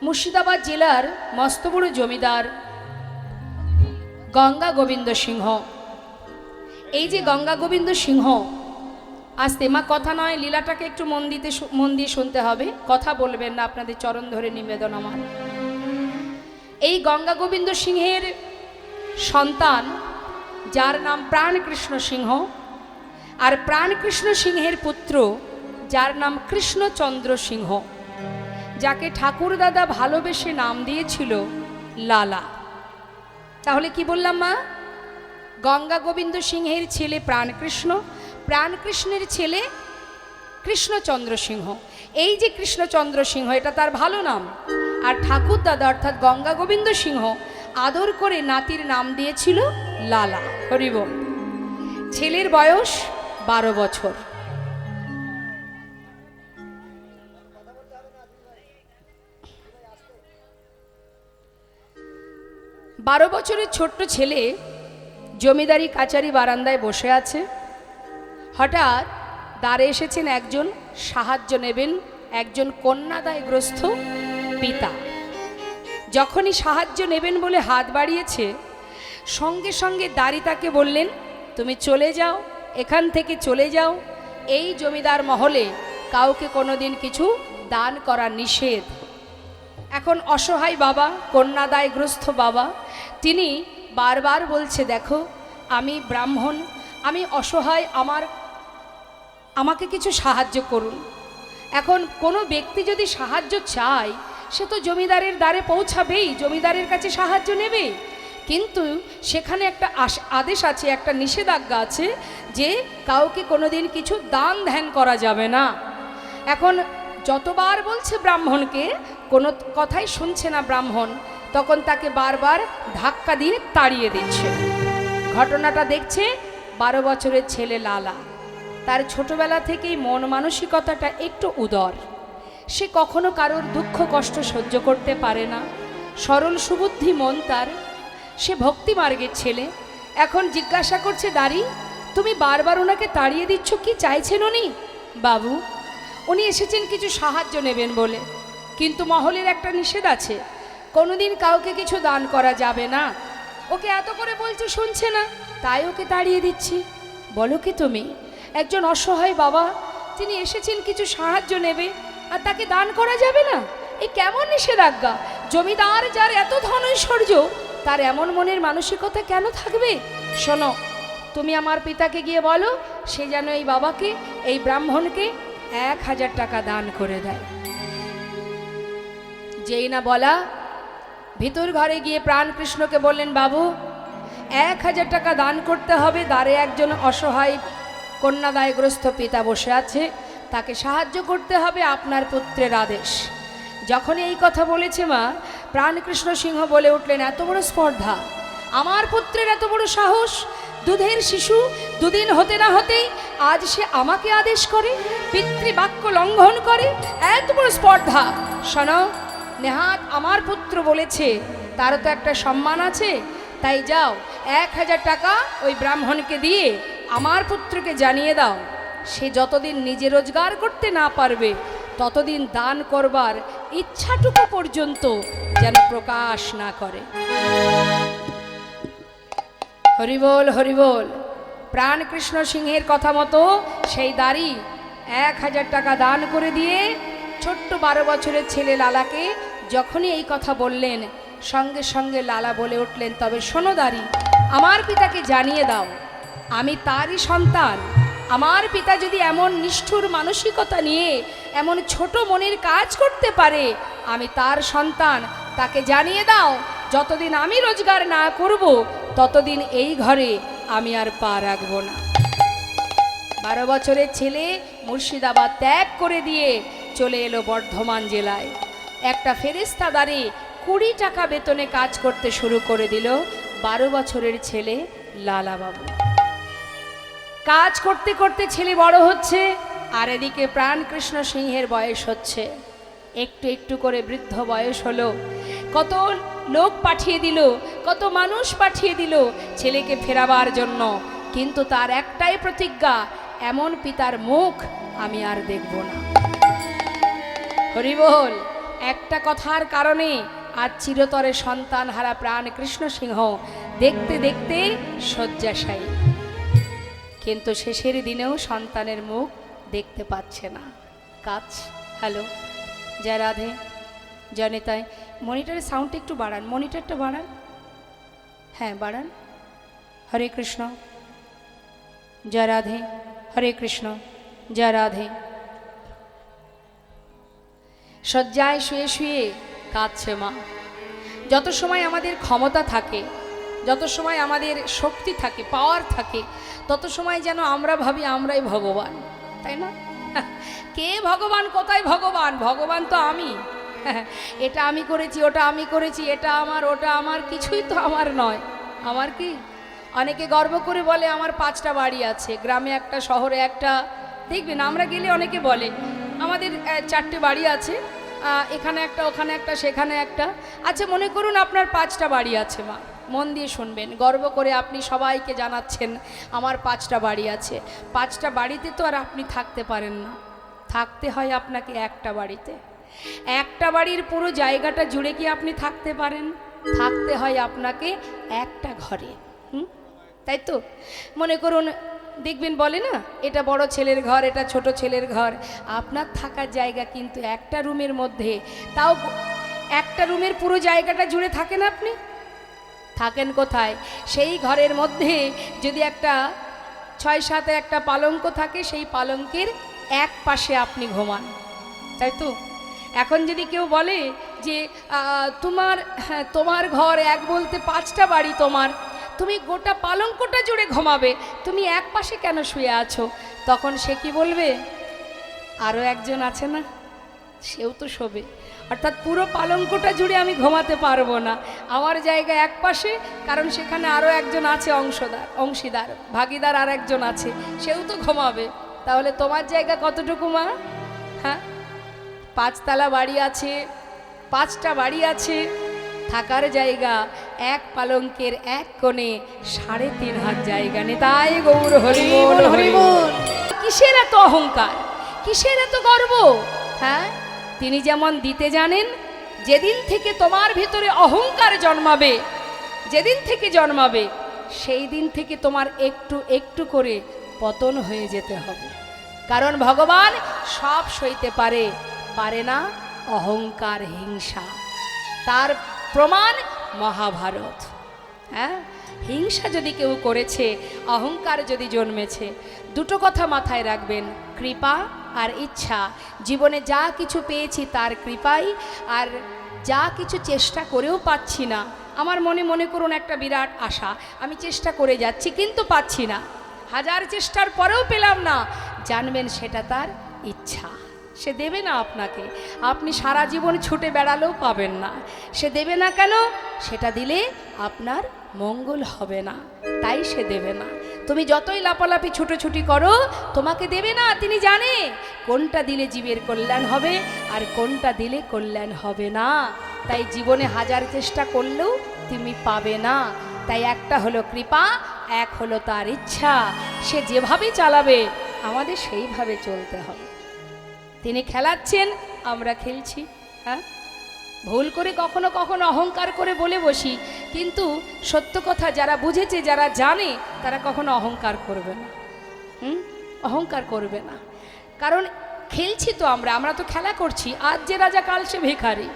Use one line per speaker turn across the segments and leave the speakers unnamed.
মুর্শিদাবাদ জেলার মস্ত বড় জমিদার গঙ্গা গোবিন্দ সিংহ। এই যে গঙ্গা গোবিন্দ সিংহ, আস্তে মা কথা নয়, লীলাটাকে একটু মন দিয়ে শুনতে হবে, কথা বলবেন না, আপনাদের চরণ ধরে নিবেদন আমার। এই গঙ্গা গোবিন্দ সিংহের সন্তান যার নাম প্রাণকৃষ্ণ সিংহ, আর প্রাণকৃষ্ণ সিংহের পুত্র যার নাম কৃষ্ণচন্দ্র সিংহ, যাকে ঠাকুর দাদা ভালোবেসে নাম দিয়েছিল লালা। তাহলে কি বললাম মা? গঙ্গা গোবিন্দ সিংহের ছেলে প্রাণকৃষ্ণ, প্রাণকৃষ্ণের ছেলে কৃষ্ণচন্দ্র সিংহ। এই যে কৃষ্ণচন্দ্র সিংহ, এটা তার ভালো নাম। আর ঠাকুর দাদা অর্থাৎ গঙ্গা গোবিন্দ সিংহ আদর করে নাতির নাম দিয়েছিল লালা। হরি বল। ছেলের বয়স 12 বছর। বারো বছরের ছোট্ট ছেলে জমিদারি কাচারি বারান্দায় বসে আছে। হঠাৎ দ্বারে এসেছেন একজন, সাহায্য নেবেন একজন কন্যাদায়গ্রস্ত পিতা। যখনই সাহায্য নেবেন বলে হাত বাড়িয়েছে, সঙ্গে সঙ্গে দাঁড়ি তাকে বললেন, তুমি চলে যাও, এখান থেকে চলে যাও। এই জমিদার মহলে কাউকে কোনোদিন কিছু দান করা নিষেধ। এখন অসহায় বাবা, কন্যাদায়গ্রস্ত বাবা, তিনি বারবার বলছে, দেখো আমি ব্রাহ্মণ, আমি অসহায়, আমাকে কিছু সাহায্য করুন। এখন কোনো ব্যক্তি যদি সাহায্য চায়, সে তো জমিদারের দ্বারে পৌঁছাবেই, জমিদারের কাছে সাহায্য নেবে। কিন্তু সেখানে একটা আদেশ আছে, একটা নিষেধাজ্ঞা আছে যে কাউকে কোনোদিন কিছু দান ধ্যান করা যাবে না। এখন যতবার বলছে ব্রাহ্মণকে, কোনো কথাই শুনছে না ব্রাহ্মণ, তখন তাকে বারবার ধাক্কা দিয়ে তাড়িয়ে দিচ্ছে। ঘটনাটা দেখছে 12 বছরের ছেলে লালা। তার ছোটবেলা থেকেই মন মানসিকতাটা একটু উদার। সে কখনো কারোর দুঃখ কষ্ট সহ্য করতে পারে না, সরল সুবুদ্ধি মন তার। সে ভক্তি মার্গের ছেলে। এখন জিজ্ঞাসা করছে, দাঁড়ি তুমি বারবার ওনাকে তাড়িয়ে দিচ্ছ, কি চাইছেন উনি? বাবু, উনি এসেছেন কিছু সাহায্য নেবেন বলে, কিন্তু মহলের একটা নিষেধ আছে, কোনোদিন কাউকে কিছু দান করা যাবে না। ওকে এত করে বলছে, শুনছে না, তাই ওকে তাড়িয়ে দিচ্ছি। বলো কি তুমি? একজন অসহায় বাবা, তিনি এসেছেন কিছু সাহায্য নেবে, আর তাকে দান করা যাবে না? এ কেমন নিষেধাজ্ঞা? জমিদার যার এত ধন ঐশ্বর্য, তার এমন মনের মানসিকতা কেন থাকবে? শোনো, তুমি আমার পিতাকে গিয়ে বলো, সে যেন এই বাবাকে, এই ব্রাহ্মণকে 1000 টাকা দান করে দেয়। যেই না বলা, ভিতর ঘরে গিয়ে প্রাণকৃষ্ণকে বললেন, বাবু 1000 টাকা দান করতে হবে, দ্বারে একজন অসহায় কন্যাদায়গ্রস্ত পিতা বসে আছে, তাকে সাহায্য করতে হবে, আপনার পুত্রের আদেশ। যখনই এই কথা বলেছে মা, প্রাণকৃষ্ণ সিংহ বলে উঠলেন, এত বড় স্পর্ধা, আমার পুত্রের এত বড় সাহস! দুধের শিশু, দুদিন হতে না হতেই আজ সে আমাকে আদেশ করে, পিতৃবাক্য লঙ্ঘন করে, এত বড় স্পর্ধা! শোনো, নেহাত আমার পুত্র বলেছে, তারও তো একটা সম্মান আছে, তাই যাও 1000 টাকা ওই ব্রাহ্মণকে দিয়ে আমার পুত্রকে জানিয়ে দাও, সে যতদিন নিজে রোজগার করতে না পারবে, ততদিন দান করবার ইচ্ছাটুকু পর্যন্ত যেন প্রকাশ না করে। হরিবোল হরিবোল। প্রাণকৃষ্ণ সিংহের কথা মতো সেই দাঁড়ি 1000 টাকা দান করে দিয়ে ছোট্ট 12 বছরের ছেলে লালাকে যখনই এই কথা বললেন, সঙ্গে সঙ্গে লালা বলে উঠলেন, তবে শোনো দাঁড়ি, আমার পিতাকে জানিয়ে দাও, আমি তারই সন্তান। আমার পিতা যদি এমন নিষ্ঠুর মানসিকতা নিয়ে এমন ছোট মনের কাজ করতে পারে, আমি তার সন্তান, তাকে জানিয়ে দাও, যতদিন আমি রোজগার না করব, ততদিন এই ঘরে আমি আর পা রাখব না। 12 বছরের ছেলে মুর্শিদাবাদ ত্যাগ করে দিয়ে চলে এলো বর্ধমান জেলায়। একটা ফেরেস্তা দ্বারে 20 টাকা বেতনে কাজ করতে শুরু করে দিল 12 বছরের ছেলে লালা বাবু। কাজ করতে করতে ছেলে বড় হচ্ছে, আর এদিকে প্রাণকৃষ্ণ সিংহের বয়স হচ্ছে। একটু একটু করে বৃদ্ধ বয়স হলো। কত লোক পাঠিয়ে দিল, কত মানুষ পাঠিয়ে দিল ছেলেকে ফেরাবার জন্য, কিন্তু তার একটাই প্রতিজ্ঞা, এমন পিতার মুখ আমি আর দেখব না। হরি বল। একটা কথার কারণে আজ চিরতরে সন্তান হারা প্রাণ কৃষ্ণ সিংহ দেখতে দেখতে শয্যাশায়ী, কিন্তু শেষের দিনেও সন্তানের মুখ দেখতে পাচ্ছে না, কাজ। হ্যালো, জয় রাধে, জয় নিতাই। মনিটরের সাউন্ডটা একটু বাড়ান, মনিটরটা বাড়ান, হ্যাঁ বাড়ান। হরে কৃষ্ণ, জয় রাধে, হরে কৃষ্ণ, জয় রাধে। শয্যায় শুয়ে শুয়ে কাঁদছে মা। যত সময় আমাদের ক্ষমতা থাকে, যত সময় আমাদের শক্তি থাকে, পাওয়ার থাকে, তত সময় যেন আমরা ভাবি আমরাই ভগবান, তাই না? কে ভগবান, কোথায় ভগবান? ভগবান তো আমি। এটা আমি করেছি, ওটা আমি করেছি, এটা আমার, ওটা আমার, কিছুই তো আমার নয়। আমার কি? অনেকে গর্ব করে বলে আমার 5টা বাড়ি আছে, গ্রামে একটা, শহরে একটা। দেখবেন আমরা গেলে অনেকে বলে আমাদের 4টে বাড়ি আছে, এখানে একটা, ওখানে একটা, সেখানে একটা। আচ্ছা, মনে করুন আপনার 5টা বাড়ি আছে মা, মন দিয়ে শুনবেন, গর্ব করে আপনি সবাইকে জানাচ্ছেন আমার 5টা বাড়ি আছে। 5টা বাড়িতে তো আর আপনি থাকতে পারেন না, থাকতে হয় আপনাকে একটা বাড়িতে। একটা বাড়ির পুরো জায়গাটা জুড়ে কি আপনি থাকতে পারেন? থাকতে হয় আপনাকে একটা ঘরে। তাই তো? মনে করুন, দেখবেন বলে না এটা বড় ছেলের ঘর, এটা ছোট ছেলের ঘর। আপনার থাকার জায়গা কিন্তু একটা রুমের মধ্যে, তাও একটা রুমের পুরো জায়গাটা জুড়ে থাকেন আপনি? থাকেন কোথায়? সেই ঘরের মধ্যে যদি একটা 6-7 একটা পালঙ্ক থাকে, সেই পালঙ্কের এক পাশে আপনি ঘুমান, তাই তো? এখন যদি কেউ বলে যে তোমার ঘর এক বলতে 5টা বাড়ি তোমার, তুমি গোটা পালঙ্কটা জুড়ে ঘুমাবে, তুমি এক পাশে কেন শুয়ে আছো? তখন সে কি বলবে? আরও একজন আছে না, সেও তো শোবে। অর্থাৎ পুরো পালঙ্কটা জুড়ে আমি ঘুমাতে পারবো না, আমার জায়গা এক পাশে, কারণ সেখানে আরও একজন আছে, অংশীদার, ভাগিদার আর একজন আছে, সেও তো ঘুমাবে। তাহলে তোমার জায়গা কতটুকু মা? হ্যাঁ, 5তলা বাড়ি আছে, 5টা বাড়ি আছে, থাকার জায়গা এক পালঙ্কের এক কোণে 3.5 হাত জায়গা নেই। তাই গৌর হরি বল, হরি বল। কিসের এত অহংকার, কিসের এত গর্ব? হ্যাঁ, তিনি যেমন দিতে জানেন, যেদিন থেকে তোমার ভিতরে অহংকার জন্মাবে, যেদিন থেকে জন্মাবে, সেই দিন থেকে তোমার একটু একটু করে পতন হয়ে যেতে হবে। কারণ ভগবান সব সইতে পারে, পারে না অহংকার, হিংসা। তার প্রমাণ মহাভারত। হ্যাঁ, হিংসা যদি কেউ করেছে, অহংকার যদি জন্মেছে, দুটো কথা মাথায় রাখবেন, কৃপা আর ইচ্ছা। জীবনে যা কিছু পেয়েছি তার কৃপাই, আর যা কিছু চেষ্টা করেও পাচ্ছি না, আমার মনে করুন একটা বিরাট আশা, আমি চেষ্টা করে যাচ্ছি কিন্তু পাচ্ছি না, 1000 চেষ্টার পরেও পেলাম না, জানবেন সেটা তার ইচ্ছা। সে দেবে না আপনাকে, আপনি সারা জীবন ছুটে বেড়ালেও পাবেন না। সে দেবে না কেন? সেটা দিলে আপনার মঙ্গল হবে না, তাই সে দেবে না। তুমি যতই লাপালাপি ছুটোছুটি করো, তোমাকে দেবে না। তিনি জানে কোনটা দিলে জীবের কল্যাণ হবে আর কোনটা দিলে কল্যাণ হবে না। তাই জীবনে 1000 চেষ্টা করলেও তুমি পাবে না। তাই একটা হলো কৃপা, এক হলো তার ইচ্ছা। সে যেভাবে চালাবে আমাদের সেইভাবে চলতে হবে। তিনি খেলাচ্ছেন, আমরা খেলছি। হ্যাঁ, ভুল করে কখনো কখনো অহংকার করে বলে বসি, কিন্তু সত্য কথা যারা বুঝেছে, যারা জানে, তারা কখনো অহংকার করবে না। অহংকার করবে না, কারণ খেলছি তো আমরা তো খেলা করছি। আজ যে রাজা কাল সে ভিখারি,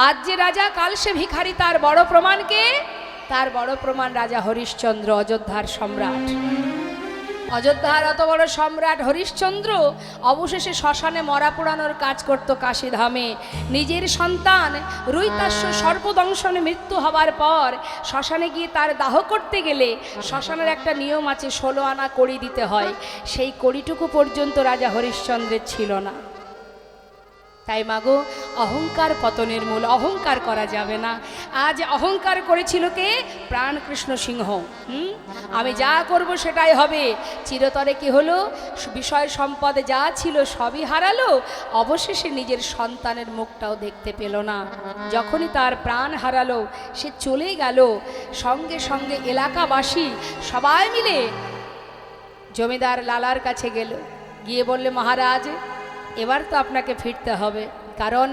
আজ যে রাজা কাল সে ভিখারি। তার বড় প্রমাণ কে? তার বড় প্রমাণ রাজা হরিশ্চন্দ্র, অযোধ্যার সম্রাট। অযোধ্যার অত বড় সম্রাট হরিশ্চন্দ্র অবশেষে শ্মশানে মরা পোড়ানোর কাজ করত কাশীধামে। নিজের সন্তান রুইতাস্য সর্পদংশনে মৃত্যু হবার পর শ্মশানে গিয়ে তার দাহ করতে গেলে শ্মশানের একটা নিয়ম আছে, 16 আনা কড়ি দিতে হয়। সেই কড়িটুকু পর্যন্ত রাজা হরিশ্চন্দ্রের ছিল না। তাই মাগো, অহংকার পতনের মূল, অহংকার করা যাবে না। আজ অহংকার করেছিল কে? প্রাণ কৃষ্ণ সিংহ। আমি যা করব সেটাই হবে। চিরতরে কি হলো? বিষয় সম্পদে যা ছিল সবই হারালো, অবশেষে নিজের সন্তানের মুখটাও দেখতে পেল না। যখনই তার প্রাণ হারালো, সে চলে গেল। সঙ্গে সঙ্গে এলাকাবাসী সবাই মিলে জমিদার লালার কাছে গেল, গিয়ে বললে, মহারাজ, এবার তো আপনাকে ফিরতে হবে, কারণ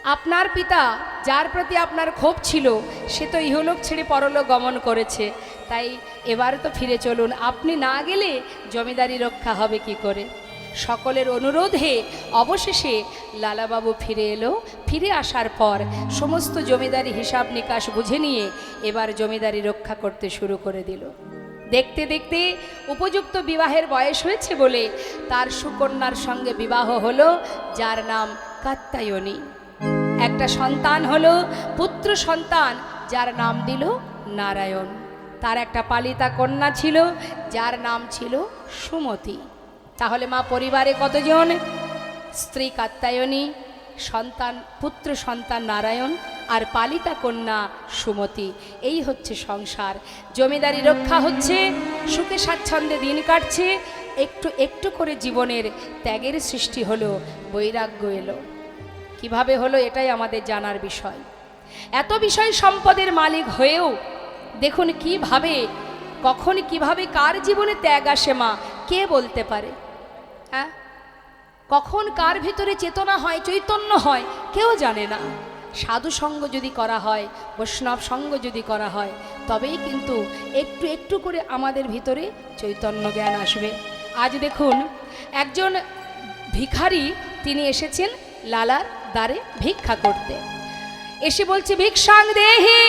আপনার পিতা যার প্রতি আপনার ক্ষোভ ছিল সে তো ইহলোক ছেড়ে পরলোক গমন করেছে, তাই এবার তো ফিরে চলুন, আপনি না গেলে জমিদারি রক্ষা হবে কি করে। সকলের অনুরোধে অবশেষে লালাবাবু ফিরে এলো। ফিরে আসার পর সমস্ত জমিদারি হিসাব নিকাশ বুঝে নিয়ে এবার জমিদারি রক্ষা করতে শুরু করে দিল। দেখতে দেখতে উপযুক্ত বিবাহের বয়স হয়েছে বলে তার সুকন্যার সঙ্গে বিবাহ হলো, যার নাম কাত্যায়নী। একটা সন্তান হলো, পুত্র সন্তান, যার নাম দিল নারায়ণ। তার একটা পালিতা কন্যা ছিল যার নাম ছিল সুমতি। তাহলে মা পরিবারে কতজন? স্ত্রী কাত্যায়নী, সন্তান পুত্র সন্তান নারায়ণ আর পালিতা কন্যা সুমতি। এই হচ্ছে সংসার। জমিদারি রক্ষা হচ্ছে, সুখে স্বাচ্ছন্দ্যে দিন কাটছে। একটু একটু করে জীবনের ত্যাগের সৃষ্টি হলো, বৈরাগ্য এলো। কিভাবে হলো এটাই আমাদের জানার বিষয়। এত বিষয় সম্পদের মালিক হয়েও দেখুন কিভাবে, কখন কিভাবে কার জীবনে ত্যাগ আসে মা কে বলতে পারে? হ্যাঁ, কখন কার ভিতরে চেতনা হয়, চৈতন্য হয় কেউ জানে না। সাধু সঙ্গ যদি করা হয়, বৈষ্ণব সঙ্গ যদি করা হয়, তবেই কিন্তু একটু একটু করে আমাদের ভিতরে চৈতন্য জ্ঞান আসবে। আজ দেখুন একজন ভিখারি, তিনি এসেছেন লালার দ্বারে ভিক্ষা করতে। এসে বলছে, ভিক্ষাং দেহি,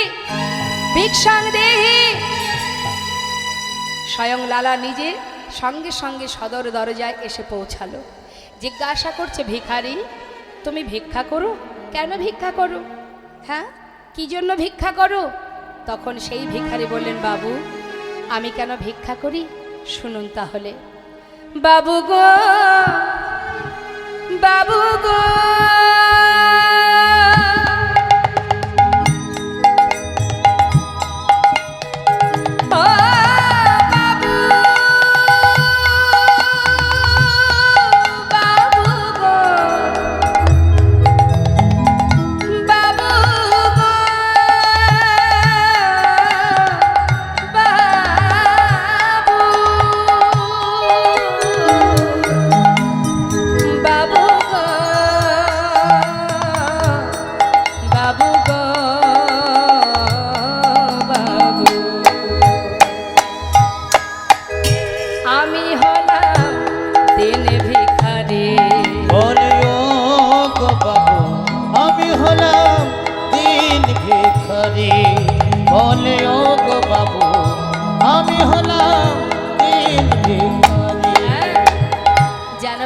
ভিক্ষাং দেহি। স্বয়ং লালা নিজে সঙ্গে সঙ্গে সদর দরজায় এসে পৌঁছালো। জিজ্ঞাসা করছে, ভিখারি তুমি ভিক্ষা করো? কেন ভিক্ষা করো? হ্যাঁ, কি জন্য ভিক্ষা করো? তখন সেই ভিখারি বললেন, বাবু আমি কেন ভিক্ষা করি শুনুন তাহলে। বাবু গো, বাবু গো,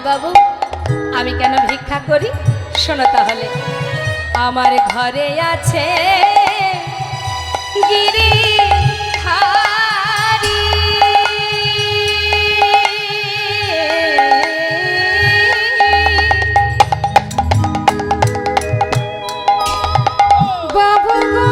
বাবু আমি কেন ভিক্ষা করি শোনো তাহলে। আমার ঘরে আছে গিরিধারী, বাবু গো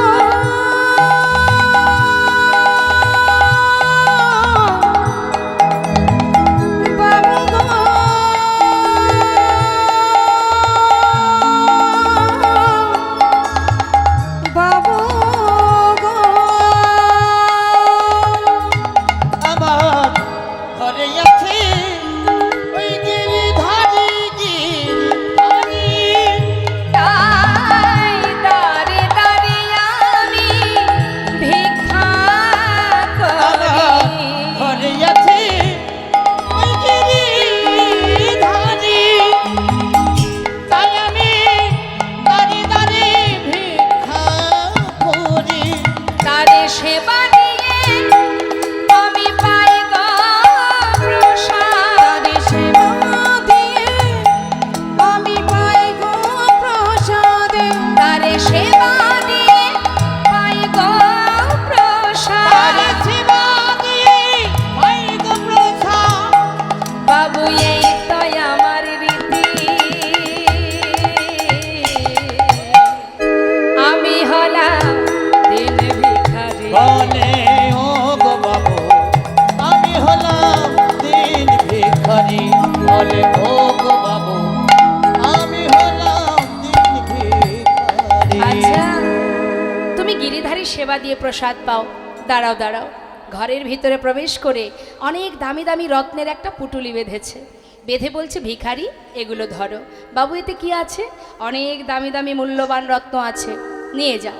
সেবা দিয়ে প্রসাদ পাও। দাঁড়াও দাঁড়াও, ঘরের ভিতরে প্রবেশ করে অনেক দামি দামি রত্নের একটা পুটুলি বেঁধেছে। বেঁধে বলছে, ভিখারি এগুলো ধরো। বাবু এতে কি আছে? অনেক দামি দামি মূল্যবান রত্ন আছে, নিয়ে যাও।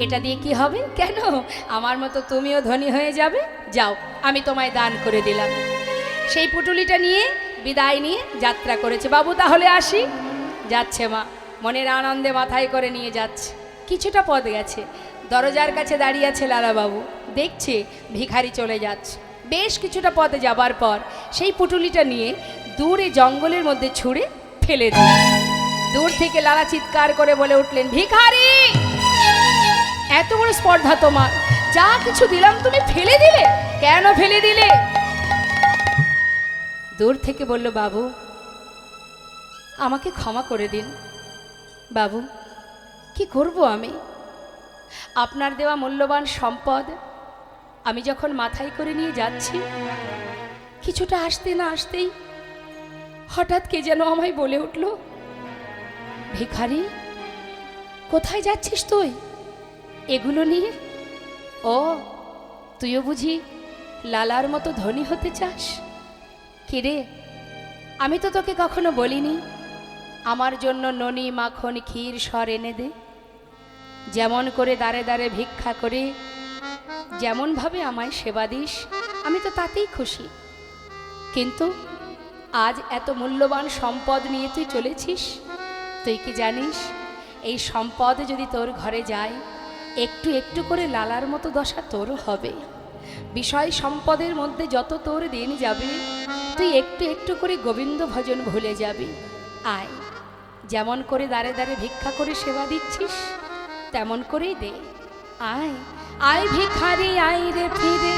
এটা দিয়ে কি হবে? কেন, আমার মতো তুমিও ধনী হয়ে যাবে, যাও আমি তোমায় দান করে দিলাম। সেই পুটুলিটা নিয়ে বিদায় নিয়ে যাত্রা করেছে। বাবু তাহলে আসি। যাচ্ছে মা, মনের আনন্দে মাথায় করে নিয়ে যাচ্ছে। কিছুটা পথ গেছে, দরজার কাছে দাঁড়িয়ে আছে লালাবাবু, দেখছে ভিখারি চলে যাচ্ছে। বেশ কিছুটা পথে যাবার পর সেই পুটুলিটা নিয়ে দূরে জঙ্গলের মধ্যে ছুঁড়ে ফেলে দিল। দূর থেকে লালা চিৎকার করে বলে উঠলেন, ভিখারি, এত বড় স্পর্ধা তোমার, যা কিছু দিলাম তুমি ফেলে দিলে, কেন ফেলে দিলে? দূর থেকে বলল, বাবু আমাকে ক্ষমা করে দিন। বাবু কি করব আমি? আপনার দেওয়া মূল্যবান সম্পদ আমি যখন মাথায় করে নিয়ে যাচ্ছি, কিছুটা আসতে না আসতেই হঠাৎ কে যেন আমায় বলে উঠল, ভিখারি কোথায় যাচ্ছিস তুই এগুলো নিয়ে? ও, তুইও বুঝি লালার মতো ধনী হতে চাস? কিরে, আমি তো তোকে কখনো বলিনি আমার জন্য ননি মাখন ক্ষীর সর এনে দে? যেমন করে দাঁড়ে দাঁড়ে ভিক্ষা করে যেমনভাবে আমায় সেবা দিস, আমি তো তাতেই খুশি। কিন্তু আজ এত মূল্যবান সম্পদ নিয়ে তুই চলেছিস, তুই কি জানিস এই সম্পদ যদি তোর ঘরে যায়, একটু একটু করে লালার মতো দশা তোরও হবে। বিষয় সম্পদের মধ্যে যত তোর দিন যাবে, তুই একটু একটু করে গোবিন্দ ভজন ভুলে যাবি। আয়, যেমন করে দাঁড়ে দাঁড়ে ভিক্ষা করে সেবা দিচ্ছিস তেমন করেই দে। আয় আয় ভিখারি আয় রে ফিরে,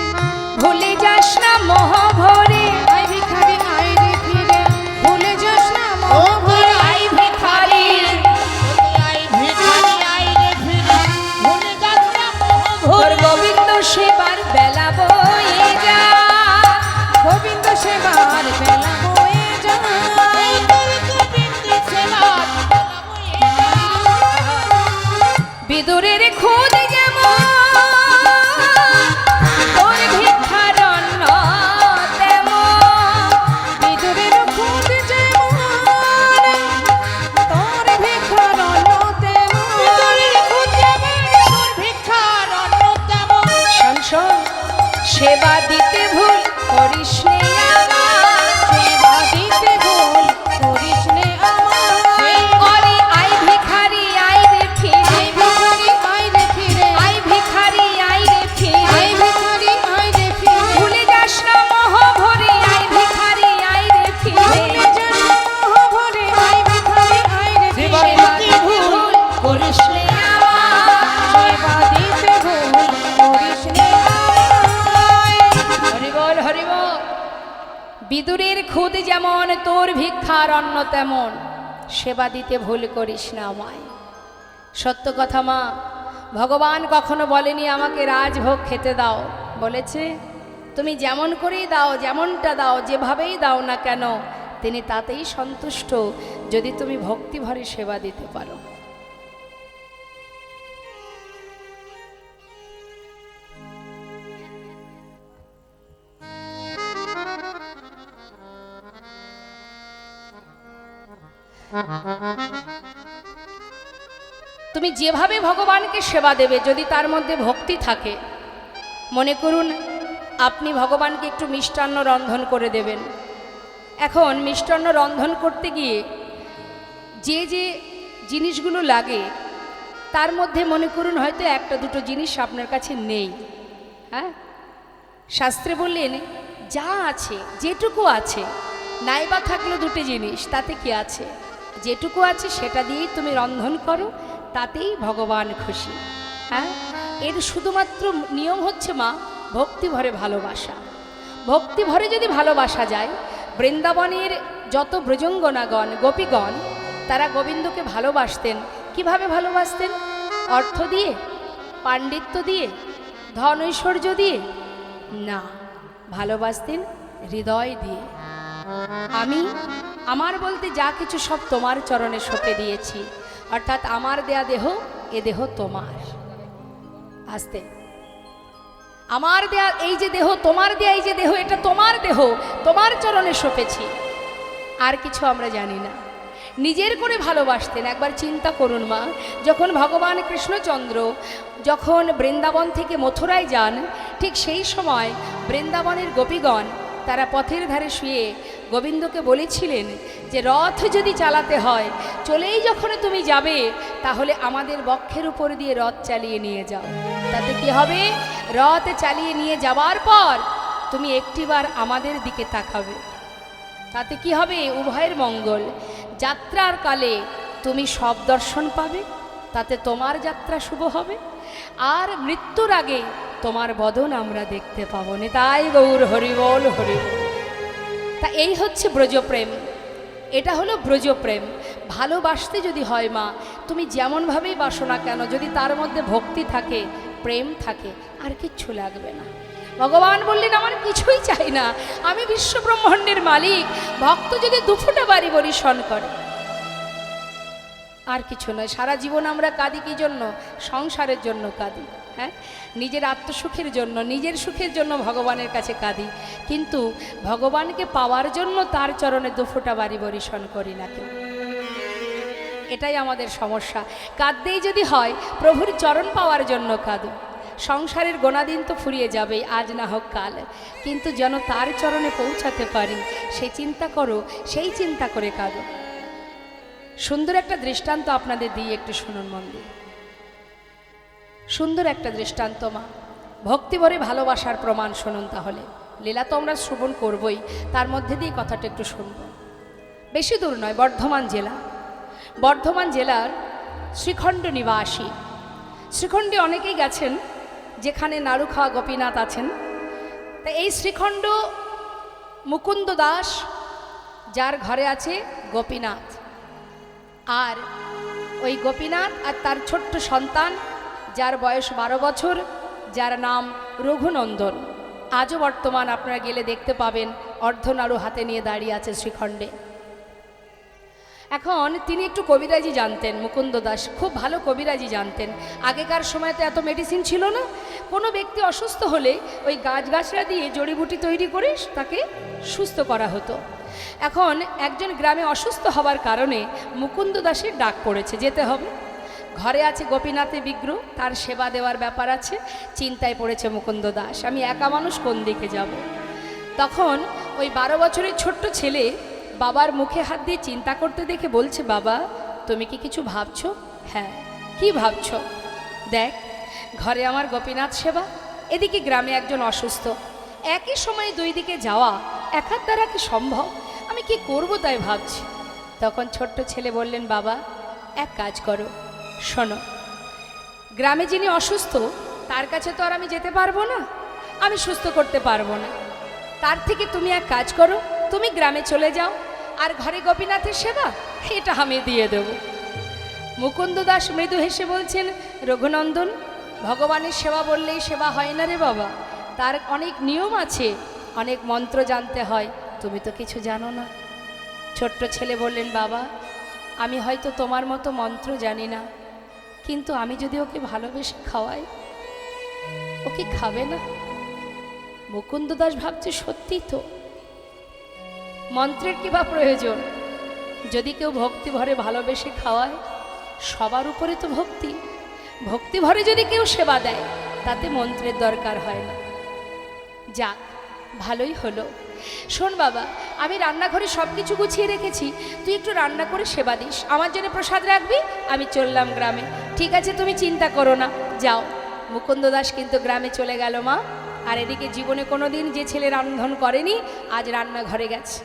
ভুলে যাস না মোহ ভরে। আয় ভিখারি আয় রে ফিরে, ভুলে যাস না মোহ ভরে। আয় ভিখারি আয় ভিখারি আয় রে ফিরে, ভুলে যাস না মোহ ভরে। গোবিন্দ সেবার বেলা বয়ে যা, গোবিন্দ সেবার বেলা বয়ে যা, গোবিন্দ সেবার বেলা বয়ে যা। বিদুরের খোঁজ যেমন তোর ভিক্ষার অন্ন তেমন, বিদুরের খোঁজ যেমন তোর ভিক্ষার অন্ন তেমন, বিদুরের খোঁজ যেমন তোর ভিক্ষার অন্ন তেমন। শোন শোন, সেবা দিতে ভুল করিস নে আমার, সেবা দিতে ভুল করিস নে আমার। ওরে আই ভিখারি আই রে ফিরে, ভিখারি আই রে ফিরে, আই ভিখারি আই রে ফিরে, আই ভিখারি আই রে ফিরে। ভুলে যাস না মোহ ভরে, আই ভিখারি আই রে ফিরে, ভুলে যাস না মোহ ভরে, আই ভিখারি আই রে ফিরে। সেবা দিতে ভুল করিস নে আমার, সেবা দিতে ভুল করিস নে আমার। হরি বল হরি বল। বিদুরের খুদ যেমন তোর ভিক্ষার অন্ন তেমন, সেবা দিতে ভুল করিস না আমায়। সত্য কথা মা, ভগবান কখনো বলেনি আমাকে রাজভোগ খেতে দাও, বলেছে তুমি যেমন করেই দাও, যেমনটা দাও, যেভাবেই দাও না কেন তিনি তাতেই সন্তুষ্ট, যদি তুমি ভক্তি ভরে সেবা দিতে পারো। তুমি যেভাবে ভগবানকে সেবা দেবে, যদি তার মধ্যে ভক্তি থাকে, মনে করুন আপনি ভগবানকে একটু মিষ্টান্ন রন্ধন করে দেবেন। এখন মিষ্টান্ন রন্ধন করতে গিয়ে যে যে জিনিসগুলো লাগে তার মধ্যে মনে করুন হয়তো একটা দুটো জিনিস আপনার কাছে নেই। হ্যাঁ, শাস্ত্রে বললেন যা আছে যেটুকু আছে, নাইবা থাকলো দুটো জিনিস, তাতে কি আছে, যেটুকু আছে সেটা দিয়েই তুমি রন্ধন করো, তাতেই ভগবান খুশি। হ্যাঁ, এর শুধুমাত্র নিয়ম হচ্ছে মা ভক্তি ভরে ভালোবাসা। ভক্তি ভরে যদি ভালোবাসা যায়, বৃন্দাবনের যত ব্রজঙ্গনাগণ গোপীগণ তারা গোবিন্দকে ভালোবাসতেন। কিভাবে ভালোবাসতেন? অর্থ দিয়ে, পাণ্ডিত্য দিয়ে, ধন ঐশ্বর্য দিয়ে না, ভালোবাসতেন হৃদয় দিয়ে। আমি আমার বলতে যা কিছু সব তোমার চরণে সঁপে দিয়েছি, অর্থাৎ আমার দেয়া দেহ, এ দেহ তোমার। আস্তে, আমার দেয়া এই যে দেহ, তোমার দেয়া এই যে দেহ, এটা তোমার দেহ, তোমার চরণে সঁপেছি। আর কিছু আমরা জানি না। নিজের করে ভালোবাসতেন। একবার চিন্তা করুন মা, যখন ভগবান কৃষ্ণচন্দ্র যখন বৃন্দাবন থেকে মথুরায় যান, ঠিক সেই সময় বৃন্দাবনের গোপীগণ তারা পথের ধারে শুয়ে গোবিন্দকে বলেছিলেন যে রথ যদি চালাতে হয়, চলেই যখন তুমি যাবে তাহলে আমাদের বক্ষের উপর দিয়ে রথ চালিয়ে নিয়ে যাও। তাতে কি হবে? রথ চালিয়ে নিয়ে যাওয়ার পর তুমি একটিবার আমাদের দিকে তাকাবে, তাতে কি হবে? উভয়ের মঙ্গল। যাত্রার কালে তুমি সব দর্শন পাবে, তাতে তোমার যাত্রা শুভ হবে, আর মৃত্যুর আগে তোমার বদন আমরা দেখতে পাবো। নিতাই গৌর হরিবল হরিবল। তা এই হচ্ছে ব্রজপ্রেম, এটা হলো ব্রজপ্রেম। ভালোবাসতে যদি হয় মা, তুমি যেমনভাবেই বাসো না কেন, যদি তার মধ্যে ভক্তি থাকে, প্রেম থাকে, আর কিচ্ছু লাগবে না। ভগবান বললেন আমার কিছুই চাই না, আমি বিশ্ব ব্রহ্মাণ্ডের মালিক। ভক্ত যদি দুফুটা বাড়ি বরিশন করে, আর কিছু নয়। সারা জীবন আমরা কাঁদি কি জন্য? সংসারের জন্য কাঁদি, হ্যাঁ, নিজের আত্মসুখের জন্য, নিজের সুখের জন্য ভগবানের কাছে কাঁদি, কিন্তু ভগবানকে পাওয়ার জন্য তার চরণে দুফোঁটা বাড়ি বরিশন করি না কেউ। এটাই আমাদের সমস্যা। কাঁদতেই যদি হয়, প্রভুর চরণ পাওয়ার জন্য কাঁদো। সংসারের গোনাদিন তো ফুরিয়ে যাবেই, আজ না হোক কাল, কিন্তু যেন তার চরণে পৌঁছাতে পারি সেই চিন্তা করো, সেই চিন্তা করে কাঁদো। সুন্দর একটা দৃষ্টান্ত আপনাদের দিয়ে একটু শুনুন মন দিয়ে। সুন্দর একটা দৃষ্টান্ত মা, ভক্তি ভরে ভালোবাসার প্রমাণ শুনুন। তাহলে লীলা তো আমরা শ্রবণ করবই, তার মধ্যে দিয়ে কথাটা একটু শুনব। বেশি দূর নয়, বর্ধমান জেলা। বর্ধমান জেলার শ্রীখণ্ড নিবাসী। শ্রীখণ্ডে অনেকেই গেছেন, যেখানে নাড়ুখাওয়া গোপীনাথ আছেন। তা এই শ্রীখণ্ড মুকুন্দ দাস, যার ঘরে আছে গোপীনাথ, আর ওই গোপীনাথ আর তার ছোট্ট সন্তান, যার বয়স 12 বছর, যার নাম রঘুনন্দন। আজও বর্তমান আপনারা গেলে দেখতে পাবেন অর্ধনাড়ু হাতে নিয়ে দাঁড়িয়ে আছে শ্রীখণ্ডে। এখন তিনি একটু কবিরাজি জানতেন। মুকুন্দ দাস খুব ভালো কবিরাজি জানতেন। আগেকার সময় তো এত মেডিসিন ছিল না। কোনো ব্যক্তি অসুস্থ হলে ওই গাছগাছরা দিয়ে জড়িবুটি তৈরি করে তাকে সুস্থ করা হতো। এখন একজন গ্রামে অসুস্থ হওয়ার কারণে মুকুন্দ দাসের ডাক পড়েছে, যেতে হবে। ঘরে আছে গোপীনাথের বিগ্রহ, তার সেবা দেওয়ার ব্যাপার আছে। চিন্তায় পড়েছে মুকুন্দ দাস, আমি একা মানুষ, কোন দিকে যাব। তখন ওই 12 বছরের ছোট্ট ছেলে বাবার মুখে হাত দিয়ে চিন্তা করতে দেখে বলছে, বাবা তুমি কি কিছু ভাবছো? হ্যাঁ। কি ভাবছো? দেখ, ঘরে আমার গোপীনাথ সেবা, এদিকে গ্রামে একজন অসুস্থ, একই সময়ে দুই দিকে যাওয়া একার দ্বারা কি সম্ভব? আমি কি করব তাই ভাবছি। তখন ছোট্ট ছেলে বললেন, বাবা এক কাজ করো, শোনো, গ্রামে যিনি অসুস্থ তার কাছে তো আর আমি যেতে পারবো না, আমি সুস্থ করতে পারবো না। তার থেকে তুমি এক কাজ করো, তুমি গ্রামে চলে যাও, আর ঘরে গোপীনাথের সেবা এটা আমি দিয়ে দেব। মুকুন্দ দাস মৃদু হেসে বলছেন, রঘুনন্দন, ভগবানের সেবা বললেই সেবা হয় না রে বাবা, তার অনেক নিয়ম আছে, অনেক মন্ত্র জানতে হয়, তুমি তো কিছু জানো না। ছোট্ট ছেলে বললেন, বাবা আমি হয়তো তোমার মতো মন্ত্র জানি না, কিন্তু আমি যদি ওকে ভালোবেসে খাওয়াই, ও কি খাবে না? মুকুন্দ দাস ভাবছে, সত্যি তো, মন্ত্রের কি বা প্রয়োজন? যদি কেউ ভক্তি ভরে ভালোবেসে খাওয়ায়, সবার উপরে তো ভক্তি, ভক্তি ভরে যদি কেউ সেবা দেয়, তাতে মন্ত্রের দরকার হয় না। যাক, ভালোই হলো। শোন বাবা, আমি রান্নাঘরে সব কিছু গুছিয়ে রেখেছি, তুই একটু রান্না করে সেবা দিস, আমার জন্য প্রসাদ রাখবি, আমি চললাম গ্রামে। ঠিক আছে, তুমি চিন্তা করো না, যাও। মুকুন্দ দাস কিন্তু গ্রামে চলে গেল মা। আর এদিকে জীবনে কোনো দিন যে ছেলে রান্ধন করেনি, আজ রান্নাঘরে গেছে।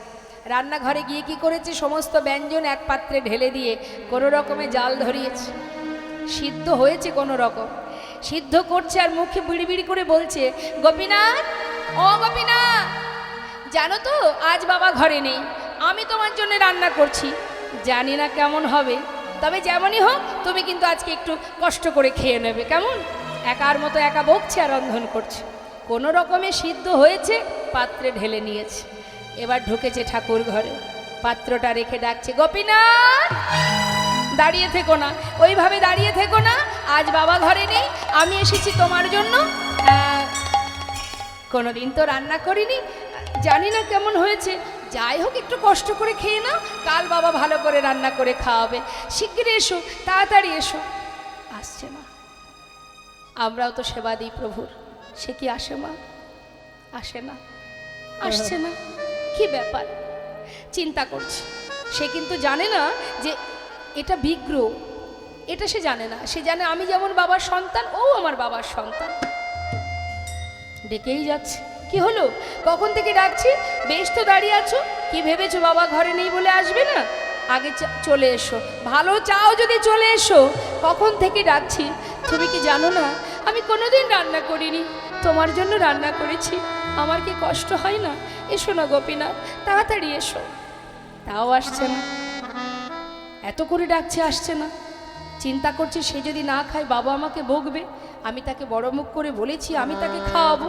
রান্নাঘরে গিয়ে কি করেছে, সমস্ত ব্যঞ্জন এক পাত্রে ঢেলে দিয়ে কোনো রকমে জাল ধরিয়েছে। সিদ্ধ হয়েছে কোনো রকম, সিদ্ধ করছে আর মুখে বিড়ি বিড়ি করে বলছে, গোপীনাথ, ও গোপীনাথ, জানো তো আজ বাবা ঘরে নেই, আমি তোমার জন্য রান্না করছি, জানি না কেমন হবে, তবে যেমনই হোক তুমি কিন্তু আজকে একটু কষ্ট করে খেয়ে নেবে, কেমন? একার মতো একা বকছে আর রন্ধন করছে। কোনো রকমে সিদ্ধ হয়েছে, পাত্রে ঢেলে নিয়েছে। এবার ঢুকেছে ঠাকুর ঘরে, পাত্রটা রেখে ডাকছে, গোপীনাথ দাঁড়িয়ে থেকো না, ওইভাবে দাঁড়িয়ে থেকো না, আজ বাবা ঘরে নেই, আমি এসেছি তোমার জন্য। কোনোদিন তো রান্না করিনি, জানি না কেমন হয়েছে, যাই হোক একটু কষ্ট করে খেয়ে নাও, কাল বাবা ভালো করে রান্না করে খাওয়াবে, শিগগির এসো, তাড়াতাড়ি এসো। আসছে না। আমরাও তো সেবা দিই প্রভুর, সে কি আসে মা? আসে না, আসছে না। কি ব্যাপার? চিন্তা করছে। সে কিন্তু জানে না যে এটা বিগ্রহ, এটা সে জানে না। সে জানে আমি যেমন বাবার সন্তান, ও আমার বাবার সন্তান। ডেকেই যাচ্ছে। কি হলো? কখন থেকে ডাকছি, বেশ তো দাঁড়িয়ে আছো। কি ভেবেছো বাবা ঘরে নেই বলে আসবে না? আগে চলে এসো, ভালো চাও যদি চলে এসো। কখন থেকে ডাকছি, তুমি কি জানো না আমি কোনোদিন রান্না করিনি, তোমার জন্য রান্না করেছি। আমার কি কষ্ট হয় না? এসো না গোপীনাথ, তাড়াতাড়ি এসো। তাও আসছে না। এত করে ডাকছে, আসছে না। চিন্তা করছে সে যদি না খায় বাবা আমাকে বকবে। আমি তাকে বড় মুখ করে বলেছি আমি তাকে খাওয়াবো,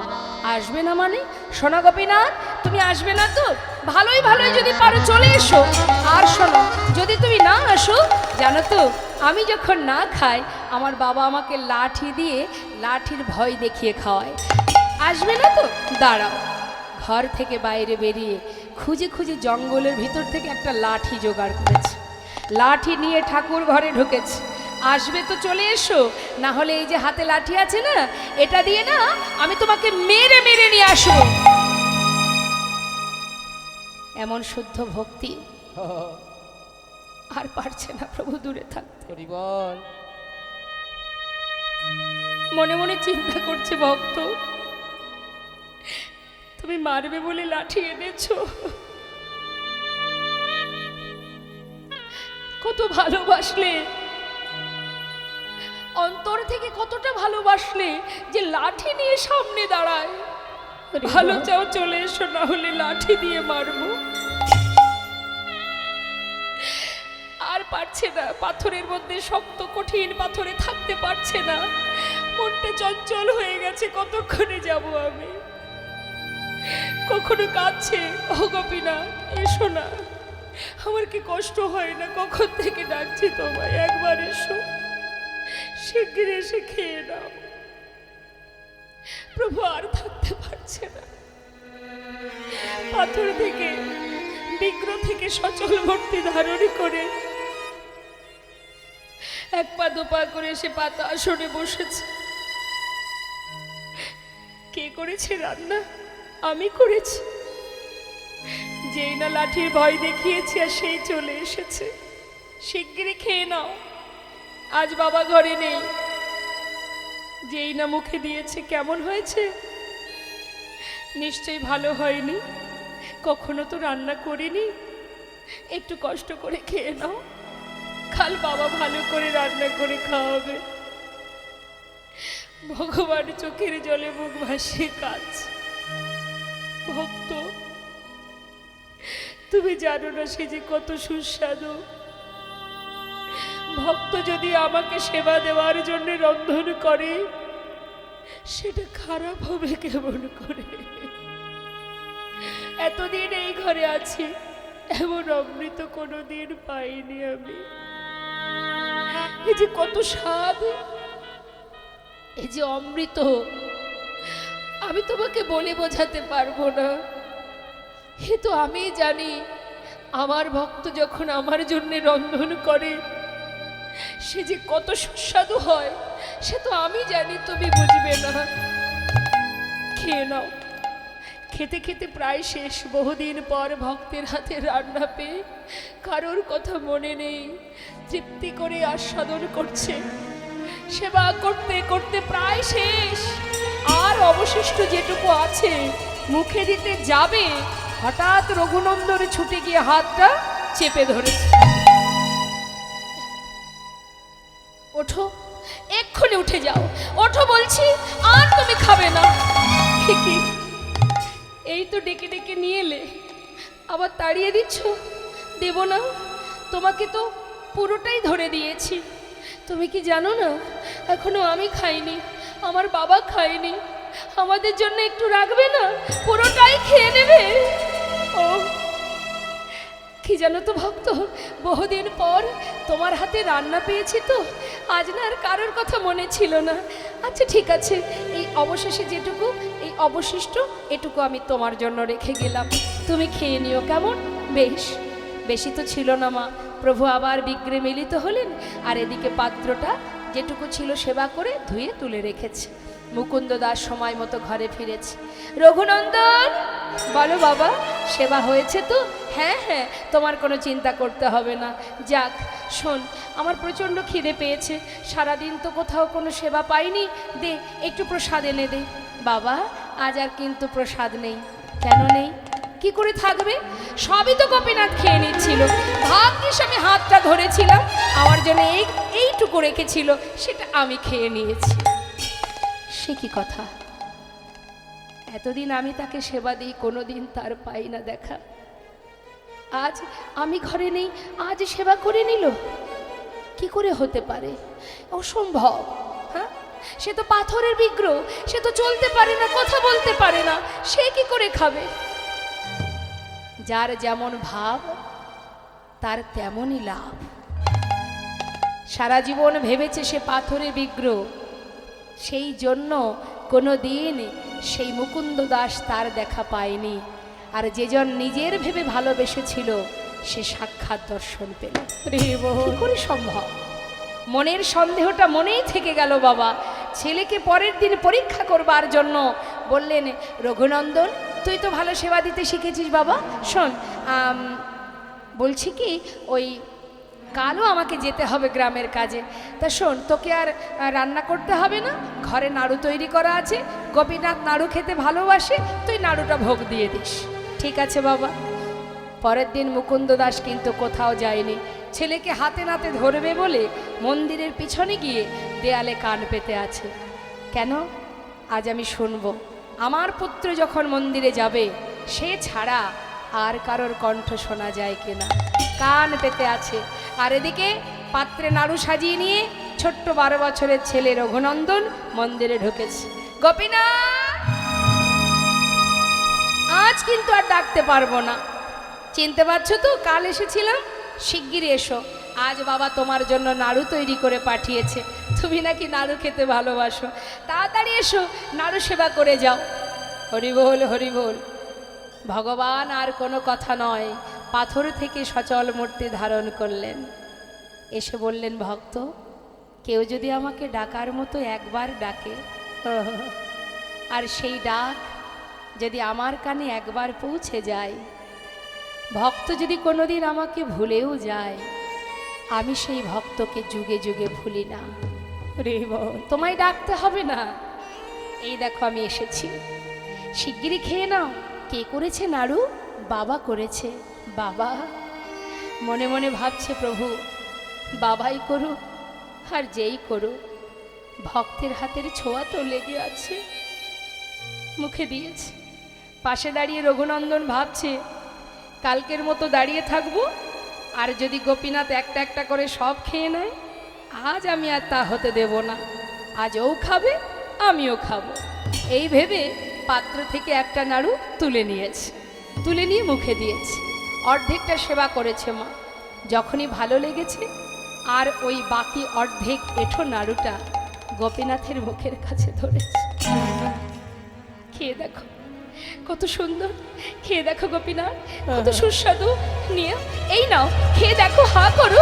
আসবে না মানে? শোনো গোপীনাথ, তুমি আসবে না তো? ভালোই ভালোই যদি পারো চলে এসো। আর শোনো, যদি তুমি না আসো, জানো তো আমি যখন না খাই আমার বাবা আমাকে লাঠি দিয়ে লাঠির ভয় দেখিয়ে খাওয়ায়। আসবে না তো? দাঁড়াও। ঘর থেকে বাইরে বেরিয়ে খুঁজে খুঁজে জঙ্গলের ভিতর থেকে একটা লাঠি জোগাড় করেছে। লাঠি নিয়ে ঠাকুর ঘরে ঢুকেছে। আসবে তো চলে এসো, না হলে এই যে হাতে লাঠি আছে না, এটা দিয়ে না আমি তোমাকে মেরে মেরে নিয়ে আসবো। এমন শুদ্ধ ভক্তি আর পারছে না প্রভু দূরে থাকতে। মনে মনে চিন্তা করছে ভক্ত, তুমি মারবে বলে লাঠি এনেছো, কত ভালোবাসলে, অন্তর থেকে কতটা ভালোবাসলে যে লাঠি নিয়ে সামনে দাঁড়ায়। ভালো চাও চলে এসো, না হলে লাঠি দিয়ে মারবো। আর পারছে না, পাথরের মধ্যে শক্ত কঠিন পাথরে থাকতে পারছে না। মনটা চঞ্চল হয়ে গেছে, কতক্ষণে যাব আমি। কখনো কাঁদছে, ও গোপীনাথ এসো না, আমার কি কষ্ট হয় না? কখন থেকে ডাকছি তোমায়, একবার এসো, শিগগির এসে খেয়ে নাও। প্রভু আর থাকতে পারছে না। পাথর থেকে বিগ্রহ থেকে সচল মূর্তি ধারণ করে এক পা দুপা করে সে পাতা আসনে বসেছে। কে করেছে রান্না? আমি করেছি। যেই না লাঠির ভয় দেখিয়েছি আর সেই চলে এসেছে। শিগগিরই খেয়ে নাও, আজ বাবা ঘরে নেই। যেই না মুখে দিয়েছে, কেমন হয়েছে? নিশ্চয়ই ভালো হয়নি, কখনো তো রান্না করিনি। একটু কষ্ট করে খেয়ে নাও, কাল বাবা ভালো করে রান্না করে খাওয়াবে। ভগবান চোখের জলে মুখ ভাসিয়ে কাজ। ভক্ত, তুমি জানো না সে যে কত সুস্বাদু। ভক্ত যদি আমাকে সেবা দেওয়ার জন্য রন্ধন করে, সেটা খারাপ হবে কেমন করে? এতদিন এই ঘরে আছি, এমন অমৃত কোনোদিন পাইনি আমি। এই যে কত স্বাদ, এই যে অমৃত, আমি তোমাকে বলে বোঝাতে পারবো না। এ তো আমি জানি। আমার ভক্ত যখন আমার জন্য রন্ধন করে, সে যে কত সুস্বাদু হয়, সে তো আমি জানি, তুমি বুঝবে না। খেয়ে নাও। খেতে খেতে প্রায় শেষ। বহুদিন পর ভক্তের হাতে রান্না পেয়ে কারোর কথা মনে নেই, তৃপ্তি করে আস্বাদন করছে। সেবা করতে করতে প্রায় শেষ। আর অবশিষ্ট যেটুকু আছে মুখে দিতে যাবে, হঠাৎ রঘুনন্দন ছুটে গিয়ে হাতটা চেপে ধরেছে। ওঠো, এক্ষুনি উঠে যাও, ওঠো বলছি, আর তুমি খাবে না। কি এই তো ডেকে ডেকে নিয়ে এলে, আবার তাড়িয়ে দিচ্ছ? দেব না, তোমাকে তো পুরোটাই ধরে দিয়েছি। তুমি কি জানো না এখনো আমি খাইনি, আমার বাবা খায়নি। আমাদের জন্য একটু রাখবে না? পুরোটাই খেয়ে নেবে। ও কি জানো তো ভক্ত, বহুদিন পর তোমার হাতে রান্না পেয়েছি তো, আজ না আর কারোর কথা মনে ছিল না। আচ্ছা ঠিক আছে, এই অবশেষে যেটুকু, এই অবশিষ্ট এটুকু আমি তোমার জন্য রেখে গেলাম। তুমি খেয়ে নিও, কেমন? বেশ। বেশি তো ছিল না মা। প্রভু আবার বিগ্রে মিলিত হলেন, আর এদিকে পাত্রটা যেটুকু ছিল সেবা করে ধুয়ে তুলে রেখেছে। মুকুন্দ দাস সময় মতো ঘরে ফিরেছে। রঘুনন্দন, বলো বাবা, সেবা হয়েছে তো? হ্যাঁ হ্যাঁ, তোমার কোনো চিন্তা করতে হবে না। যাক, শোন, আমার প্রচণ্ড খিদে পেয়েছে, সারাদিন তো কোথাও কোনো সেবা পাইনি, দে একটু প্রসাদ এনে দে। বাবা, আজ আর কিন্তু প্রসাদ নেই। কেন নেই? কি করে থাকবে? সবই তো গোপীনাথ খেয়ে নিচ্ছিল। ভাগ্যিস আমি হাতটা ধরেছিলাম, আমার জন্য এইটুকু রেখেছিল, সেটা আমি খেয়ে নিয়েছি। সে কি কথা? এতদিন আমি তাকে সেবা দিই, কোনোদিন তার পাই না দেখা। আজ আমি ঘরে নেই, আজ সেবা করে নিল? কি করে হতে পারে? অসম্ভব। হ্যাঁ, সে তো পাথরের বিগ্রহ, সে তো চলতে পারে না, কথা বলতে পারে না, সে কি করে খাবে? যার যেমন ভাব তার তেমনই লাভ। সারা জীবন ভেবেছে সে পাথরের বিগ্রহ, সেই জন্য কোনো দিন সেই মুকুন্দ দাস তার দেখা পায়নি। আর যেজন নিজের ভেবে ভালোবেসেছিল সে সাক্ষাৎ দর্শন পেল। কি করে সম্ভব? মনের সন্দেহটা মনেই থেকে গেল বাবা। ছেলেকে পরের দিন পরীক্ষা করবার জন্য বললেন, রঘুনন্দন, তুই তো ভালো সেবা দিতে শিখেছিস বাবা, শোন, বলছি কি, ওই কালও আমাকে যেতে হবে গ্রামের কাজে। তা শোন, তোকে আর রান্না করতে হবে না, ঘরে নাড়ু তৈরি করা আছে, গোপীনাথ নাড়ু খেতে ভালোবাসে, তুই নাড়ুটা ভোগ দিয়ে দিস। ঠিক আছে বাবা। পরের দিন মুকুন্দ দাস কিন্তু কোথাও যায়নি। ছেলেকে হাতে নাতে ধরবে বলে মন্দিরের পিছনে গিয়ে দেয়ালে কান পেতে আছে। কেন? আজ আমি শুনবো আমার পুত্র যখন মন্দিরে যাবে, সে ছাড়া আর কারোর কণ্ঠ শোনা যায় কিনা। কান পেতে আছে। আর এদিকে পাত্রে নাড়ু সাজিয়ে নিয়ে ছোট্ট 12 বছরের ছেলে রঘুনন্দন মন্দিরে ঢুকেছে। গোপীনাথ, আজ কিন্তু আর ডাকতে পারবো না, চিনতে পারছো তো? কাল এসেছিলাম, শিগগিরই এসো। আজ বাবা তোমার জন্য নাড়ু তৈরি করে পাঠিয়েছে, তুমি নাকি নাড়ু খেতে ভালোবাসো, তাড়াতাড়ি এসো, নাড়ু সেবা করে যাও। হরি বল, হরি বল। ভগবান আর কোনো কথা নয়, পাথর থেকে সচল মূর্তি ধারণ করলেন। এসে বললেন, ভক্ত, কেউ যদি আমাকে ডাকার মতো একবার ডাকে, আর সেই ডাক যদি আমার কানে একবার পৌঁছে যায়, ভক্ত যদি কোনোদিন আমাকে ভুলেও যায়, আমি সেই ভক্তকে যুগে যুগে ভুলি না। রে বল, তোমায় ডাকতে হবে না, এই দেখো আমি এসেছি, শিগগিরই খেয়ে নাও। কে করেছে নাড়ু? বাবা করেছে। বাবা? মনে মনে ভাবছে, প্রভু বাবাই করুক আর যেই করুক, ভক্তের হাতের ছোঁয়া তো লেগে আছে। মুখে দিয়েছে। পাশে দাঁড়িয়ে রঘুনন্দন ভাবছে, কালকের মতো দাঁড়িয়ে থাকবো, আর যদি গোপীনাথ একটা একটা করে সব খেয়ে নেয়, আজ আমি আর তা হতে দেব না। আজ ও খাবে, আমিও খাবো। এই ভেবে পাত্র থেকে একটা নাড়ু তুলে নিয়েছে, তুলে নিয়ে মুখে দিয়েছে। অর্ধেকটা সেবা করেছে মা। যখনই ভালো লেগেছে, আর ওই বাকি অর্ধেক এঁঠো নাড়ুটা গোপীনাথের মুখের কাছে ধরেছে। খেয়ে দেখো, কত সুন্দর, খেয়ে দেখো গোপীনাথ, কত সুস্বাদু, নিয়ে এই নাও, খেয়ে দেখো, হা করো।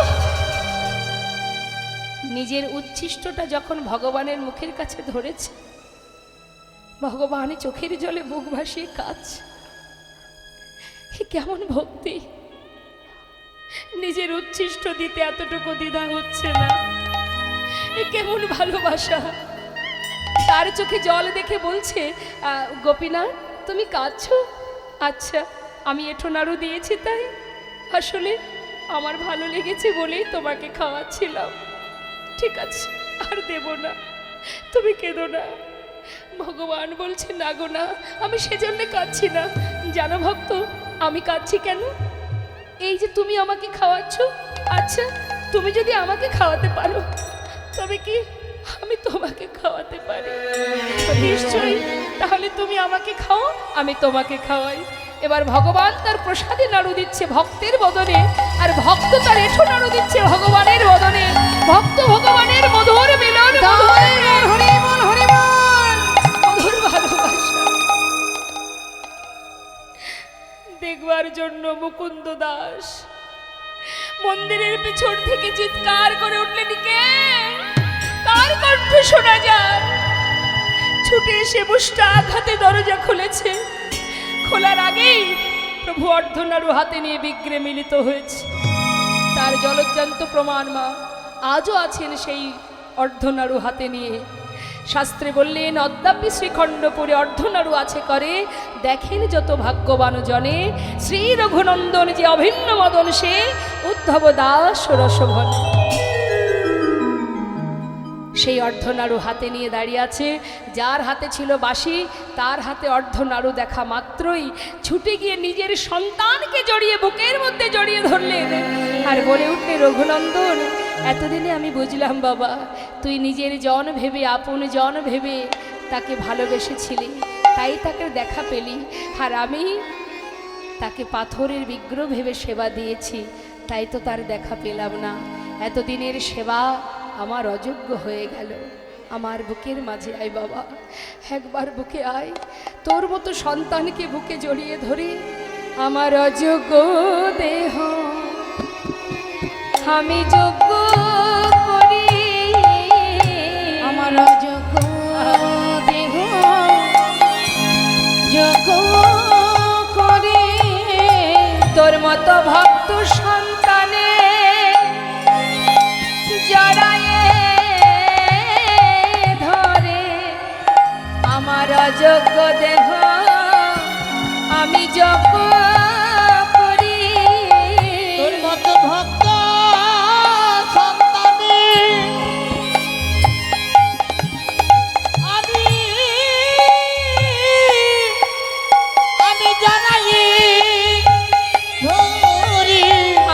নিজের উচ্ছিষ্টটা যখন ভগবানের মুখের কাছে ধরেছে, ভগবান চোখের জলে বুক ভাসিয়ে কাঁদছে। কেমন ভক্তি! নিজের উচ্ছিষ্ট দিতে এতটুকু দ্বিধা হচ্ছে না, কেমন ভালোবাসা! তার চোখে জল দেখে বলছে, গোপীনাথ তুমি কাঁদছো? আচ্ছা, আমি এঁঠো নাড়ু দিয়েছি তাই? আসলে আমার ভালো লেগেছে বলেই তোমাকে খাওয়াচ্ছিলাম। ঠিক আছে, আর দেব না, তুমি কেঁদো না। ভগবান বলছে, না গো না, আমি সেজন্য কাঁদছি না। জানো ভক্ত, আমি কাঁদছি কেন? এই যে তুমি আমাকে খাওয়াচ্ছ, আচ্ছা তুমি যদি আমাকে খাওয়াতে পারো, তবে কি আমি তোমাকে খাওয়াতে পারি? নিশ্চয়ই, তাহলে তুমি আমাকে খাও, আমি তোমাকে খাওয়াই। এবার ভগবান তার প্রসাদে নাড়ু দিচ্ছে ভক্তের বদনে, আর ভক্ত তার এঁঠো নাড়ু দিচ্ছে ভগবানের বদনে। ভক্ত ভগবানের মধুর মিলন, মধুর ভালোবাসা। দেখ মুকুন্দ দাস মন্দিরের পিছন থেকে চিৎকার করে উঠলেন, কে? কার কণ্ঠ শোনা যায়? ছুটে এসে মুষ্টা আঘাতে দরজা খুলেছে। খোলার আগেই প্রভু অর্ধনাড়ু হাতে নিয়ে বিগ্রে মিলিত হয়েছে। তার জলজ্জান্ত প্রমাণ মা আজও আছেন সেই অর্ধনাড়ু হাতে নিয়ে। শাস্ত্রে বললেন, অদ্যাপি শ্রীখণ্ডপুরে অর্ধনাড়ু আছে করে, দেখেন যত ভাগ্যবান জনে, শ্রী রঘুনন্দন যে অভিন্ন মদন সে, উদ্ধব দাস রসভন। সেই অর্ধনাড়ু হাতে নিয়ে দাঁড়িয়ে আছে। যার হাতে ছিল বাঁশি তার হাতে অর্ধনাড়ু দেখা মাত্রই ছুটে গিয়ে নিজের সন্তানকে জড়িয়ে বুকের মধ্যে জড়িয়ে ধরলেন আর বলে উঠলেন, রঘুনন্দন, এতদিনে আমি বুঝলাম বাবা, তুই নিজের জন ভেবে, আপন জন ভেবে তাকে ভালোবেসেছিলি, তাই তাকে দেখা পেলি। আর আমি তাকে পাথরের বিগ্রহ ভেবে সেবা দিয়েছি, তাই তো তার দেখা পেলাম না। এতদিনের সেবা আমার অযোগ্য হয়ে গেল। আমার বুকের মাঝে আয় বাবা, একবার বুকে আয়, তোর মতো সন্তানকে বুকে জড়িয়ে ধরে আমার অযোগ্য দেহ আমি যোগ্য করি,
আমার অযোগ্য দেহ যোগ্য করে
তোর মতো ভক্ত সন্তানে জড়ায়ে ধরে আমার অযোগ্য দেহ আমি যোগ্য করি।
তোর মতো ভক্ত সন্তানে আমি জানাই ধরি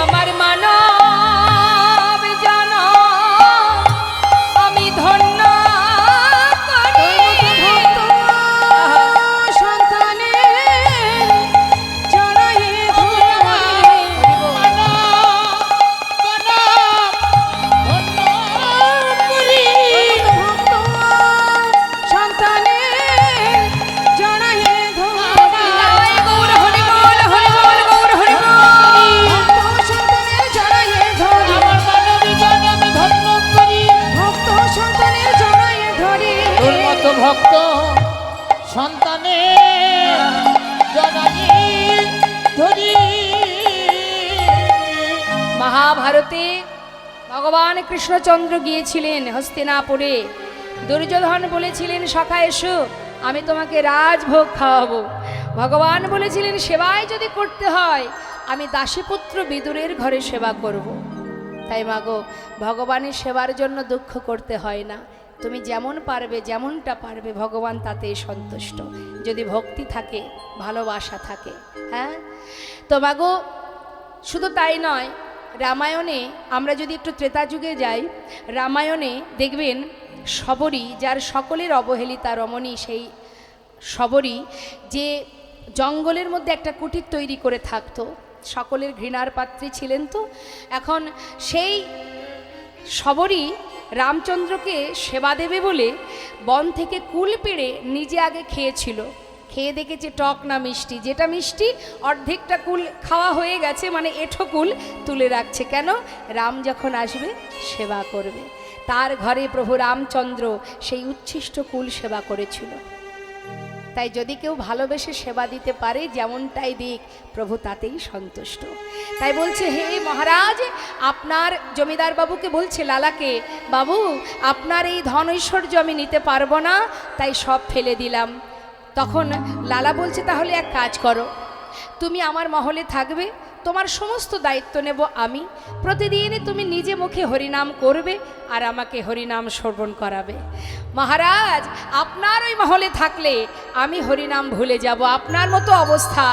আমার মানব জন আমি ধন্য করি।
সন্তানে জড়াই সন্তানে জড়াই
জয় গৌর হরি বল, হরি বল, গৌর হরি বল।
সন্তানের জড়াই ধরি আমার মানবী জন আমি ধন্য করি ভক্ত সন্তানের জড়াই ধরি তোর মতো ভক্ত সন্তানে জড়াই ধরি।
মহাভারতে ভগবান কৃষ্ণচন্দ্র গিয়েছিলেন হস্তিনাপুরে। দুর্যোধন বলেছিলেন, সখা এসো, আমি তোমাকে রাজভোগ খাওয়াবো। ভগবান বলেছিলেন, সেবায় যদি করতে হয় আমি দাসীপুত্র বিদুরের ঘরে সেবা করব। তাই মাগো, ভগবানের সেবার জন্য দুঃখ করতে হয় না। তুমি যেমন পারবে, যেমনটা পারবে, ভগবান তাতেই সন্তুষ্ট, যদি ভক্তি থাকে, ভালোবাসা থাকে। হ্যাঁ তো মাগো, শুধু তাই নয়, রামায়ণে আমরা যদি একটু ত্রেতা যুগে যাই, রামায়ণে দেখবেন শবরী, যার সকলের অবহেলিতা রমণী, সেই শবরী যে জঙ্গলের মধ্যে একটা কুটির তৈরি করে থাকতো, সকলের ঘৃণার পাত্রী ছিলেন। তো এখন সেই শবরী রামচন্দ্রকে সেবা দেবে বলে বন থেকে কুল পেড়ে নিজে আগে খেয়েছিল। খেয়ে দেখেছে টক না মিষ্টি, যেটা মিষ্টি অর্ধেকটা কুল খাওয়া হয়ে গেছে, মানে এঁঠো কুল তুলে রাখছে। কেন? রাম যখন আসবে সেবা করবে। তার ঘরে প্রভু রামচন্দ্র সেই উচ্ছিষ্ট কুল সেবা করেছিল। তাই যদি কেউ ভালোবেসে সেবা দিতে পারে, যেমনটাই দিক, প্রভু তাতেই সন্তুষ্ট। তাই বলছে, হে মহারাজ, আপনার জমিদার বাবুকে বলছে, লালাকে, বাবু আপনার এই ধন ঐশ্বর্য আমি নিতে পারবো না, তাই সব ফেলে দিলাম। তখন লালা বলছে, তাহলে এক কাজ করো, তুমি আমার মহলে থাকবে, তোমার সমস্ত দায়িত্ব নেব আমি। প্রতিদিন তুমি নিজে মুখে হরিনাম করবে আর আমাকে হরিনাম শ্রবণ করাবে। মহারাজ, আপনার ওই মহলে থাকলে আমি হরিনাম ভুলে যাব। আপনার মতো অবস্থা,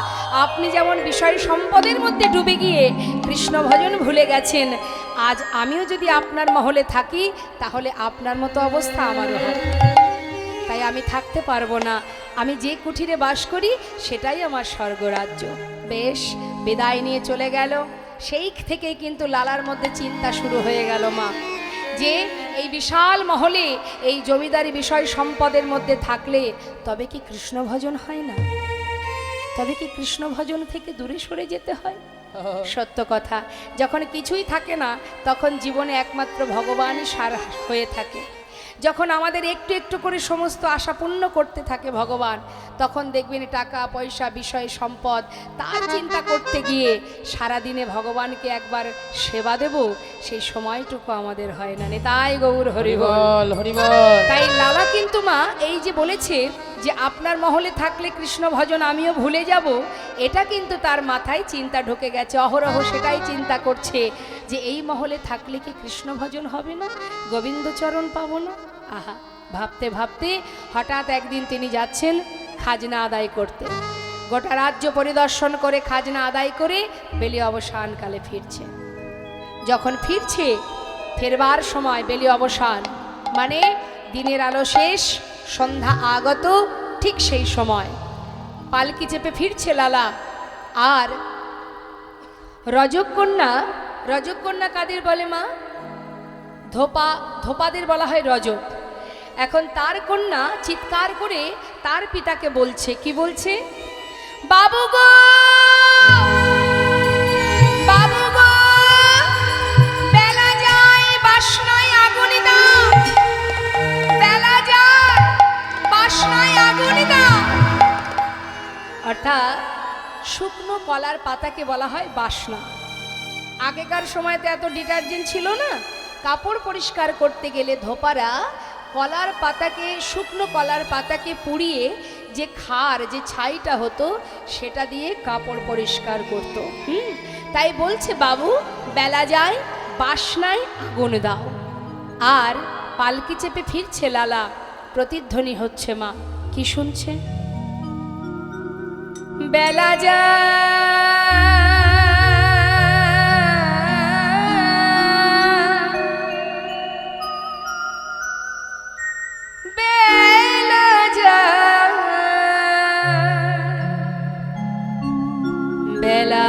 আপনি যেমন বিষয় সম্পদের মধ্যে ডুবে গিয়ে কৃষ্ণ ভজন ভুলে গেছেন, আজ আমিও যদি আপনার মহলে থাকি তাহলে আপনার মতো অবস্থা আমারও হবে। তাই আমি থাকতে পারবো না, আমি যে কুঠিরে বাস করি সেটাই আমার স্বর্গরাজ্য। বেশ, বিদায় নিয়ে চলে গেল। সেই থেকেই কিন্তু লালার মধ্যে চিন্তা শুরু হয়ে গেল মা, যে এই বিশাল মহলে এই জমিদারি বিষয় সম্পদের মধ্যে থাকলে তবে কি কৃষ্ণ ভজন হয় না? তবে কি কৃষ্ণ ভজন থেকে দূরে সরে যেতে হয়? সত্য কথা, যখন কিছুই থাকে না তখন জীবনে একমাত্র ভগবানই সার হয়ে থাকে। যখন আমাদের একটু একটু করে সমস্ত আশা পূর্ণ করতে থাকে ভগবান, তখন দেখবেন টাকা পয়সা বিষয় সম্পদ তার চিন্তা করতে গিয়ে সারাদিনে ভগবানকে একবার সেবা দেব সেই সময়টুকু আমাদের হয় না। তাই গৌর হরিবল
হরিবল।
তাই লালা কিন্তু মা এই যে বলেছে যে আপনার মহলে থাকলে কৃষ্ণ ভজন আমিও ভুলে যাব, এটা কিন্তু তার মাথায় চিন্তা ঢুকে গেছে। অহরহ সেটাই চিন্তা করছে যে এই মহলে থাকলে কি কৃষ্ণ ভজন হবে না, গোবিন্দচরণ পাবো না। আহা, ভাবতে ভাবতে হঠাৎ একদিন তিনি যাচ্ছেন খাজনা আদায় করতে। গোটা রাজ্য পরিদর্শন করে খাজনা আদায় করে বেলি অবসানকালে ফিরছে। যখন ফিরছে, ফেরবার সময় বেলি অবসান মানে দিনের আলো শেষ, সন্ধ্যা আগত, ঠিক সেই সময় পালকি চেপে ফিরছে লালা। আর রজকন্যা, রজকন্যা কাদের বলে মা? ধোপাদের বলা হয় রজক। এখন তার কন্যা চিৎকার করে তার পিতাকে বলছে, কি বলছে? বাবু গো, বাবু গো, বেলা যায় বাসনায় আগুন দাও, বেলা যায় বাসনায় আগুন দাও। অর্থাৎ শুকনো কলার পাতাকে বলা হয় বাসনা। আগেকার সময়তে এত ডিটারজেন্ট ছিল না, কাপড় পরিষ্কার করতে গেলে ধোপারা কলার পাতাকে, শুকনো কলার পাতাকে পুড়িয়ে যে খার, যে ছাইটা হতো সেটা দিয়ে কাপড় পরিষ্কার করত। তাই বলছে বাবু বেলা যায় বাসনায় আগুন দাও। আর পালকি চেপে ফিরছে লালা, প্রতিধ্বনি হচ্ছে মা, কি শুনছে? বেলা যায় বেলা যায়, বেলা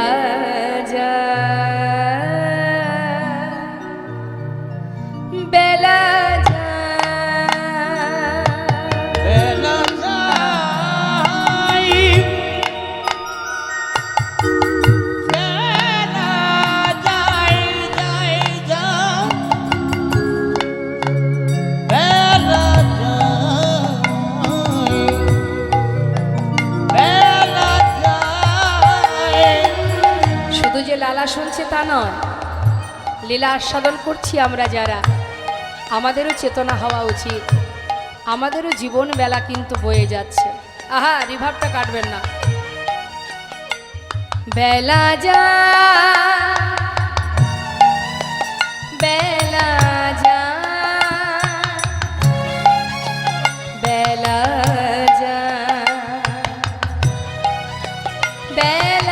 লালা শুনছে তা নয়, লীলা আস্বাদন করছি আমরা যারা, আমাদেরও চেতনা হওয়া উচিত। আমাদেরও জীবন বেলা কিন্তু বয়ে যাচ্ছে। আহা, রিভাবটা কাটবেন না। বেলা যায়, বেলা যায়, বেলা যায়, বেলা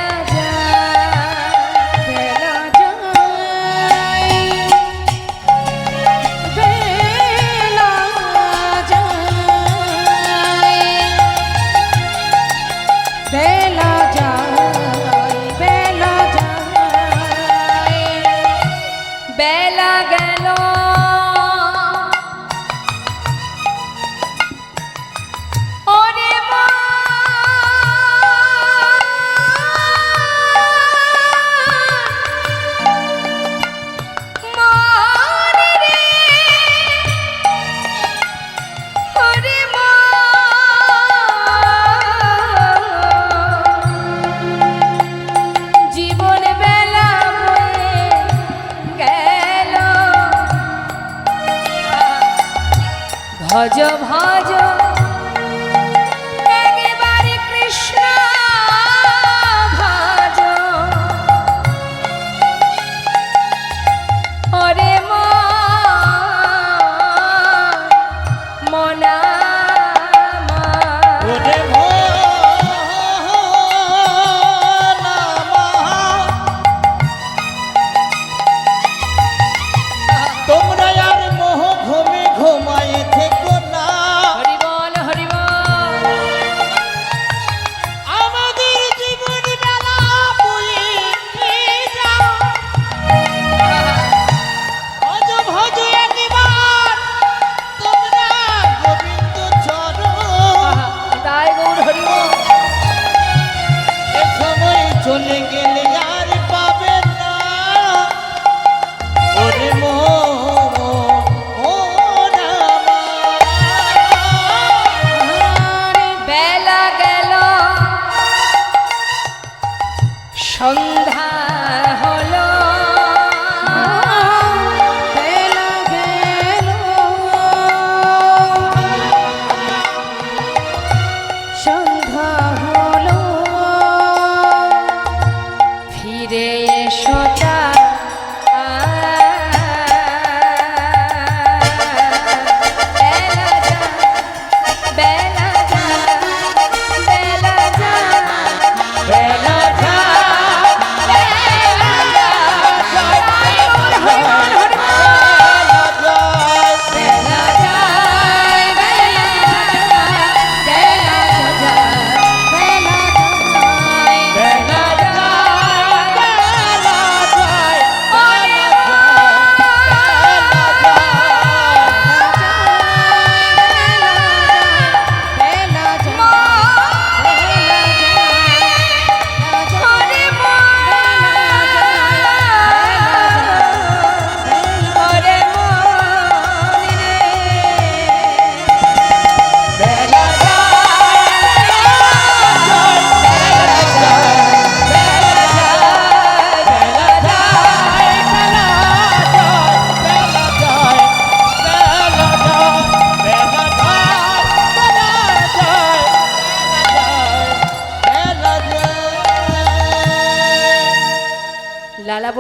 ভজ ভজ একবারে কৃষ্ণ ভজ, ওরে মনা
তোমরা আর মোহ ঘুমে ঘুমায় থেকো না,
হরি বল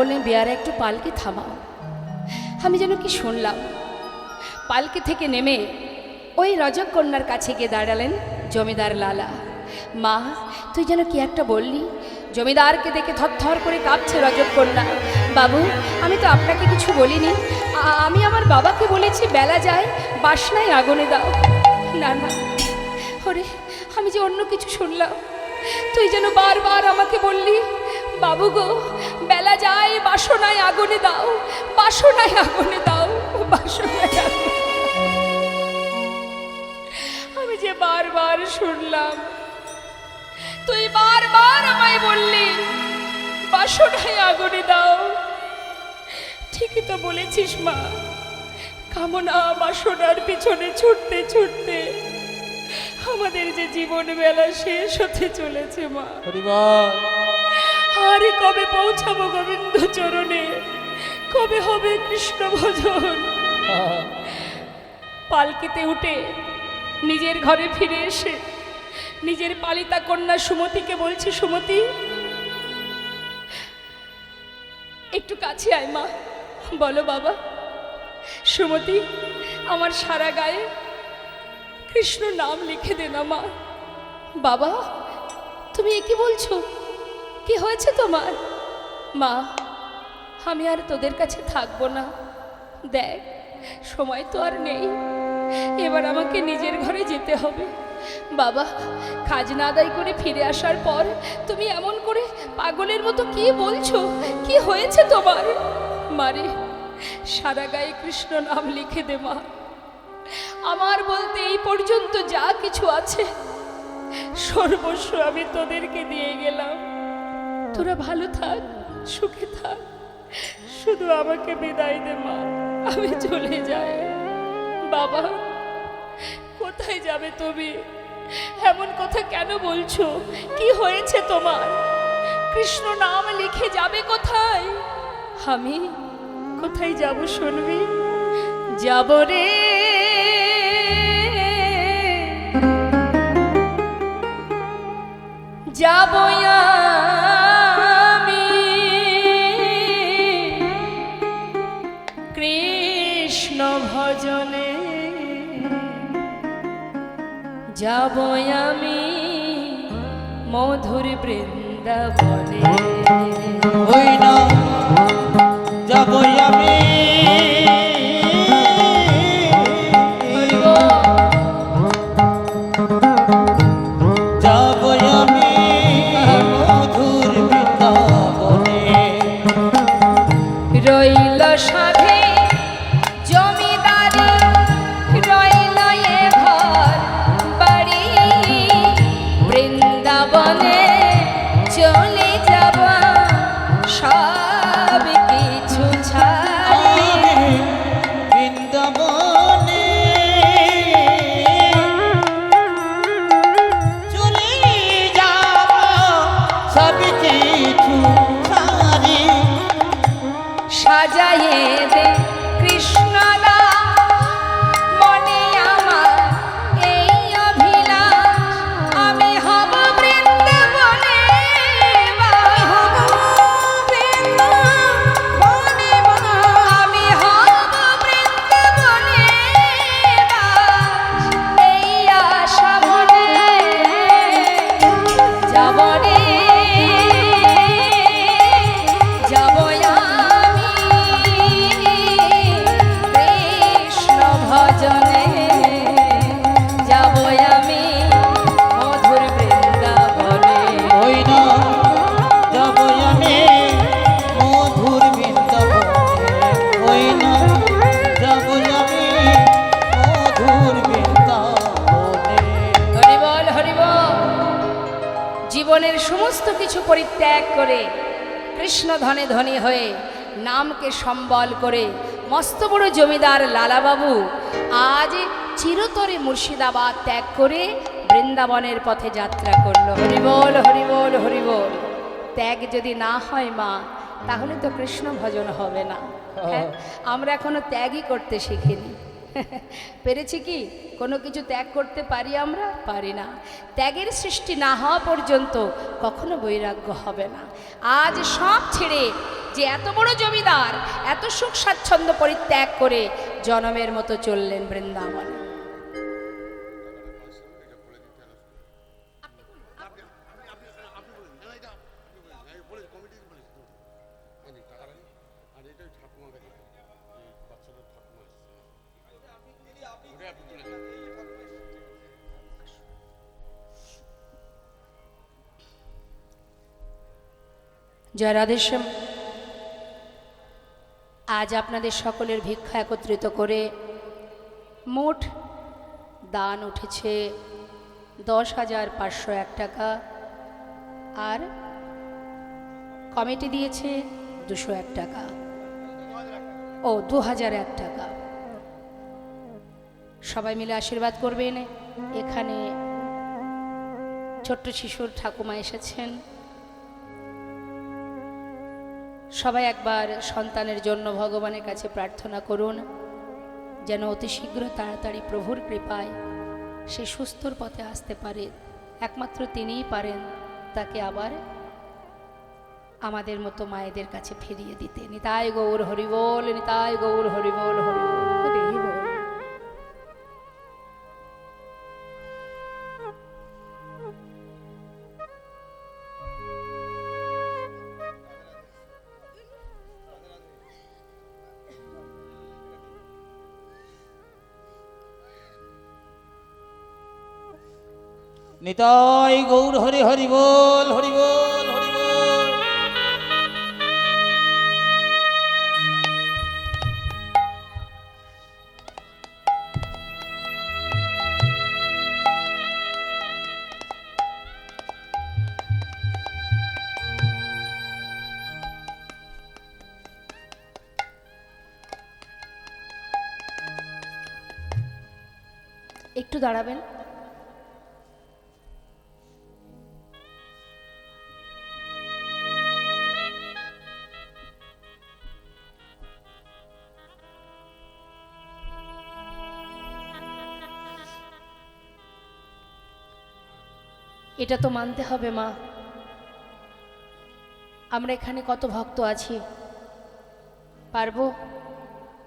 বললেন, বেয়ারা একটু পালকি থামাও। আমি যেন কি শুনলাম, পালকি থেকে নেমে ওই রজকন্যার কাছে গিয়ে দাঁড়ালেন জমিদার লালা। মা, তুই যেন কি একটা বললি। জমিদারকে দেখে থরথর করে কাঁপছে রজকন্যা। বাবু, আমি তো আপনাকে কিছু বলিনি। আমি আমার বাবাকে বলেছি বেলা যায় বাসনায় আগুনে দাও। না না, ওরে, আমি যে অন্য কিছু শুনলাম। তুই যেন বারবার আমাকে বললি, বাবু গো, বেলা যায় বাসনায় আগুনে দাও, বাসনায় আগুনে দাও, বাসনায় আগুনে। আমি যে বারবার শুনলাম, তুই বারবার আমায় বললি বাসনায় আগুনে দাও। ঠিকই তো বলেছিস মা, কামনা বাসনার পিছনে ছুটতে ছুটতে আমাদের যে জীবন বেলা শেষ হতে চলেছে মা। আরে কবে পৌঁছাবো গোবিন্দ চরণে, কবে হবে কৃষ্ণ ভজন। পালকিতে উঠে নিজের ঘরে ফিরে এসে নিজের পালিতা কন্যা সুমতিকে বলছি, সুমতি একটু কাছে আয় মা। বলো বাবা। সুমতি, আমার সারা গায়ে কৃষ্ণ নাম লিখে দে না মা। বাবা, তুমি এ কি বলছো? কি হয়েছে তোমার? মা, আমি আর তোদের কাছে থাকবো না। দেখ, সময় তো আর নেই, এবার আমাকে নিজের ঘরে যেতে হবে। বাবা, খাজনা আদায় করে ফিরে আসার পর তুমি এমন করে পাগলের মতো কি বলছো? কি হয়েছে তোমার? মারে, সারা গায়ে কৃষ্ণ নাম লিখে দে মা। আমার বলতে এই পর্যন্ত যা কিছু আছে সর্বস্ব আমি তোদেরকে দিয়ে গেলাম। তোরা ভালো থাক, সুখে থাক, শুধু আমাকে বিদায় দে মা, আমি চলে যাই। বাবা, কোথায় যাবে তুমি? এমন কথা কেন বলছো? কি হয়েছে তোমার? কৃষ্ণ নাম লিখে যাবে কোথায়? আমি কোথায় যাব শুনবি? যাব রে যাব আমি কৃষ্ণ ভজনে, যাব আমি মধুর বৃন্দাবনে।
ওই না যাব আমি
রইল সাধে জমিদারি, রইল এ ঘর বাড়ি, বৃন্দাবনে চলে যাব সব কিছু ছাড়ি।
বৃন্দাবনে চলে যাব সব কিছু ছাড়ি।
সাজায়ে দে কৃষ্ণদা মনে আমার এই অভিলাষ, আমি হব বৃন্দাবনে, আমি হব বৃন্দাবনে, এই আশা মনে যাব রে, যাব ভজনে, যাব আমি মধুর বৃন্দাবনে।
ওই না যাব আমি মধুর বৃন্দাবনে, ওই না যাব আমি মধুর বৃন্দাবনে।
হরি বল, হরি বল। জীবনের সমস্ত কিছু পরিত্যাগ করে কৃষ্ণ ধনে ধনী হয়ে নামকে সম্বল করে মস্ত বড় জমিদার লালাবাবু আজ চিরতরে মুর্শিদাবাদ ত্যাগ করে বৃন্দাবনের পথে যাত্রা করলো। হরি বল, হরি বল, হরি বল। ত্যাগ যদি না হয় মা, তাহলে তো কৃষ্ণ ভজন হবে না। হ্যাঁ, আমরা এখনো ত্যাগই করতে শিখিনি। পেরেছি কি? কোনো কিছু ত্যাগ করতে পারি আমরা? পারি না। ত্যাগের সৃষ্টি না হওয়া পর্যন্ত কখনো বৈরাগ্য হবে না। আজ সব ছেড়ে যে এত বড় জমিদার এত সুখ স্বাচ্ছন্দ্য পরিত্যাগ করে জনমের মতো চললেন বৃন্দাবনে। জয় রাধেশ্যাম। আজ আপনাদের সকলের ভিক্ষা একত্রিত করে মোট দান উঠেছে 10,501 টাকা, আর কমিটি দিয়েছে 201 টাকা, ও 2001 টাকা। সবাই মিলে আশীর্বাদ করবেন। এখানে ছোট্ট শিশুর ঠাকুমা এসেছেন। সবাই একবার সন্তানের জন্য ভগবানের কাছে প্রার্থনা করুন যেন অতি শীঘ্র তাড়াতাড়ি প্রভুর কৃপায় সে সুস্থর পথে আসতে পারে। একমাত্র তিনিই পারেন তাকে আবার আমাদের মতো মায়েদের কাছে ফিরিয়ে দিতে। নিতাই গৌর হরিবোল, নিতাই গৌর হরিবোল, হরিবোল হরিবোল।
নিতাই গৌর হরি হরি বল, হরি বল, হরি বল।
একটু দাঁড়াবেন। এটা তো মানতে হবে মা, আমরা এখানে কত ভক্ত আছি, পারবো?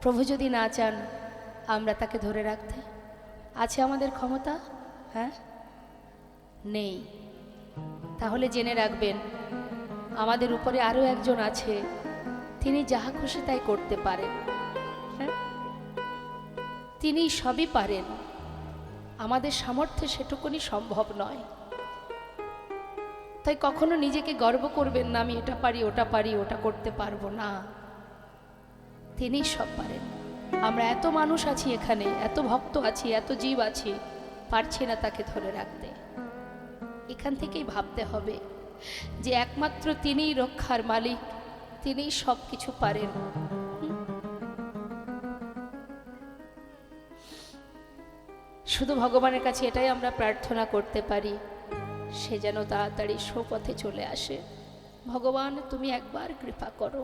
প্রভু যদি না চান আমরা তাকে ধরে রাখতে? আছে আমাদের ক্ষমতা? হ্যাঁ, নেই। তাহলে জেনে রাখবেন আমাদের উপরে আরও একজন আছে, তিনি যাহা খুশি তাই করতে পারেন। হ্যাঁ, তিনি সবই পারেন, আমাদের সামর্থ্যে সেটুকুনি সম্ভব নয়। তাই কখনো নিজেকে গর্ব করবেন না আমি এটা পারি, ওটা পারি, ওটা করতে পারবো না। তিনি সব পারেন। আমরা এত মানুষ আছি এখানে, এত ভক্ত আছি, এত জীব আছি, পারছি না তাকে ধরে রাখতে। এখান থেকেই ভাবতে হবে যে একমাত্র তিনিই রক্ষার মালিক, তিনিই সব কিছু পারেন। শুধু ভগবানের কাছে এটাই আমরা প্রার্থনা করতে পারি, সে যেন তাড়াতাড়ি সুপথে চলে আসে। ভগবান তুমি একবার কৃপা করো,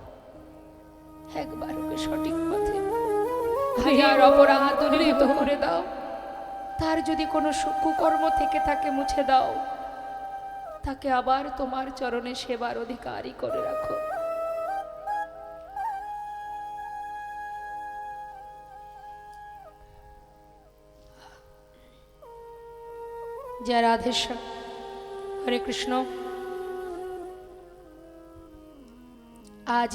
একবার ওকে সঠিক পথে, হাজার অপরাধ দূরীভূত করে দাও। তার যদি কোনো কুকর্ম থেকে থাকে মুছে দাও, তাকে আবার তোমার চরণে সেবার অধিকারী করে রাখো। জয় রাধেশ্যাম। হরে কৃষ্ণ। আজ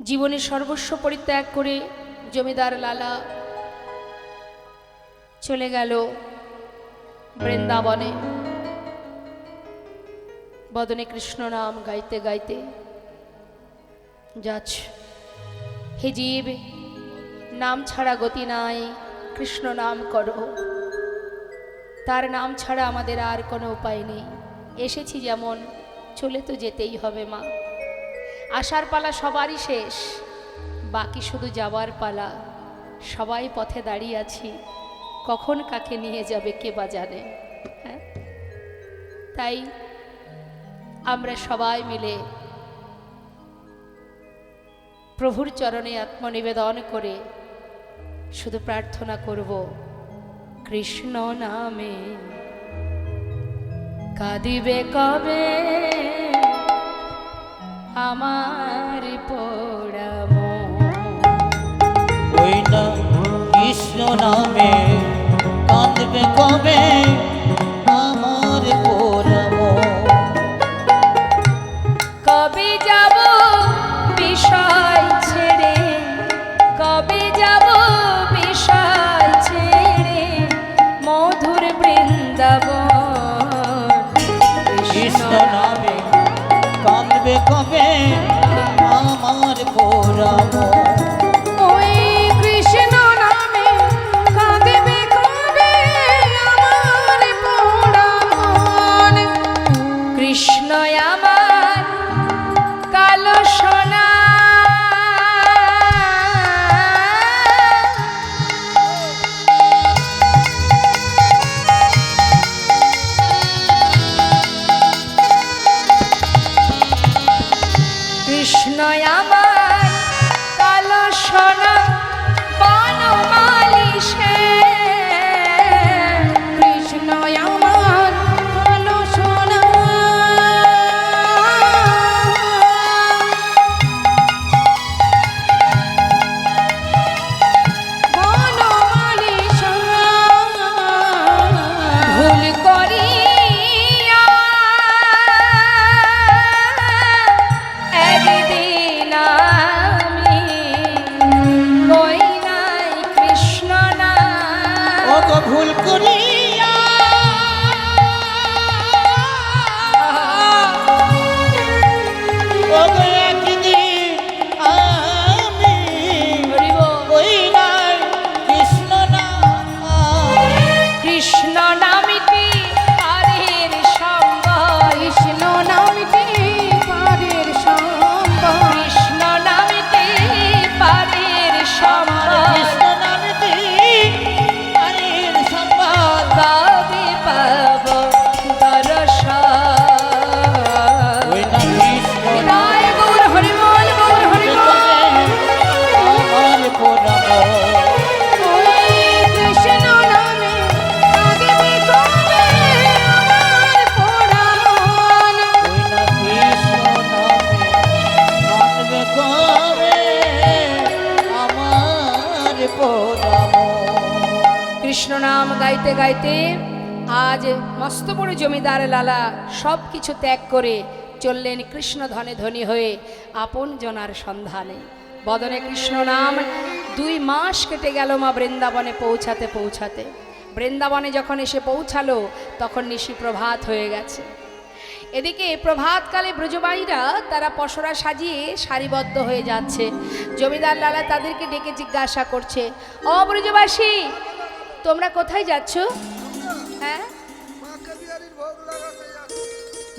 জীবনের সর্বস্ব পরিত্যাগ করে জমিদার লালা চলে গেল বৃন্দাবনে। বদনে কৃষ্ণ নাম গাইতে গাইতে যাচ্ছে। হে জীব, নাম ছাড়া গতি নাই, কৃষ্ণ নাম করো। তার নাম ছাড়া আমাদের আর কোনো উপায় নেই। এসেছি যেমন, চলে তো যেতেই হবে মা। আসার পালা সবারই শেষ, বাকি শুধু যাওয়ার পালা। সবাই পথে দাঁড়িয়ে আছি, কখন কাকে নিয়ে যাবে কে বা জানে। হ্যাঁ, তাই আমরা সবাই মিলে প্রভুর চরণে আত্মনিবেদন করে শুধু প্রার্থনা করব, কৃষ্ণ নামে কাঁদিবে কবে, আমার পোড়া মন।
ওই না কৃষ্ণ নামে কাঁদবে কবে আমার পোড়া মন।
কবে যাব বিষয় ছেড়ে, কবে যাব বিষয় ছেড়ে মধুর বৃন্দাবন।
কৃষ্ণ নামে কাঁদবে কবে আমার পোড়া মন।
ওই কৃষ্ণ নামে কাঁদবে কবে আমার পোড়া মন। কৃষ্ণ আমার কালো সোনা, কৃষ্ণ আমার কালো সোনা বনমালী সে। কৃষ্ণ আমার কালো সোনা বনমালী সোনা। ভুল করিয়া একদিন আমি কই নাই কৃষ্ণ নাম।
ও গো ভুল করিয়া ও গো একদিন আমি ওই নাই কৃষ্ণ নাম।
কৃষ্ণ নামিতে পারের সম্বল, কৃষ্ণ নামিতে পারের সম্বল, কৃষ্ণ নামিতে পারের সম্বল।
কৃষ্ণ নামেতে হরির সম্বল।
কবে পাব দর্শন।
ওই না কৃষ্ণ
হৃদয় গৌর হরিবল, গৌর হরিবল।
আমার পোড়া মন।
ওই কৃষ্ণ নামে কাঁদবে কবে আমার পোড়া মন।
ওই না কৃষ্ণ নামে কাঁদবে কবে আমার পোড়া মন।
কৃষ্ণ নাম গাইতে গাইতে আজ মস্ত বড় জমিদার লালা সব কিছু ত্যাগ করে চললেন কৃষ্ণ ধনে ধনী হয়ে আপন জনার সন্ধানে। বদনে কৃষ্ণ নাম 2 মাস কেটে গেল মা বৃন্দাবনে পৌঁছাতে পৌঁছাতে। বৃন্দাবনে যখন এসে পৌঁছালো তখন নিশি প্রভাত হয়ে গেছে। এদিকে প্রভাতকালে ব্রজবাইরা তারা পসরা সাজিয়ে সারিবদ্ধ হয়ে যাচ্ছে। জমিদার লালা তাদেরকে ডেকে জিজ্ঞাসা করছে, ও ব্রজবাসী, তোমরা কোথায় যাচ্ছ? হ্যাঁ,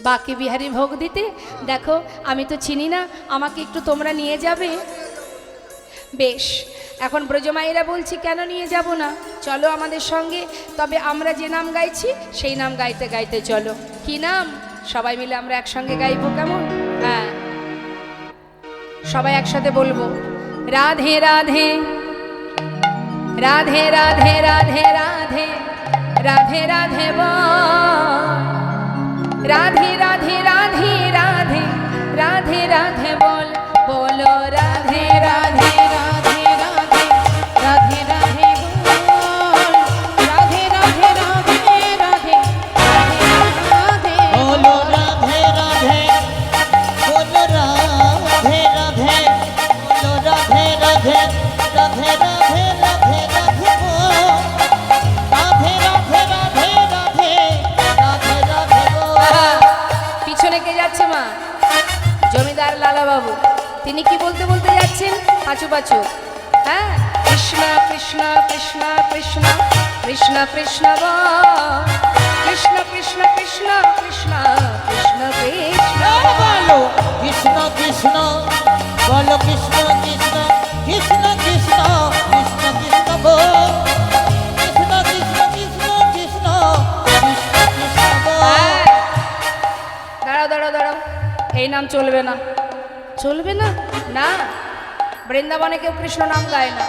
বাকি বিহারীর ভোগ দিতে। দেখো আমি তো চিনি না, আমাকে একটু তোমরা নিয়ে যাবে? বেশ, এখন ব্রজমায়েরা বলছি কেন নিয়ে যাব না, চলো আমাদের সঙ্গে। তবে আমরা যে নাম গাইছি সেই নাম গাইতে গাইতে চলো। কি নাম? সবাই মিলে আমরা একসঙ্গে গাইবো, কেমন? হ্যাঁ, সবাই একসাথে বলবো, রাধে রাধে রাধে রাধে রাধে রাধে রাধে রাধে বল, রাধে রাধে রাধে রাধে রাধে রাধে বল, বলো রাধে রাধে রাধে রাধে রাধে রাধে বল, রাধে রাধে রাধে রাধে রাধে
বলো রাধে রাধে, বলো রাধে রাধে, বলো রাধে রাধে, রাধে রাধে রাধে রাধে বল, রাধে রাধে রাধে রাধে রাধে রাধে বল।
পিছনে কে যাচ্ছে মা? জমিদার লালা বাবু। তিনি কি বলতে বলতে যাচ্ছেন পাঁচু পাঁচু? হ্যাঁ, কৃষ্ণ কৃষ্ণ কৃষ্ণ কৃষ্ণ কৃষ্ণ কৃষ্ণ বল, কৃষ্ণ কৃষ্ণ কৃষ্ণ কৃষ্ণ কৃষ্ণ কৃষ্ণ
বলো কৃষ্ণ কৃষ্ণ, বলো কৃষ্ণ কৃষ্ণ কৃষ্ণ কৃষ্ণ কৃষ্ণ কৃষ্ণ বল, কৃষ্ণ কৃষ্ণ কৃষ্ণ কৃষ্ণ কৃষ্ণ কৃষ্ণ বল।
হ্যাঁ, দাঁড়াও দাঁড়াও দাঁড়াও, এই নাম চলবে না। চলবে না? না, বৃন্দাবনে কেউ কৃষ্ণ নাম গায় না,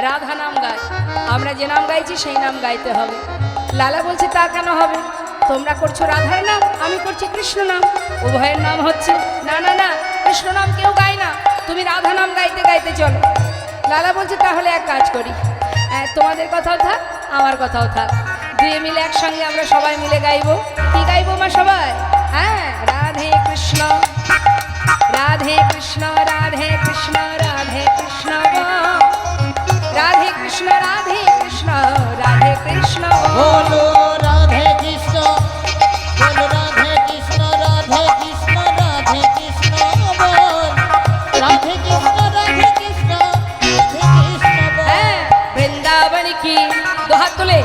রাধা নাম গায়। আমরা যে নাম গাইছি সেই নাম গাইতে হবে। লালা বলছে তা কেন হবে? তোমরা করছো রাধার নাম, আমি করছি কৃষ্ণ নাম, উভয়ের নাম হচ্ছে। না না না, কৃষ্ণ নাম কেউ গায় না, তুমি রাধা নাম গাইতে গাইতে চলো। লালা বলছে তাহলে এক কাজ করি, তোমাদের কথাও থাক আমার কথাও থাক, দুয়ে মিলে একসঙ্গে আমরা সবাই মিলে গাইবো। কি গাইবো মা সবাই? হ্যাঁ, রাধে কৃষ্ণ রাধে কৃষ্ণ রাধে কৃষ্ণ রাধে কৃষ্ণ রাধে কৃষ্ণ রাধে কৃষ্ণ রাধে কৃষ্ণ।
বলো রাধে কৃষ্ণ, বলো রাধে কৃষ্ণ, রাধে কৃষ্ণ, রাধে কৃষ্ণ বল, রাধে কৃষ্ণ, রাধে কৃষ্ণ, রাধে কৃষ্ণ বল।
হ্যাঁ, বৃন্দাবন কি, দুহাত তুলে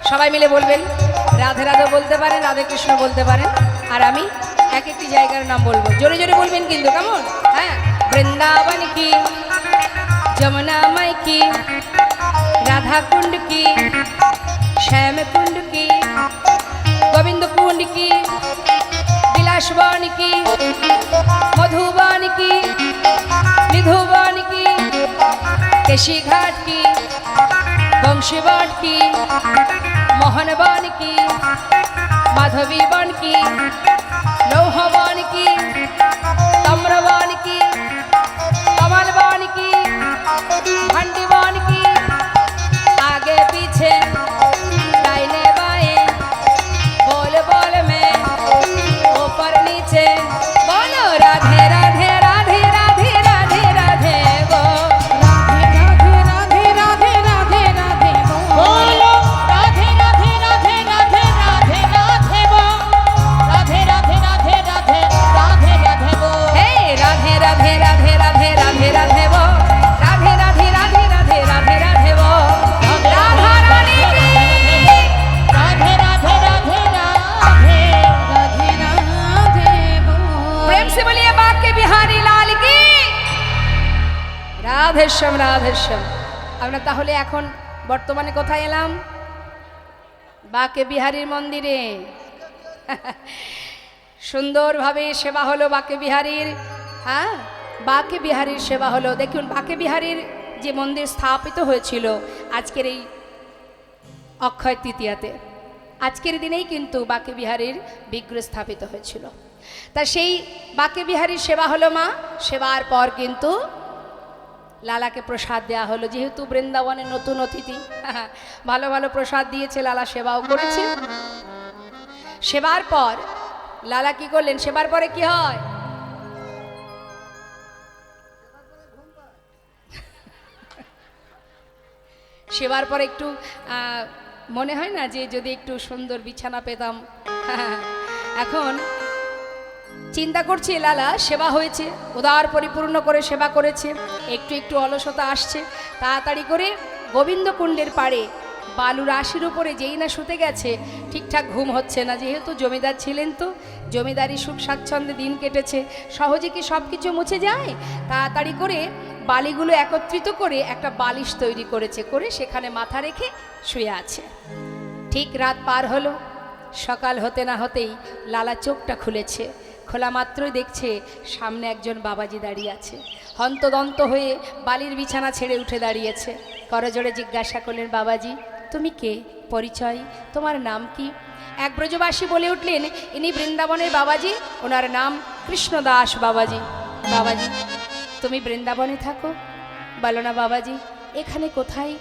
সবাই মিলে বলবেন। রাধে রাধে বলতে পারেন, রাধে কৃষ্ণ বলতে পারেন, আর আমি এক একটি জায়গার নাম বলবো, জোরে জোরে বলবেন কিন্তু, কেমন? হ্যাঁ, বৃন্দাবন কি, যমুনা মাই কি, রাধা কুণ্ড কি, শ্যাম কুণ্ড কি, গোবিন্দ কুণ্ড কি, বিলাসবন কি, মধুবন কি, নিধুবন কি, কেশি ঘাট কি, বংশীবন কি, মোহনবন কি, মাধবী বন কি, লৌহবন কি, তাম্রবন কি, कमलबन की, भंडीबन की, आगे पीछे दाहिने बाएं, बोल बोल में ऊपर नीचे, बोलो राधे राधे राधे राधे राधे राधे गो, राधे राधे राधे राधे राधे गो,
बोलो राधे राधे राधे राधे राधे राधे बोल, राधे राधे राधे राधे राधे राधे बोल।
हे राधे राधे राधे राधे राधे राधे वो, राधे राधे राधे राधे राधे राधे वो, राधा रानी की,
राधे राधे राधे राधे राधे राधे बोल।
प्रेम से बोलिए बाके बिहारी लाल की, রাধেশ্যাম রাধেশ্যাম। আমরা তাহলে এখন বর্তমানে কোথায় এলাম? বাকে বিহারীর মন্দিরে। সুন্দরভাবে সেবা হলো বাকে বিহারীর। হ্যাঁ, বাকে বিহারীর সেবা হলো। দেখুন, বাকে বিহারীর যে মন্দির স্থাপিত হয়েছিল আজকের এই অক্ষয় তৃতীয়াতে, আজকের দিনেই কিন্তু বাকে বিহারীর বিগ্রহ স্থাপিত হয়েছিল। তা সেই বাকে বিহারীর সেবা হলো মা। সেবার পর কিন্তু লালাকে প্রসাদ দেওয়া হলো, যেহেতু বৃন্দাবনের নতুন অতিথি, ভালো ভালো প্রসাদ দিয়েছে, লালা সেবাও করেছে। সেবার পর লালা কি করলেন? সেবার পরে কি হয়? সেবার পরে একটু মনে হয় না যে যদি একটু সুন্দর বিছানা পেতাম। এখন চিন্তা করছি, লালা সেবা হয়েছে, উদার পরিপূর্ণ করে সেবা করেছে, একটু একটু অলসতা আসছে, তাড়াতাড়ি করে গোবিন্দ কুণ্ডের পাড়ে বালু রাশির উপরে যেই না শুতে গেছে, ঠিকঠাক ঘুম হচ্ছে না। যেহেতু জমিদার ছিলেন, তো জমিদারি সুখ স্বাচ্ছন্দ্যে দিন কেটেছে, সহজে কি সব কিছু মুছে যায়? তাড়াতাড়ি করে বালিগুলো একত্রিত করে একটা বালিশ তৈরি করেছে, করে সেখানে মাথা রেখে শুয়ে আছে। ঠিক রাত পার হলো, সকাল হতে না হতেই লালা চোখটা খুলেছে। খোলা মাত্রই দেখছে সামনে একজন বাবাজি দাঁড়িয়ে আছে। হন্তদন্ত হয়ে বালির বিছানা ছেড়ে উঠে দাঁড়িয়েছে। করজোড়ে জিজ্ঞাসা করলেন, বাবাজি তুমি কে? পরিচয়, তোমার নাম কি? এক ব্রজবাসী বলে উঠলেন, ইনি বৃন্দাবনের বাবাজি, ওনার নাম কৃষ্ণদাস বাবাজি। বাবাজি তুমি বৃন্দাবনে থাকো? বলো না বাবাজি, এখানে কোথায়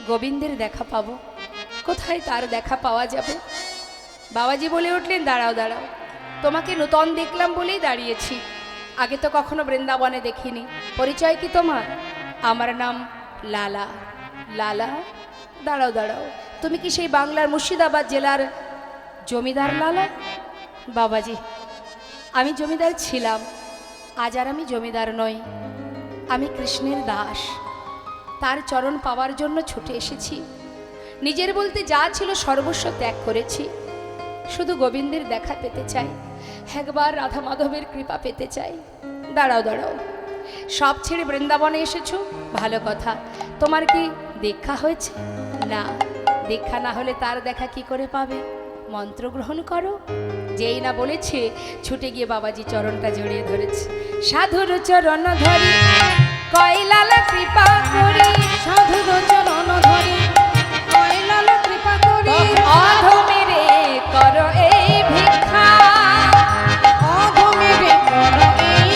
গোবিন্দের দেখা পাবো? কোথায় তার দেখা পাওয়া যাবে? বাবাজি বলে উঠলেন, দাঁড়াও দাঁড়াও, তোমাকে নূতন দেখলাম বলেই দাঁড়িয়েছি, আগে তো কখনো বৃন্দাবনে দেখিনি। পরিচয় কি তোমার? আমার নাম লালা। লালা? দাঁড়াও দাঁড়াও, তুমি কি সেই বাংলার মুর্শিদাবাদ জেলার জমিদার লালা? বাবাজি আমি জমিদার ছিলাম, আজ আর আমি জমিদার নই, আমি কৃষ্ণের দাস। তার চরণ পাওয়ার জন্য ছুটে এসেছি। নিজের বলতে যা ছিল সর্বস্ব ত্যাগ করেছি, শুধু গোবিন্দের দেখা পেতে চাই, একবার রাধা মাধবের কৃপা পেতে চাই। দাঁড়াও দাঁড়াও, সব ছেড়ে বৃন্দাবনে এসেছো, ভালো কথা। তোমার কি দেখা হয়েছে? না, দেখা না হলে তার দেখা কি করে পাবে? মন্ত্র গ্রহণ করো। যেই না বলেছে, ছুটে গিয়ে বাবাজি চরণটা জড়িয়ে ধরেছে। সাধুর চরণ ধরি কয়লালা কৃপা করি,
সাধুর চরণ ধরি কয়লালা কৃপা করি,
অধমেরে করো এই ভিক্ষা,
অধমেরে করো এই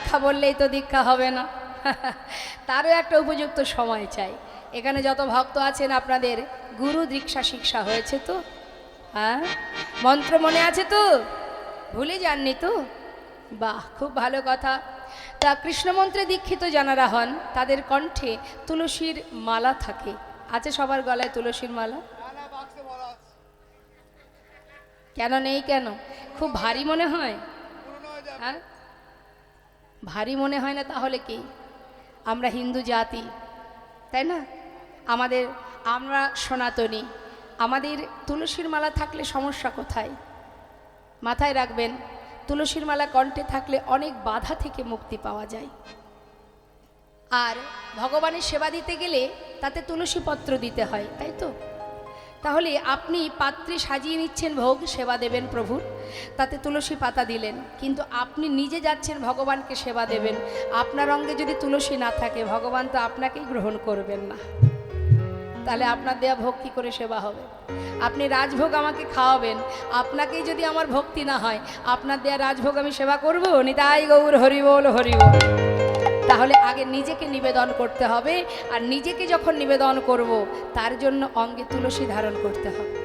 দীক্ষা বললেই তো দীক্ষা হবে না, তারও একটা উপযুক্ত সময় চাই। এখানে যত ভক্ত আছেন আপনাদের গুরু দীক্ষা শিক্ষা হয়েছে তো? হ্যাঁ, মন্ত্র মনে আছে তো? ভুলে যাননি তো? বাহ, খুব ভালো কথা। তা কৃষ্ণমন্ত্রে দীক্ষিত যারা হন তাদের কণ্ঠে তুলসীর মালা থাকে। আছে সবার গলায় তুলসীর মালা? কেন নেই? কেন? খুব ভারী মনে হয়? হ্যাঁ, ভারী মনে হয় না তাহলে কি? আমরা হিন্দু জাতি, তাই না? আমরা সনাতনী, আমাদের তুলসীর মালা থাকলে সমস্যা কোথায়? মাথায় রাখবেন, তুলসীর মালা কণ্ঠে থাকলে অনেক বাধা থেকে মুক্তি পাওয়া যায়। আর ভগবানের সেবা দিতে গেলে তাতে তুলসী পত্র দিতে হয়, তাই তো? তাহলে আপনি পাত্রে সাজিয়ে নিচ্ছেন ভোগ, সেবা দেবেন প্রভুর, তাতে তুলসী পাতা দিলেন, কিন্তু আপনি নিজে যাচ্ছেন ভগবানকে সেবা দেবেন, আপনার অঙ্গে যদি তুলসী না থাকে ভগবান তো আপনাকেই গ্রহণ করবেন না। তাহলে আপনার দেয়া ভোগ কী করে সেবা হবে? আপনি রাজভোগ আমাকে খাওয়াবেন, আপনাকেই যদি আমার ভক্তি না হয়, আপনার দেয়া রাজভোগ আমি সেবা করব? নিতাই গৌর হরি বল হরি বল। তাহলে আগে নিজেকে নিবেদন করতে হবে, আর নিজেকে যখন নিবেদন করব তার জন্য অঙ্গে তুলসী ধারণ করতে হবে,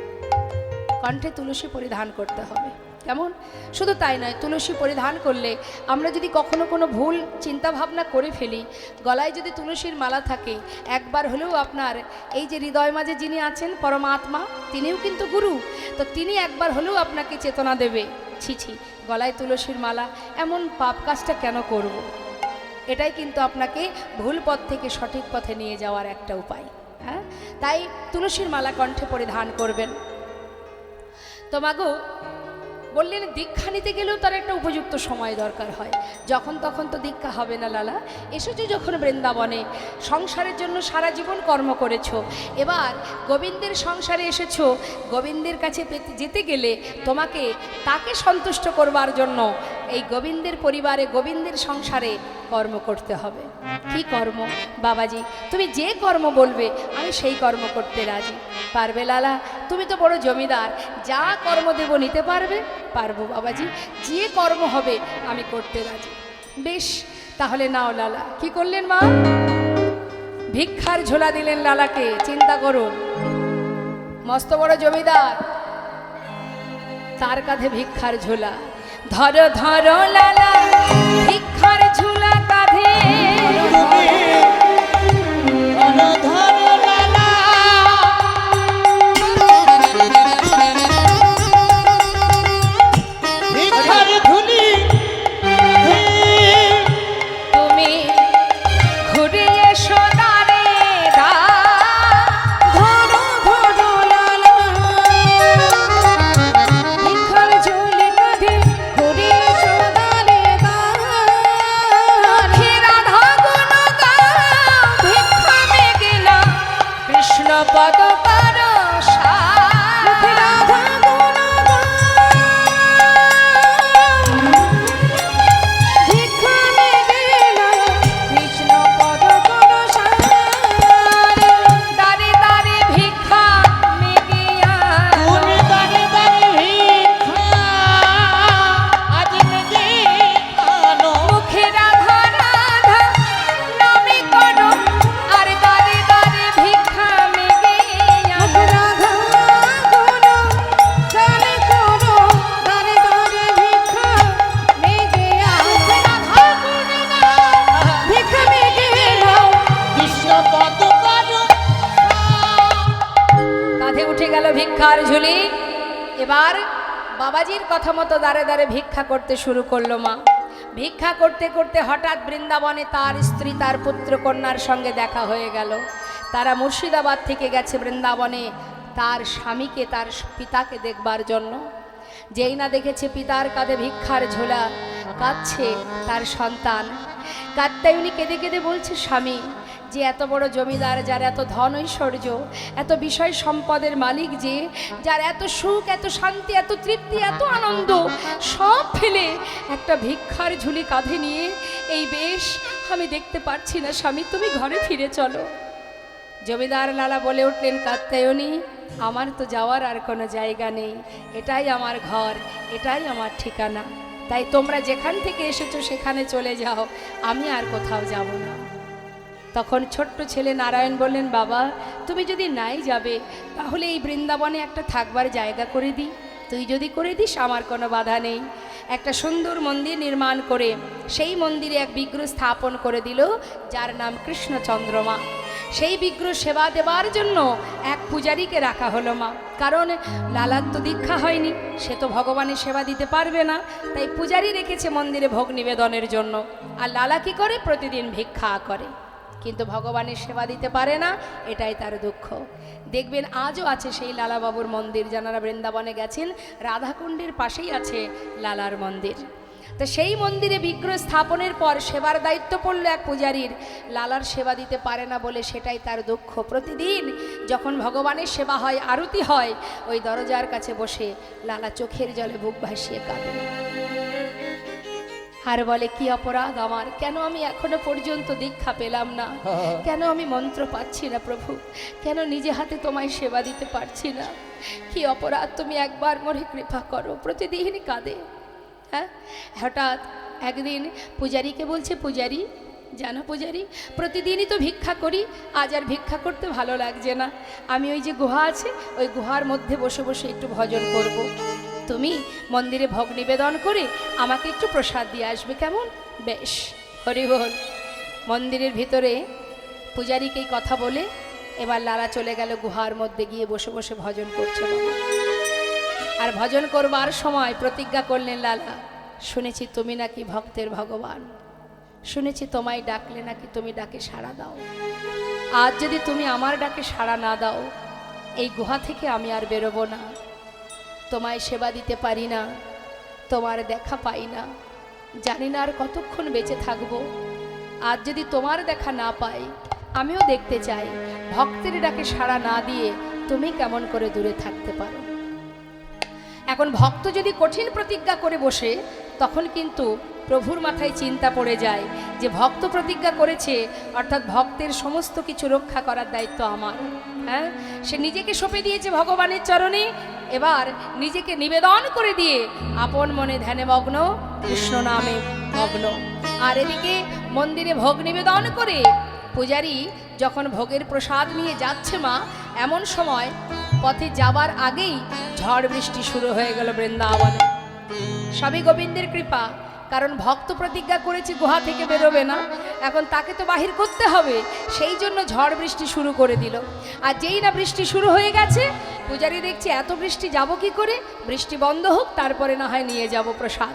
কণ্ঠে তুলসী পরিধান করতে হবে। কেমন? শুধু তাই নয়, তুলসী পরিধান করলে আমরা যদি কখনো কোনো ভুল চিন্তাভাবনা করে ফেলি, গলায় যদি তুলসীর মালা থাকে, একবার হলেও আপনার এই যে হৃদয় মাঝে যিনি আছেন পরমাত্মা, তিনিও কিন্তু গুরু, তো তিনি একবার হলেও আপনাকে চেতনা দেবে, ছি গলায় তুলসীর মালা, এমন পাপ কাজটা কেন করব। এটাই কিন্তু আপনাকে ভুল পথ থেকে সঠিক পথে নিয়ে যাওয়ার একটা উপায়। হ্যাঁ, তাই তুলসীর মালা কণ্ঠে পরিধান করবেন। তো মাগো বললেন দীক্ষা নিতে গেলেও তার একটা উপযুক্ত সময় দরকার হয়, যখন তখন তো দীক্ষা হবে না লালা। এসেছো যখন বৃন্দাবনে, সংসারের জন্য সারা জীবন কর্ম করেছো, এবার গোবিন্দের সংসারে এসেছো, গোবিন্দের কাছে যেতে গেলে তোমাকে তাকে সন্তুষ্ট করবার জন্য এই গোবিন্দের পরিবারে, গোবিন্দের সংসারে কর্ম করতে হবে। কি কর্ম? বাবাজি তুমি যে কর্ম বলবে আমি সেই কর্ম করতে রাজি। পারবে লালা? তুমি তো বড় জমিদার, যা কর্ম দেব নিতে পারবে? পারবো বাবাজি, যে কর্ম হবে আমি করতে রাজি। বেশ, তাহলে নাও লালা। কি করলেন মা? ভিক্ষার ঝোলা দিলেন লালাকে। চিন্তা করুন, মস্ত বড় জমিদার, তার কাঁধে ভিক্ষার ঝোলা। ধরো ধরো লালা ভিক্ষার ঝোলা কাঁধে, ভিক্ষার ঝুলি। এবার বাবাজির কথা মতো দাঁড়ে দাঁড়ে ভিক্ষা করতে শুরু করলো মা। ভিক্ষা করতে করতে হঠাৎ বৃন্দাবনে তার স্ত্রী, তার পুত্র কন্যার সঙ্গে দেখা হয়ে গেল। তারা মুর্শিদাবাদ থেকে গেছে বৃন্দাবনে তার স্বামীকে, তার পিতাকে দেখবার জন্য। যেই না দেখেছে পিতার কাঁধে ভিক্ষার ঝোলা, কাঁদছে তার সন্তান। কাত্যায়নী কেঁদে কেঁদে বলছে, স্বামী যে এত বড় জমিদার, যার এত ধন ঐশ্বর্য, এত বিষয় সম্পদের মালিক, যে যার এত সুখ, এত শান্তি, এত তৃপ্তি, এত আনন্দ, সব ফেলে একটা ভিক্ষার ঝুলি কাঁধে নিয়ে এই বেশ আমি দেখতে পারছি না। স্বামী তুমি ঘরে ফিরে চলো। জমিদার লালা বলে উঠলেন, কাত্যায়নী আমার তো যাওয়ার আর কোনো জায়গা নেই, এটাই আমার ঘর, এটাই আমার ঠিকানা। তাই তোমরা যেখান থেকে এসেছো সেখানে চলে যাও, আমি আর কোথাও যাব না। তখন ছোট্ট ছেলে নারায়ণ বললেন, বাবা তুমি যদি নাই যাবে তাহলে এই বৃন্দাবনে একটা থাকবার জায়গা করে দিই, তুই যদি করে দিস আমার কোনো বাধা নেই। একটা সুন্দর মন্দির নির্মাণ করে সেই মন্দিরে এক বিগ্রহ স্থাপন করে দিল, যার নাম কৃষ্ণচন্দ্রমা। সেই বিগ্রহ সেবা দেবার জন্য এক পূজারীকে রাখা হলো মা, কারণ লালার তো দীক্ষা হয়নি, সে তো ভগবানের সেবা দিতে পারবে না, তাই পূজারী রেখেছে মন্দিরে ভোগ নিবেদনের জন্য। আর লালা কি করে? প্রতিদিন ভিক্ষা করে, কিন্তু ভগবানের সেবা দিতে পারে না, এটাই তার দুঃখ। দেখবেন আজও আছে সেই লালা বাবুর মন্দির, যারা বৃন্দাবনে গেছেন রাধাকুণ্ডের পাশেই আছে লালার মন্দির। তো সেই মন্দিরে বিগ্রহ স্থাপনের পর সেবার দায়িত্ব পড়লো এক পূজারীর, লালার সেবা দিতে পারে না বলে সেটাই তার দুঃখ। প্রতিদিন যখন ভগবানের সেবা হয়, আরতি হয়, ওই দরজার কাছে বসে লালা চোখের জলে বুক ভাসিয়ে কাঁদে আর বলে, কি অপরাধ আমার, কেন আমি এখনো পর্যন্ত দীক্ষা পেলাম না, কেন আমি মন্ত্র পাচ্ছি না প্রভু, কেন নিজে হাতে তোমায় সেবা দিতে পারছি না, কি অপরাধ, তুমি একবার মোরে কৃপা করো। প্রতিদিন কাঁদে। হ্যাঁ, হঠাৎ একদিন পূজারীকে বলছে, পূজারী জানো পূজারী, প্রতিদিনই তো ভিক্ষা করি, আজ আর ভিক্ষা করতে ভালো লাগছে না, আমি ওই যে গুহা আছে ওই গুহার মধ্যে বসে বসে একটু ভজন করব। তুমি মন্দিরে ভোগ নিবেদন করে আমাকে একটু প্রসাদ দিয়ে আসবে, কেমন? বেশ, হরি বল। মন্দিরের ভিতরে পূজারীকে এই কথা বলে এবার লালা চলে গেল গুহার মধ্যে, গিয়ে বসে বসে ভজন করছে বাবা। আর ভজন করবার সময় প্রতিজ্ঞা করলেন লালা, শুনেছি তুমি নাকি ভক্তের ভগবান, শুনেছি তোমায় ডাকলে নাকি তুমি ডাকে সাড়া দাও, আজ যদি তুমি আমার ডাকে সাড়া না দাও এই গুহা থেকে আমি আর বেরোবো না, তোমায় সেবা দিতে পারি না, তোমার দেখা পাই না, জানি না আর কতক্ষণ বেঁচে থাকবো, আজ যদি তোমার দেখা না পাই আমিও দেখতে চাই ভক্তের ডাকে সাড়া না দিয়ে তুমি কেমন করে দূরে থাকতে পারো। এখন ভক্ত যদি কঠিন প্রতিজ্ঞা করে বসে, তখন কিন্তু প্রভুর মাথায় চিন্তা পড়ে যায় যে ভক্ত প্রতিজ্ঞা করেছে, অর্থাৎ ভক্তের সমস্ত কিছু রক্ষা করার দায়িত্ব আমার। হ্যাঁ, সে নিজেকে সঁপে দিয়েছে ভগবানের চরণে, এবার নিজেকে নিবেদন করে দিয়ে আপন মনে ধ্যানে মগ্ন, কৃষ্ণ নামে মগ্ন। আর এদিকে মন্দিরে ভোগ নিবেদন করে পূজারী যখন ভোগের প্রসাদ নিয়ে যাচ্ছে মা, এমন সময় পথে যাবার আগেই ঝড় বৃষ্টি শুরু হয়ে গেল বৃন্দাবনে। সবই গোবিন্দের কৃপা, কারণ ভক্ত প্রতিজ্ঞা করেছে গুহা থেকে বেরোবে না, এখন তাকে তো বাহির করতে হবে, সেই জন্য ঝড় বৃষ্টি শুরু করে দিল। আর যেই না বৃষ্টি শুরু হয়ে গেছে, পূজারী দেখছে এত বৃষ্টি যাব কি করে, বৃষ্টি বন্ধ হোক তারপরে না হয় নিয়ে যাব প্রসাদ।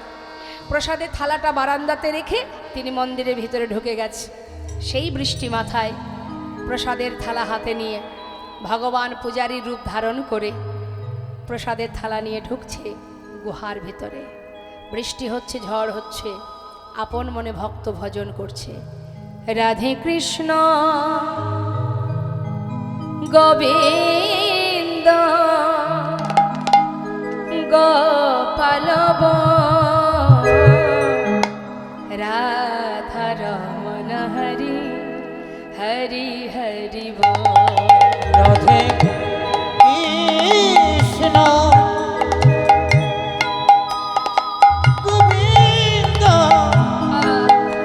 প্রসাদের থালাটা বারান্দাতে রেখে তিনি মন্দিরের ভিতরে ঢুকে গেছে। সেই বৃষ্টি মাথায় প্রসাদের থালা হাতে নিয়ে ভগবান পূজারীর রূপ ধারণ করে প্রসাদের থালা নিয়ে ঢুকছে গুহার ভিতরে। বৃষ্টি হচ্ছে, ঝড় হচ্ছে, আপন মনে ভক্ত ভজন করছে, রাধে কৃষ্ণ গোবিন্দ গোপাল রাধা রমণ হরি হরি হরি বল।
রাধে কৃষ্ণ গোবিন্দ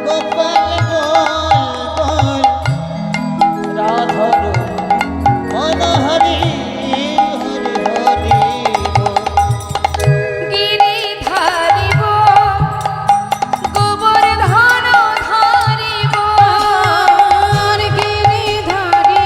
গোপাল গোপাল রাধা রমণ হরি হরি হরি বল।
গিরিধারি গোবর্ধন ধারি গিরিধারি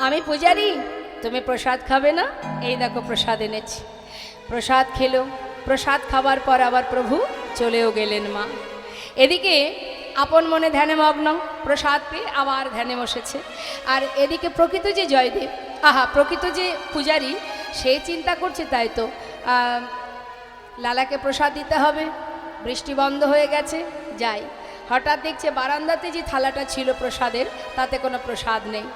আমি পূজারি, তুমি প্রসাদ খাবে না? এই দেখো প্রসাদ এনেছি। প্রসাদ খেলো। প্রসাদ খাবার পর আবার প্রভু চলেও গেলেন মা। এদিকে আপন মনে ধ্যানে মগ্ন, প্রসাদ পেয়ে আবার ধ্যানে বসেছে। আর এদিকে প্রকৃত যে জয়দেব, প্রকৃত যে পূজারি, সে চিন্তা করছে তাই তো লালাকে প্রসাদ দিতে হবে। বৃষ্টি বন্ধ হয়ে গেছে, যাই। হঠাৎ দেখছে বারান্দাতে যে থালাটা ছিল প্রসাদের, তাতে কোনো প্রসাদ নেই।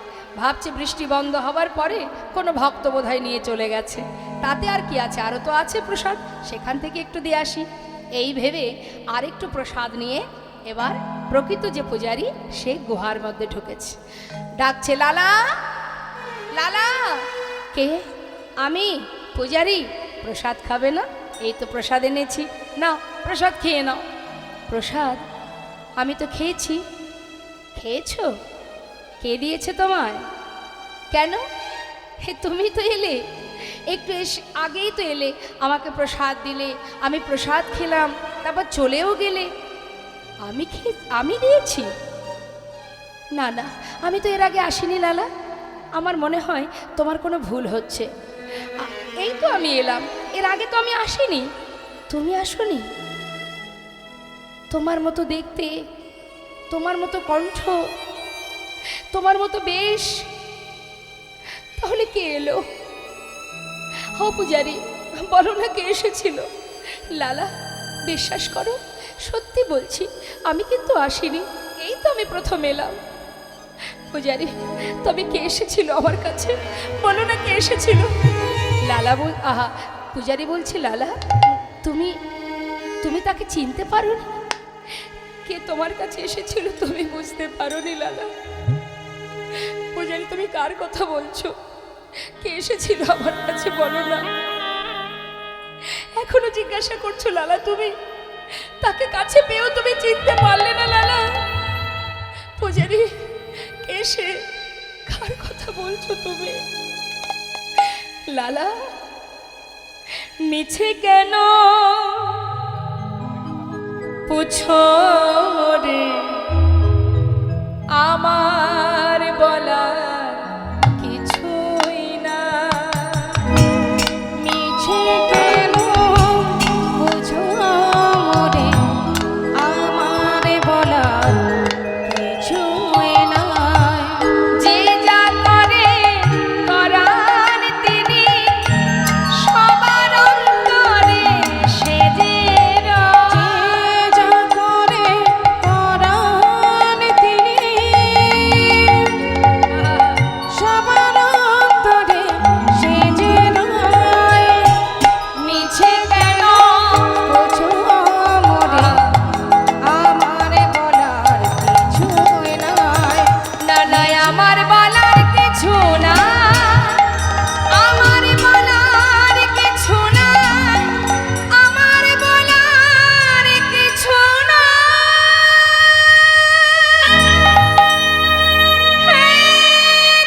ভাবছে বৃষ্টি বন্ধ হবার পরে কোনো ভক্ত বোধহয় নিয়ে চলে গেছে, তাতে আর কি আছে, আরও তো আছে প্রসাদ, সেখান থেকে একটু দিয়ে আসি। এই ভেবে আর একটু প্রসাদ নিয়ে এবার প্রকৃত যে পূজারি, সে গুহার মধ্যে ঢুকেছে। ডাকছে, লালা, লালা। কে? আমি পূজারি। প্রসাদ খাবে না? এই তো প্রসাদ এনেছি, নাও প্রসাদ খেয়ে নাও। প্রসাদ? আমি তো খেয়েছি। খেয়েছো? কে দিয়েছে তোমায়? কেন? তুমি তো এলে, একটু আগেই তো এলে, আমাকে প্রসাদ দিলে, আমি প্রসাদ খেলাম, তারপর চলেও গেলে। আমি দিয়েছি? না না, আমি তো এর আগে আসিনি লালা। আমার মনে হয় তোমার কোনো ভুল হচ্ছে। এই তো আমি এলাম, এর আগে তো আমি আসিনি। তুমি আসোনি? তোমার মতো দেখতে, তোমার মতো কণ্ঠ, তোমার মতো বেশ, তাহলে কে এলো? ও পূজারি, বলো না কে এসেছিল? লালা, বিশ্বাস করো, সত্যি বলছি, আমি কিন্তু আসিনি, এই তো আমি প্রথম এলাম। পূজারি, তবে কে এসেছিল আমার কাছে? বলো না কে এসেছিল? লালা পূজারি বলছি, লালা, তুমি তাকে চিনতে পারোনি? কে তোমার কাছে এসেছিল তুমি বুঝতে পারোনি লালা? পূজারি, তুমি কার কথা বলছো? কে এসেছিল আমার কাছে বলো না। এখনো জিজ্ঞাসা করছো লালা, তুমি তাকে কাছে পেয়েও তুমি চিনতে পারলে না লালা? পূজারি, কে সে? কার কথা বলছো তুমি? লালা, মিছে কেন পুছো রে, আমার বলার কিছুই না।
মিছে কেন বুঝো রে, আমার বলার কিছুই নাই।
যে যা করে করান তিনি, সবার অন্তরে সে যে
যে যা করে করান তিনি, সবার অন্তরে সে যে নয়।
মিছে কেন
বুঝো মোরে, আমার বলার কিছুই নাই।
না নয়, আমার বলার কিছু না, আমার বলার কিছু না, আমার বলার কিছু না। হে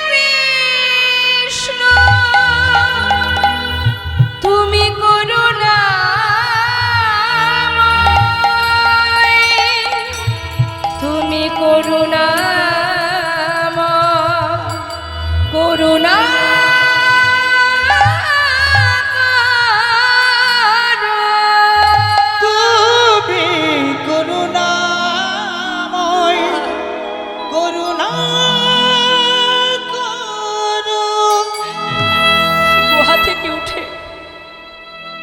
কৃষ্ণ, তুমি করুণাময়, তুমি করুণা
তুমি করুণাময়, করুণা করো।
গুহা থেকে উঠে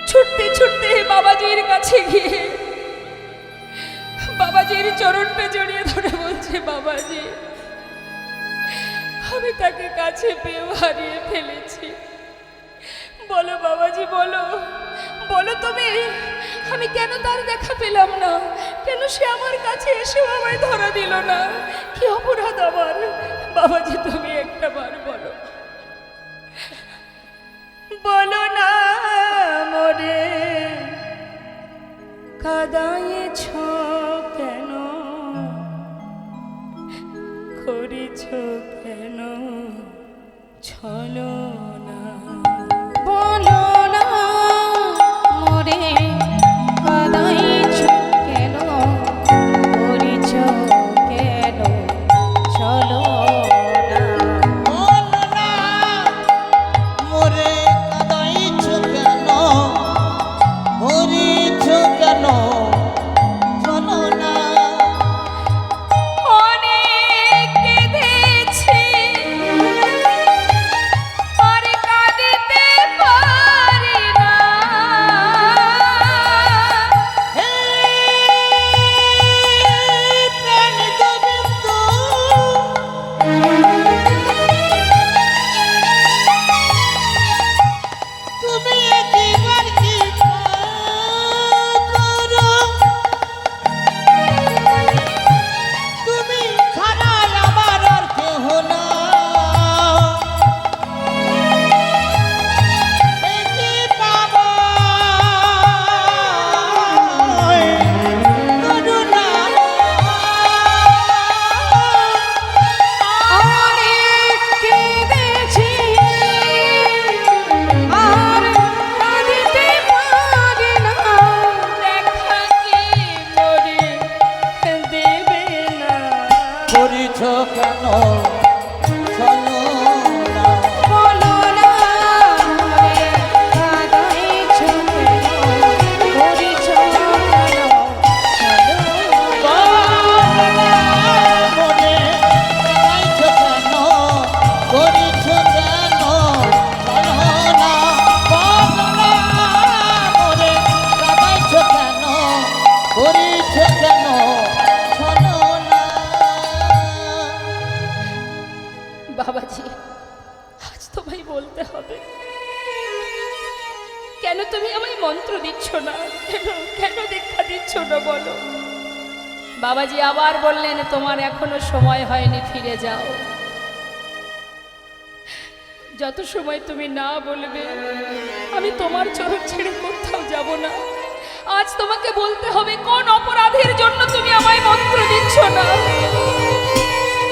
ছুটতে ছুটতে বাবাজির কাছে গিয়ে বাবাজির চরণটা জড়িয়ে ধরে বলছে, বাবাজি, আমি তাকে কাছে পেয়ে হারিয়ে ফেলেছি। বলো বাবাজি, বলো, বলো তুমি, আমি কেন তার দেখা পেলাম না? কেন সে আমার কাছে এসেও আমায় ধরা দিল না? কি অপরাধ আমার? বাবাজি, তুমি একটা বার বলো, বলো না মোরে, কাদায়েছ কেন, করেছ কেন ছলনা?
বলো না মোরে, কাঁদাইছ কেন, করিছ কেন ছলনা? বলো না
বাবাজি, আজ তোমায় বলতে হবে, কেন তুমি আমায় মন্ত্র দিচ্ছ না? কেন কেন দীক্ষা দিচ্ছ না বলো? বাবাজি আবার বললেন, তোমার এখনো সময় হয়নি, ফিরে যাও। যত সময় তুমি না বলবে আমি তোমার চরণ ছেড়ে কোথাও যাব না। আজ তোমাকে বলতে হবে কোন অপরাধের জন্য তুমি আমায় মন্ত্র দিচ্ছ না।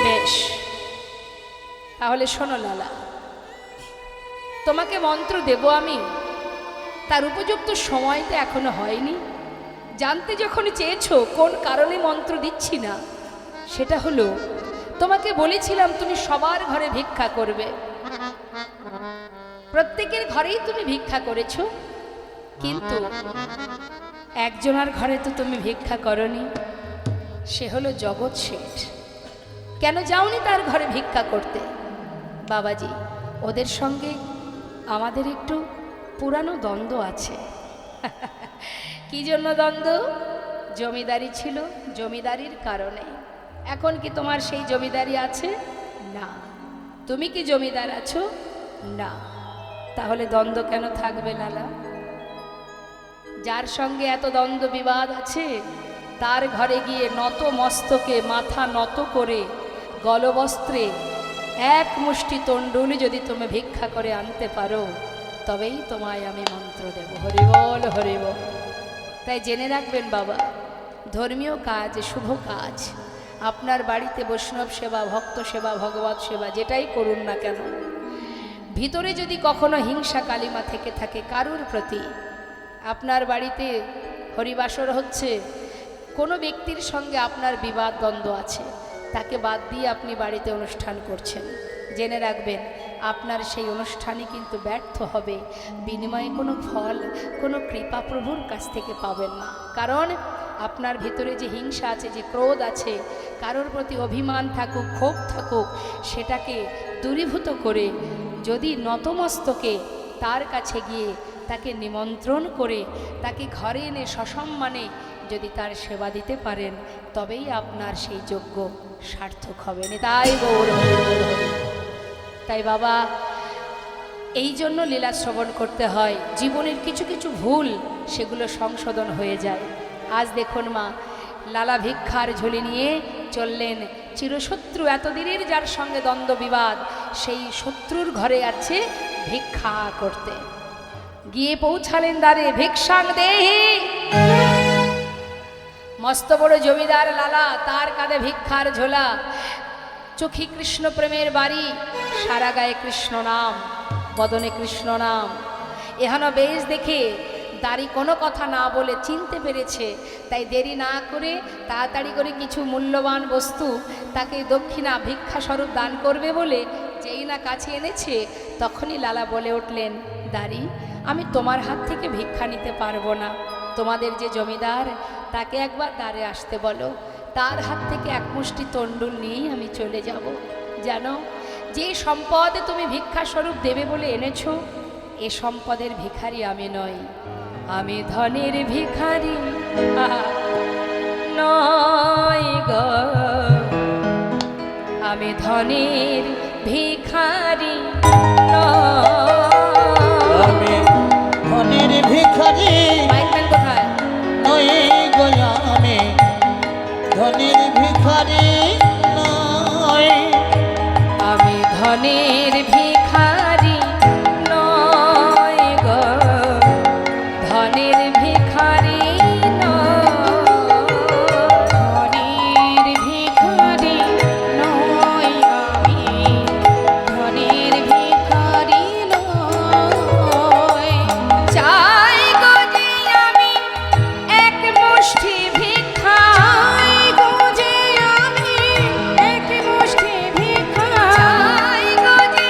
বেশ, তাহলে শোনো লালা, তোমাকে মন্ত্র দেব আমি, তার উপযুক্ত সময় তো এখনো হয়নি। জানতে যখন চেয়েছো কোন কারণে মন্ত্র দিচ্ছি না, সেটা হলো তোমাকে বলেছিলাম তুমি সবার ঘরে ভিক্ষা করবে, প্রত্যেকের ঘরেই তুমি ভিক্ষা করেছো, কিন্তু একজনের ঘরে তো তুমি ভিক্ষা করনি, সে হলো জগৎ শেঠ। কেন যাওনি তার ঘরে ভিক্ষা করতে? বাবাজি, ওদের সঙ্গে আমাদের একটু পুরানো দ্বন্দ্ব আছে। কি জন্য দ্বন্দ্ব? জমিদারি ছিল, জমিদারির কারণে। এখন কি তোমার সেই জমিদারি আছে? না। তুমি কি জমিদার আছো? না। তাহলে দ্বন্দ্ব কেন থাকবে লালা? যার সঙ্গে এত দ্বন্দ্ব বিবাদ আছে তার ঘরে গিয়ে নত মস্তকে, মাথা নত করে, গলবস্ত্রে এক মুষ্টি তণ্ডুল যদি তুমি ভিক্ষা করে আনতে পারো, তবেই তোমায় আমি মন্ত্র দেব। হরিবল হরিবল। তাই জেনে রাখবেন বাবা, ধর্মীয় কাজ, শুভ কাজ, আপনার বাড়িতে বৈষ্ণব সেবা, ভক্ত সেবা, ভগবত সেবা যেটাই করুন না কেন, ভিতরে যদি কখনো হিংসা কালিমা থেকে থাকে কারুর প্রতি, আপনার বাড়িতে হরিবাসর হচ্ছে, কোনো ব্যক্তির সঙ্গে আপনার বিবাদ দ্বন্দ্ব আছে, তাকে বাদ দিয়ে আপনি বাড়িতে অনুষ্ঠান করছেন, জেনে রাখবেন আপনার সেই অনুষ্ঠানই কিন্তু ব্যর্থ হবে, বিনিময়ে কোনো ফল, কোনো কৃপা প্রভুর কাছ থেকে পাবেন না। কারণ আপনার ভিতরে যে হিংসা আছে, যে ক্রোধ আছে, কারোর প্রতি অভিমান থাকুক, ক্ষোভ থাকুক, সেটাকে দূরীভূত করে যদি নতমস্তকে তার কাছে গিয়ে তাকে নিমন্ত্রণ করে তাকে ঘরে এনে সসম্মানে যদি তার সেবা দিতে পারেন, তবেই আপনার সেই যজ্ঞ সার্থক হবে। তাই গৌর। তাই বাবা, এই জন্য লীলা শ্রবণ করতে হয়। জীবনের কিছু কিছু ভুল সেগুলো সংশোধন হয়ে যায়। আজ দেখুন মা, লালা ভিক্ষার ঝুলি নিয়ে চললেন চিরশত্রু, এতদিনের যার সঙ্গে দ্বন্দ্ব বিবাদ, সেই শত্রুর ঘরে আছে ভিক্ষা করতে। গিয়ে পৌঁছালেন দ্বারে, ভিক্ষাং দেহি। মস্ত বড় জমিদার লালা, তার কাঁধে ভিক্ষার ঝোলা, চোখে কৃষ্ণ প্রেমের বাড়ি, সারা গায়ে কৃষ্ণ নাম, বদনে কৃষ্ণ নাম। এহেন বেশ দেখে দাড়ি কোনো কথা না বলে চিনতে পেরেছে, তাই দেরি না করে তাড়াতাড়ি করে কিছু মূল্যবান বস্তু তাকে দক্ষিণা ভিক্ষা স্বরূপ দান করবে বলে যেই না কাছে এনেছে, তখনই লালা বলে উঠলেন, দাড়ি, আমি তোমার হাত থেকে ভিক্ষা নিতে পারবো না, তোমাদের যে জমিদার তাকে একবার দ্বারে আসতে বলো, তার হাত থেকে এক মুষ্টি তণ্ডুল নিয়েই আমি চলে যাব। জানো, যে সম্পদ তুমি ভিক্ষা স্বরূপ দেবে বলে এনেছো, এ সম্পদের ভিখারি আমি নই, আমি ধনের ভিখারি নয় গো, আমি ধনের ভিখারি
আমি ধনের ভিখারি
কোথায়?
নই গো, আমি ধনের ভিখারি নই,
আমি ধনের ভিখারি নয় গো, ধনের ভিখারি ধনের ভিখারি নয়, আমি ধনের ভিখারি নয়। চাই গো যে আমি এক মুষ্টি ভিক্ষা, চাই গো যে আমি এক মুষ্টি ভিক্ষা, চাই গো যে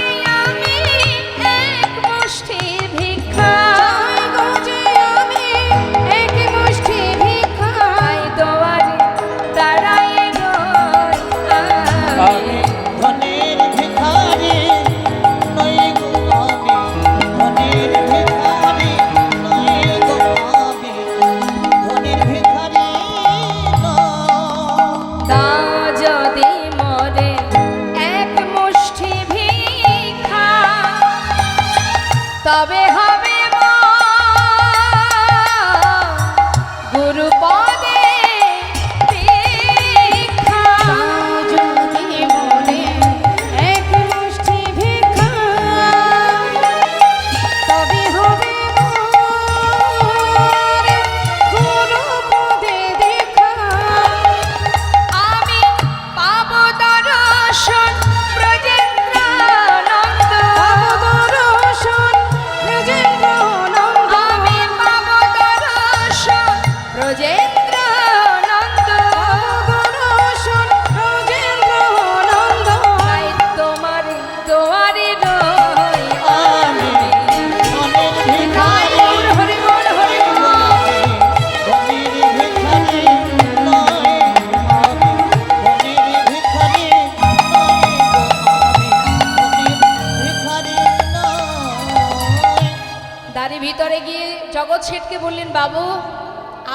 ভিতরে গিয়ে জগৎ শেঠকে বললেন, বাবু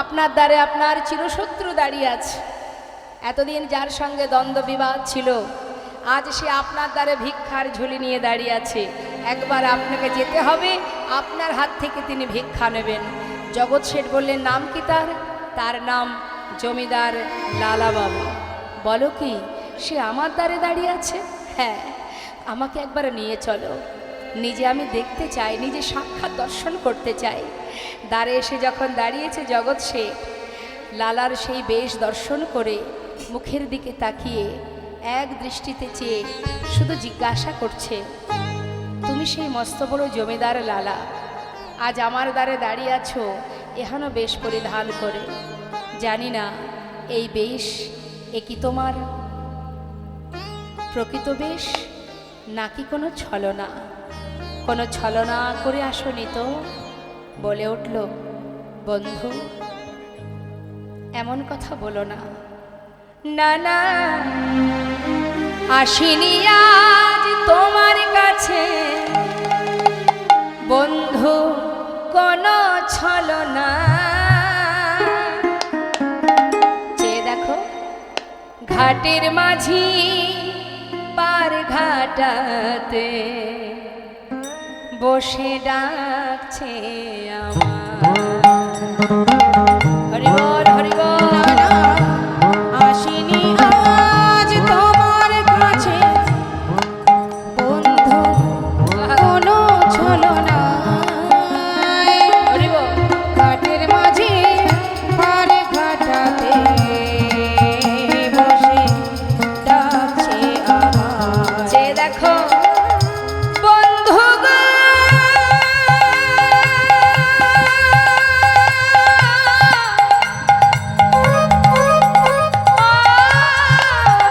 আপনার দ্বারে আপনার চিরশত্রু দাঁড়িয়ে আছে। এতদিন যার সঙ্গে দ্বন্দ্ব বিবাদ ছিল, আজ সে আপনার দ্বারে ভিক্ষার ঝুলি নিয়ে দাঁড়িয়ে আছে। একবার আপনাকে যেতে হবে, আপনার হাত থেকে তিনি ভিক্ষা নেবেন। জগৎ শেঠ বললেন, নাম কি তার? তার নাম জমিদার লালা বাবু। বলো কি, সে আমার দ্বারে দাঁড়িয়ে আছে? হ্যাঁ, আমাকে একবার নিয়ে চলো, নিজে আমি দেখতে চাই, নিজে সাক্ষাৎ দর্শন করতে চাই। দ্বারে এসে যখন দাঁড়িয়েছে জগৎ শেঠ, লালার সেই বেশ দর্শন করে মুখের দিকে তাকিয়ে এক দৃষ্টিতে চেয়ে শুধু জিজ্ঞাসা করছে, তুমি সেই মস্ত বড় জমিদার লালা, আজ আমার দ্বারে দাঁড়িয়ে আছো এখনো বেশ পরিধান করে। জানি না এই বেশ এ কি তোমার প্রকৃত বেশ নাকি কোনো ছলনা? কোনো ছলনা করে আসনি তো? বলে উঠল, বন্ধু এমন কথা বলো না। না না, আসিনি আজ তোমার কাছে বন্ধু কোনো ছলনা। চেয়ে দেখো, ঘাটের মাঝি পার ঘাটাতে বসে ডাকছে আমার। হরি বল, হরি বল।
আসিনি আজ তোমার কাছে বন্ধু কোনো ছলনা।
হরি বল।
ঘাটের মাঝে পার ঘাটাতে বসে ডাকছে আমার।
যে দেখো বন্ধু গো,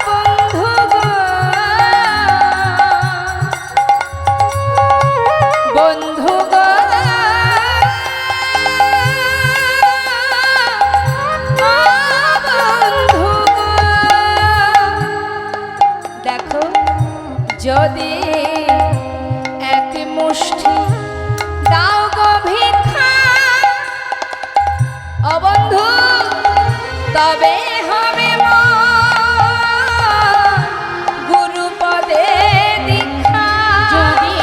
বন্ধু গো, বন্ধু গো, বন্ধু গো, দেখো যদি এক মুষ্টি দাও গো ভিক্ষা, ও বন্ধু তবে হবে গুরু পদে দীক্ষা।
যদি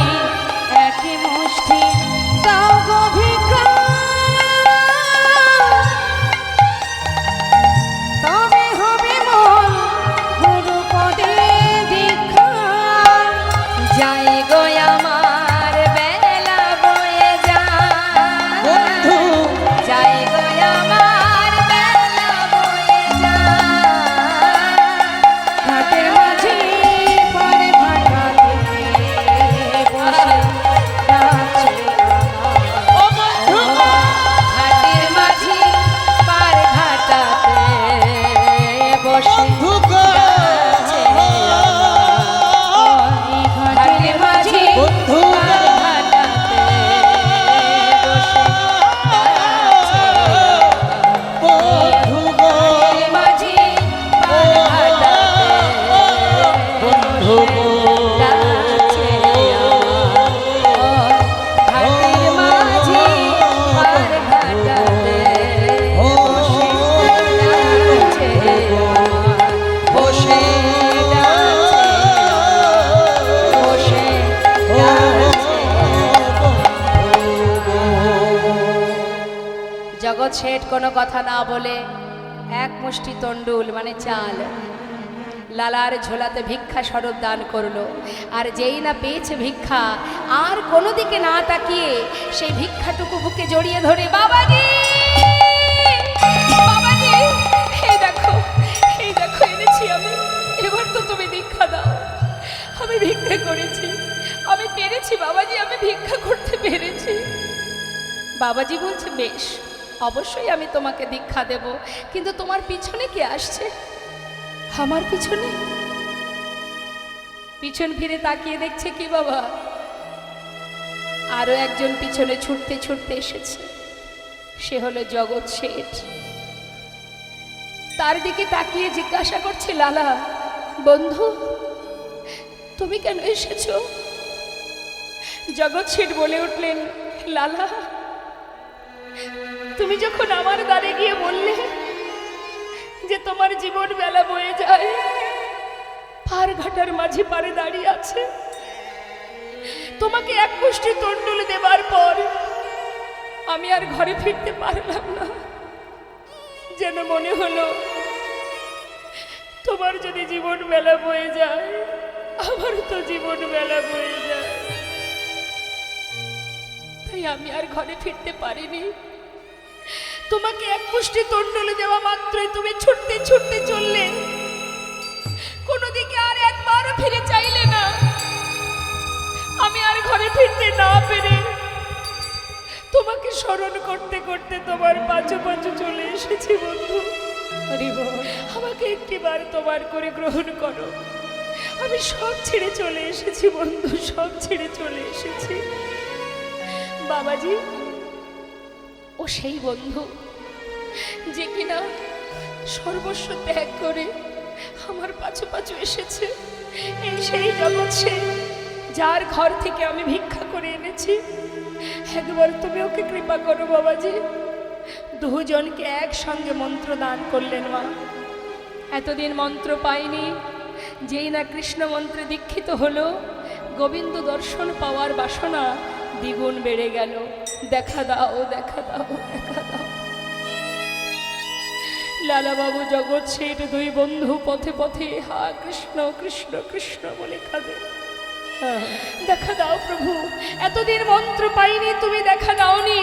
এক মুষ্টি দাও গো ভিক্ষা, তবে হবে মন গুরু পদে দীক্ষা।
যাই গো আমার বেলা বয়ে যায়, যাই গো আমার বেলা বয়ে যায়।
ঘাটের মাঝে পারে ভাটাতে বসে ডাকছে আমার।
ঘাটের মাঝি পার ঘাটাতে বসে ডাকছে আমার।
এই ঘাটের মাঝে
পার ঘাটাতে বসে ডাকছে আমার। ঘাটের মাঝি পার ঘাটাতে ডাকছে আমার। ঘাটের মাঝি পার ঘাটাতে বসে ডাকছে আমার। বসে ডাকছে, বসে ডাকছে। জগৎ শেঠ কোনো কথা না বলে এক মুষ্টি তন্ডুল মানে চাল লালার ঝোলাতে ভিক্ষা স্বরূপ দান করলো। আর যেই না পেয়েছে ভিক্ষা, আর কোনো দিকে না তাকিয়ে সেই ভিক্ষাটুকু বুকে জড়িয়ে ধরে, বাবাজি বাবাজি, এই দেখো, এই দেখো এনেছি আমি, এবার তো তুমি ভিক্ষা দাও। আমি ভিক্ষা করেছি, আমি পেরেছি বাবাজি, আমি ভিক্ষা করতে পেরেছি। বাবাজি বলছে, বেশ অবশ্যই আমি তোমাকে দীক্ষা দেব, কিন্তু তোমার পিছনে কে আসছে? আমার পিছনে? পিছন ফিরে তাকিয়ে দেখছে কি বাবা, আরো একজন পিছনে ছুটতে ছুটতে এসেছে। সে হলো জগৎ শেঠ। তার দিকে তাকিয়ে জিজ্ঞাসা করছে, লালা বন্ধু তুমি কেন এসেছো? জগৎ শেঠ বলে উঠলেন, লালা তুমি যখন আমার দ্বারে গিয়ে বললে যে তোমার জীবন বেলা বয়ে যায়, পার ঘাটার মাঝে পারে দাঁড়িয়ে আছে, তোমাকে এক মুষ্টি তন্ডুল দেবার পর আমি আর ঘরে ফিরতে পারলাম না। যেন মনে হলো তোমার যদি জীবন বেলা বয়ে যায়, আমার তো জীবন বেলা বয়ে যায়। তাই আমি আর ঘরে ফিরতে পারিনি। তোমাকে এক মুষ্টি তন্ডুল দেওয়া মাত্রই তুমি ছুটতে ছুটতে চললে, কোনো দিকে আর একবারও ফিরে চাইলে না। আমি আর ঘরে ফিরতে না পেরে তোমাকে স্মরণ করতে করতে তোমার পাঁচু পাঁচু চলে এসেছি বন্ধু। আমাকে একটিবার তোমার করে গ্রহণ করো। আমি সব ছেড়ে চলে এসেছি বন্ধু, সব ছেড়ে চলে এসেছি। বাবাজি, ও সেই বন্ধু যে কিনা সর্বস্ব ত্যাগ করে আমার পাছু পাছু এসেছে। এই সেই জগৎ সে, যার ঘর থেকে আমি ভিক্ষা করে এনেছি। একবার তুমি ওকে কৃপা করো বাবাজি। দুজনকে একসঙ্গে মন্ত্র দান করলেন মা। এতদিন মন্ত্র পাইনি, যেই না কৃষ্ণ মন্ত্রে দীক্ষিত হলো, গোবিন্দ দর্শন পাওয়ার বাসনা দ্বিগুণ বেড়ে গেল। দেখা দাও, দেখা দাও, দেখা দাও। লালাবাবু, জগৎ শেঠ দুই বন্ধু পথে পথে হা কৃষ্ণ কৃষ্ণ কৃষ্ণ বলে কাঁদে। দেখা দাও প্রভু, এতদিন মন্ত্র পাইনি, তুমি দেখা দাওনি,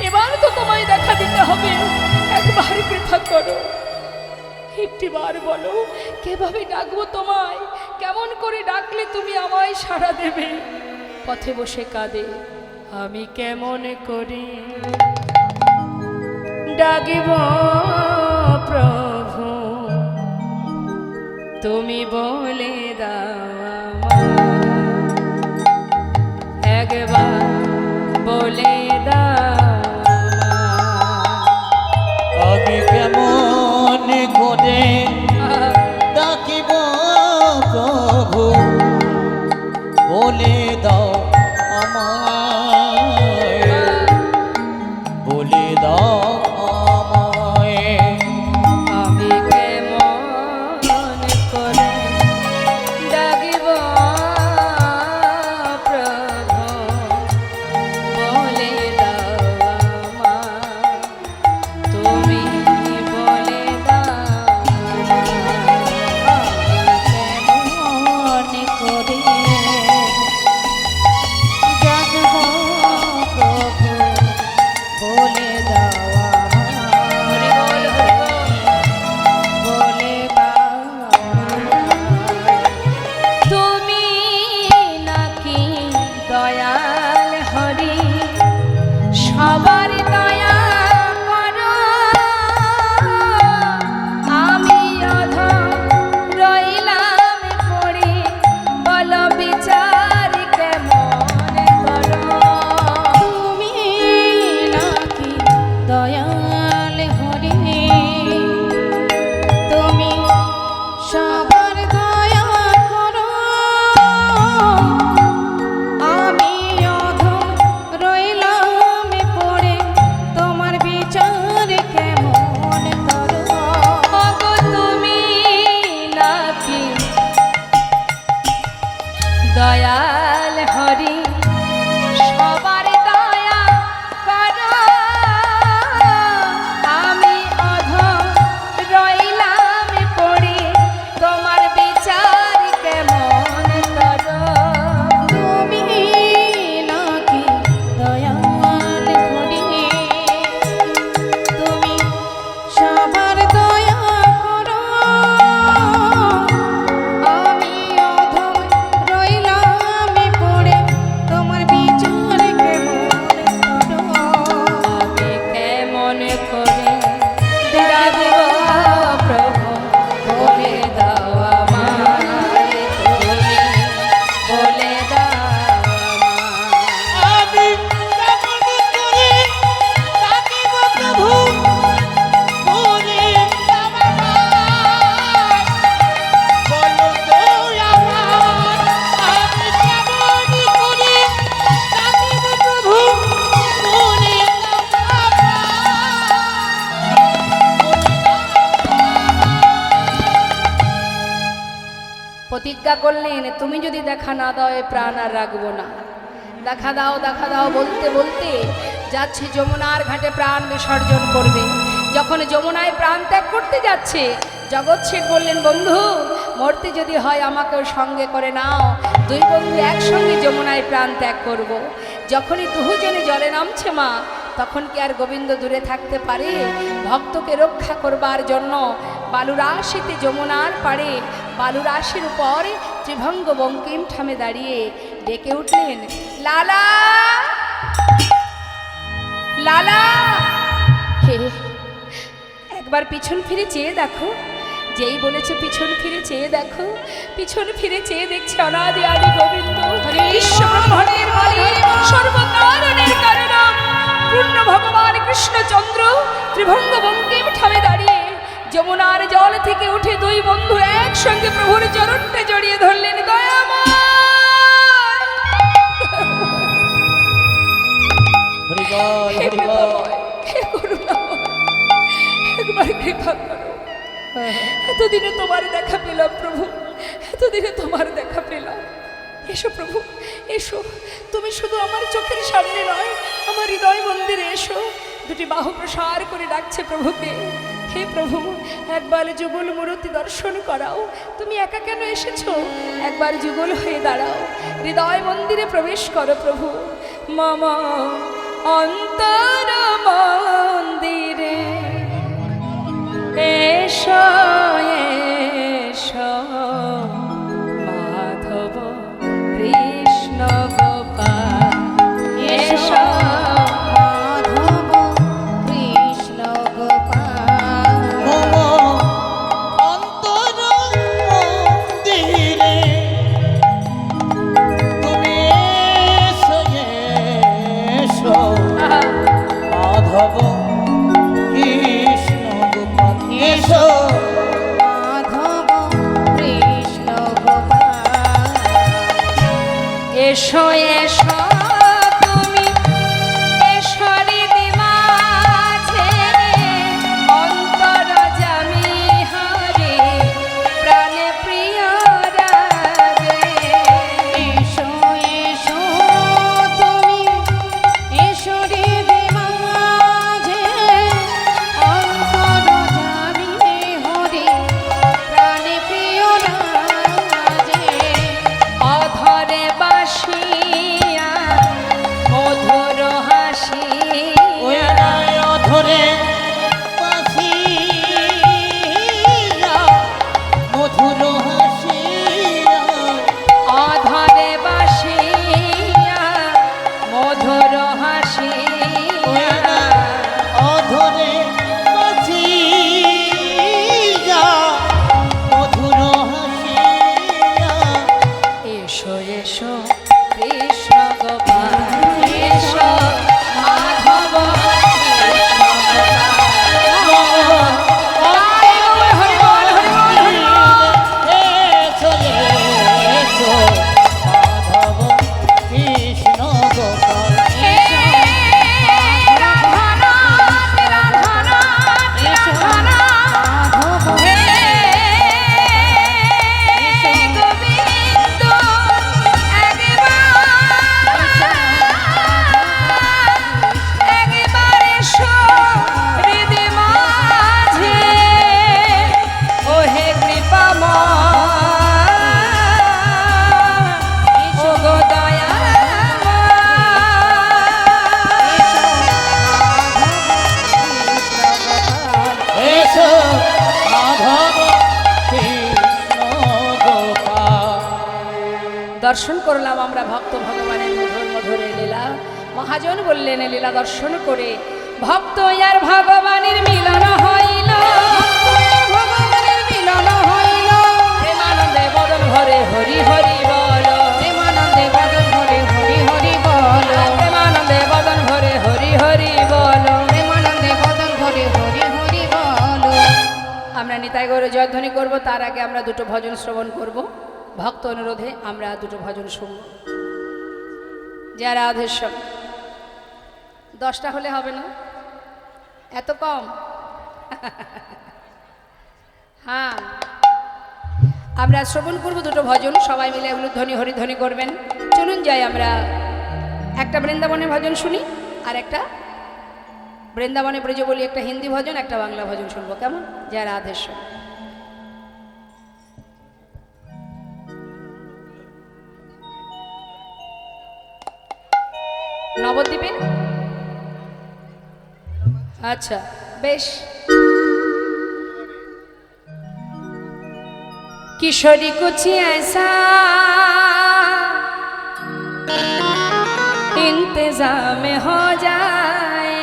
এবার তো তোমায় দেখা দিতে হবে। একবার কৃপা করো, একটিবার বলো কিভাবে ডাকবো তোমায়, কেমন করে ডাকলে তুমি আমায় সাড়া দেবে। পথে বসে কাঁদে, আমি কেমন করি ডাকিব প্রভু, তুমি বলে দাও একবার, বলে দাও
আমি কেমন করে ডাকিব প্রভু, বলে দাও আমায়, বলে দাও আমায়।
আমি কেমন করে ডাকিব প্রভু, বলে দাও আমায়, তুমি বলে দাও
কেমন করে ডাকব প্রভু, বলে দাও আমায়, বলে দাও আমায়।
তুমি নাকি দয়াল হরি, সবার দয়া করো, আমি অধম রইলাম পড়ে, বলো বিচার কেমন করো।
তুমি নাকি দয়াল হরি, তুমি সবার দয়া করো, আমি অধম রইলাম পড়ে, তোমার বিচার কেমন করো।
ওগো তুমি নাকি দয়াল হরি, সবার দয়া করো, আমি অধম রইলাম পড়ে, তোমার বিচার কেমন করো।
তুমি নাকি দয়াল হরি, তুমি সবার দয়া করো, আমি অধম রইলাম পড়ে,
প্রতিজ্ঞা করলেন, তুমি যদি দেখা না দাও এ প্রাণ আর রাখবো না। দেখা দাও বলতে বলতে যাচ্ছে যমুনার ঘাটে প্রাণ বিসর্জন করবে। যখন যমুনায় প্রাণ ত্যাগ করতে যাচ্ছে, জগৎ শেঠ বললেন, বন্ধু মরতে যদি হয় আমাকেও সঙ্গে করে নাও, দুই বন্ধু একসঙ্গে যমুনায় প্রাণ ত্যাগ করব। যখনই দুজনে জলে নামছে মা, তখন কি আর গোবিন্দ দূরে থাকতে পারে? ভক্তকে রক্ষা করবার জন্য বালুরাশিতে যমুনার পাড়ে বালুরাশির উপর ত্রিভঙ্গ বঙ্কিম ঠামে দাঁড়িয়ে ডেকে উঠলেন, লালা লালা। হে, একবার পিছন ফিরে চেয়ে দেখো। যেই বলেছে পিছন ফিরে চেয়ে দেখো, পিছন ফিরে চেয়ে দেখছে অনাদি আদি গোবিন্দ, বিশ্ব ব্রহ্মাণ্ডের মালিক, সর্বকারণের কারণ পূর্ণ ভগবান কৃষ্ণচন্দ্র ত্রিভঙ্গ বঙ্কিম ঠামে দাঁড়িয়ে যমুনার জল থেকে উঠে দুই বন্ধু একসঙ্গে প্রভুর চরণে জড়িয়ে ধরলেন। দয়াময় হে কৃপাময়, হে করুণাময়, একবার কৃপা করো। এতদিনে তোমার দেখা পেলাম প্রভু, এতদিনে তোমার দেখা পেলাম। এসো প্রভু এসো, তুমি শুধু আমার চোখের সামনে নয়, আমার হৃদয় মন্দিরে এসো। দুটি বাহু প্রসার করে ডাকছে প্রভুকে। হে প্রভু, একবার যুগল মূর্তি দর্শন করাও। তুমি একা কেন এসেছো? একবার যুগল হয়ে দাঁড়াও, হৃদয় মন্দিরে প্রবেশ করো প্রভু। মামা অন্তর মন্দিরে এসো এসো, মাধব কৃষ্ণ গোপাল এসো,
মাধব কৃষ্ণ গোপাল। অন্তর মন্দিরে তুমি এসো এসো, মাধব কৃষ্ণ গোপাল এসো, মাধব কৃষ্ণ গোপাল।
এসো এসো তুমি এসো হৃদি মাঝে, অন্তর জামি হারে প্রাণে প্রিয় রাজে।
এসো এসো তুমি এসো হৃদি মাঝে, অন্তর জামিনে হরি প্রাণে প্রিয় রাজে।
অধরে বাসিয়া মধুর হাসিয়া,
অধরে বাসিয়া মধুর হাসিয়া,
অধরে বাসিয়া মধুর হাসিয়া,
অধরে বাসিয়া মধুর হাসিয়া।
এসো এসো কৃষ্ণ গোপাল এসো, মাধব কৃষ্ণ গোপাল। হরি বল হরি বল হরি বল।
এসো এসো, মাধব কৃষ্ণ গোপাল।
হে রাধানাথ রাধানাথ রাধানাথ, হে গোবিন্দ একবার এসো হৃদি মাঝে, ও হে কৃপাময়, ও গো
এসো মাধব কৃষ্ণ গোপাল।
দর্শন করলাম আমরা ভক্ত ভগবানের মধুর মধুর এই লীলা। মহাজন বললেন, এই লীলা দর্শন করে ভক্ত আর ভগবানের মিলন হইল,
ভগবানের মিলন হইল,
প্রেমানন্দে বদন ভরে হরি হরি বল,
প্রেমানন্দে বদন ভরে হরি হরি বল,
প্রেমানন্দে বদন ভরে হরি হরি বল।
প্রেমানন্দে বদন ভরে হরি হরি বল।
আমরা নিতাই গৌরে জয়ধ্বনি করব, তার আগে আমরা দুটো ভজন শ্রবণ করব। ভক্ত অনুরোধে আমরা দুটো ভজন শুনব। যারা আধেশ্বর 10টা হলে হবে না, এত কম? হ্যাঁ, আমরা শ্রবণ করব দুটো ভজন, সবাই মিলে এগুলো ধ্বনি হরিধ্বনি করবেন। চলুন যাই, আমরা একটা বৃন্দাবনের ভজন শুনি, আর একটা বৃন্দাবনে ব্রজ বলি, একটা হিন্দি ভজন, একটা বাংলা ভজন শুনবো, কেমন? জয় রাধেশ্বর। নবদ্বীপে, আচ্ছা বেশ। किशोरी कुछ ऐसा इंतजाम हो जाए,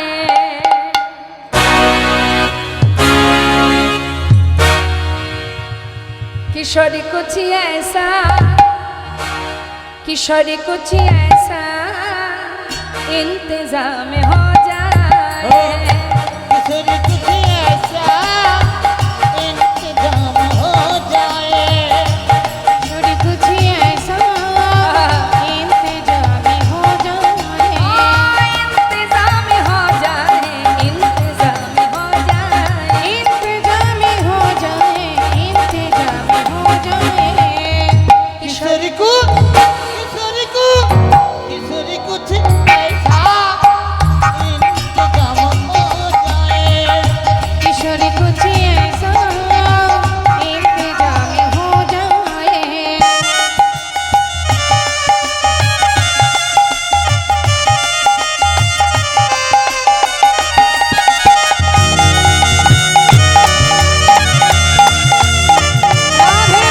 किशोरी कुछ ऐसा, किशोरी कुछ ऐसा इंतजाम हो जाए,
किशोरी कुछ ऐसा इंतजाम हो जाए,
किशोरी कुछ ऐसा इंतजाम हो जाए,
इंतजाम हो जाए, इंतजाम हो जाए,
इंतजाम हो जाए, इंतजाम हो जाए,
किशोरी को किशोरी कुछ ऐसा इंतजाम हो जाए,
किशोरी कुछ ऐसा इंतजाम हो जाए। राधे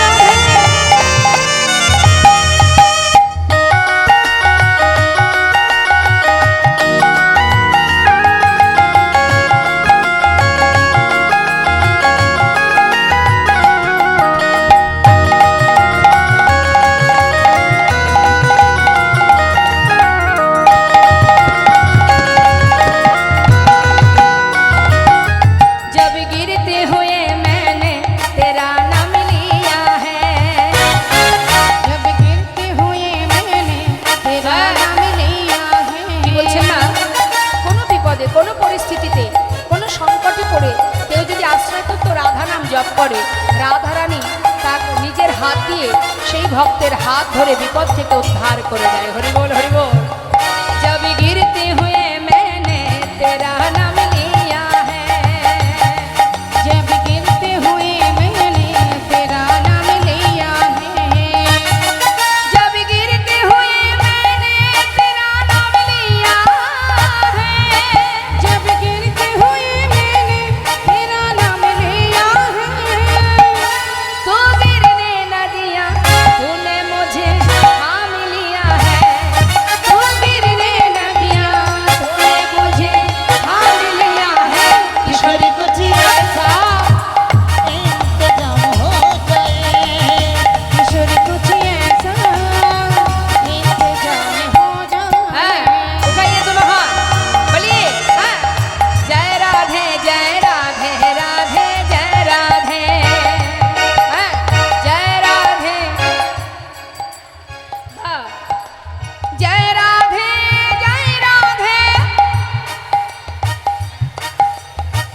जब गिरते हुए मैंने तेरा नाम लिया है,
जब गिरते हुए मैंने तेरा नाम लिया
কি
है।
বলছেন না, কোনো বিপদে, কোনো পরিস্থিতিতে, কোনো সংকটে পড়ে কেউ যদি আশ্রয় তত্ত্ব রাধা নাম জপ করে, রাধারানী তার নিজের হাত দিয়ে সেই ভক্তের হাত ধরে বিপদ থেকে উদ্ধার করে দেয়। হরি বল, হরি বল। जब गिरते हुए मैंने तेरा नाम लिया है,
जब गिरते हुए मैंने तेरा नाम लिया है,
जब गिरते हुए मैंने तेरा नाम लिया है,
जब गिरते हुए मैंने तेरा नाम लिया है,
तो गिरने न दिया तूने मुझे थाम लिया है, तो गिरने न दिया तूने मुझे थाम लिया है।
किशोरी कुछ ऐसा इंतजाम हो जाए,
किशोरी कुछ ऐसा इंतजाम हो
हाँ,
जाए।
उठाइए दोनों हाथ, बोलिए हाँ। जय राधे, जय राधे, राधे जय राधे, हाँ, जय राधे, हाँ, जय राधे, जय राधे,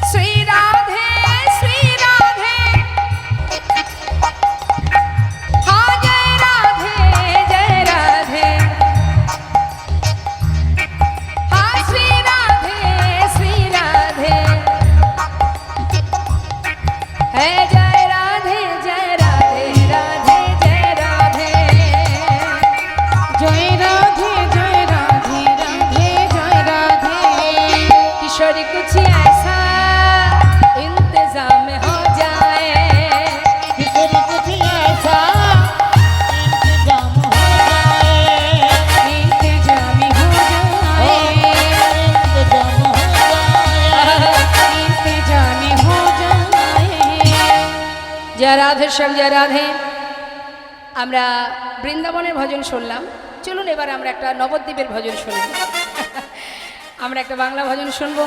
श्री राधे, श्री राधे, हाँ जय राधे, जय राधे, हाँ श्री राधे, श्री राधे, है जय राधे, जय राधे, राधे जय राधे,
जय राधे जय राधे राधे जय राधे।
किशोरी कुछ ऐसा इंतजाम हो जाए,
किशोरी कुछ ऐसा इंतजाम हो जाए,
इंतजाम हो जाए,
इंतजाम हो जाए,
इंतजाम हो जाए।
जय राधे श्याम, जय राधे। আমরা বৃন্দাবনের ভজন শুনলাম, চলুন এবার আমরা একটা নবদ্বীপের ভজন শুনি। আমরা একটা বাংলা ভজন শুনবো।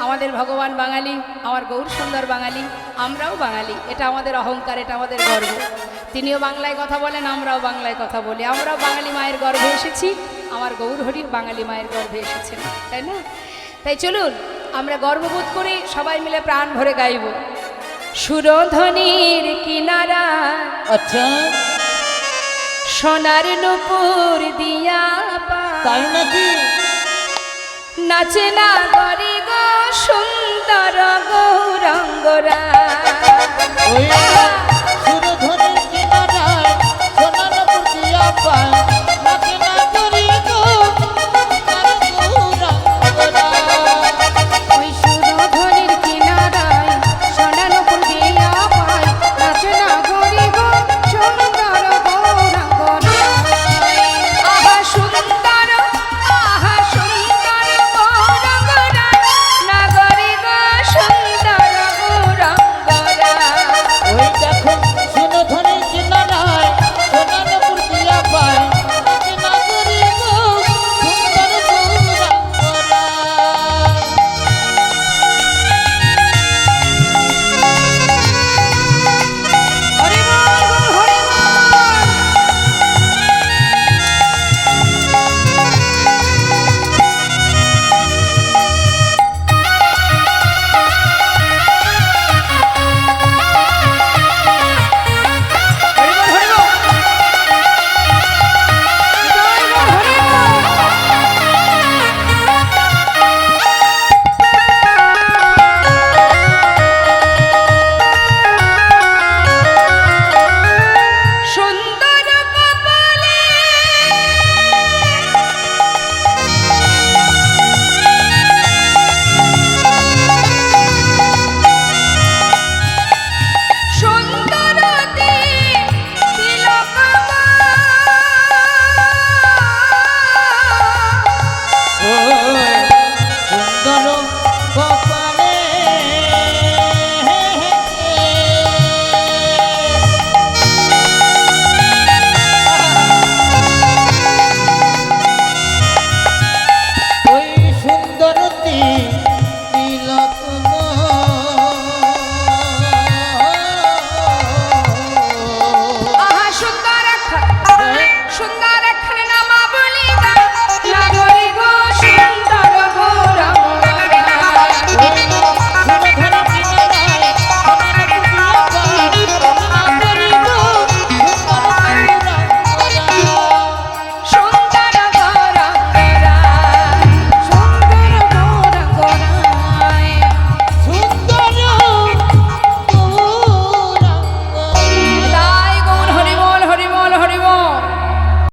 আমাদের ভগবান বাঙালি, আমার গৌর সুন্দর বাঙালি, আমরাও বাঙালি, এটা আমাদের অহংকার, এটা আমাদের গর্ব। তিনিও বাংলায় কথা বলেন, আমরাও বাংলায় কথা বলি। আমরাও বাঙালি মায়ের গর্ভে এসেছি, আমার গৌর হরি বাঙালি মায়ের গর্ভে এসেছেন, তাই না? তাই চলুন আমরা গর্ববোধ করে সবাই মিলে প্রাণ ভরে গাইব। সুরধনির কিনারা
আচ্ছা
সোনার নুপুর দিয়া পা
তাই নাকি?
নাচে না গরি গো সুন্দর গৌরঙ্গরা
ওই সুরধনির কিনারায় সোনার পুতিয়া পায়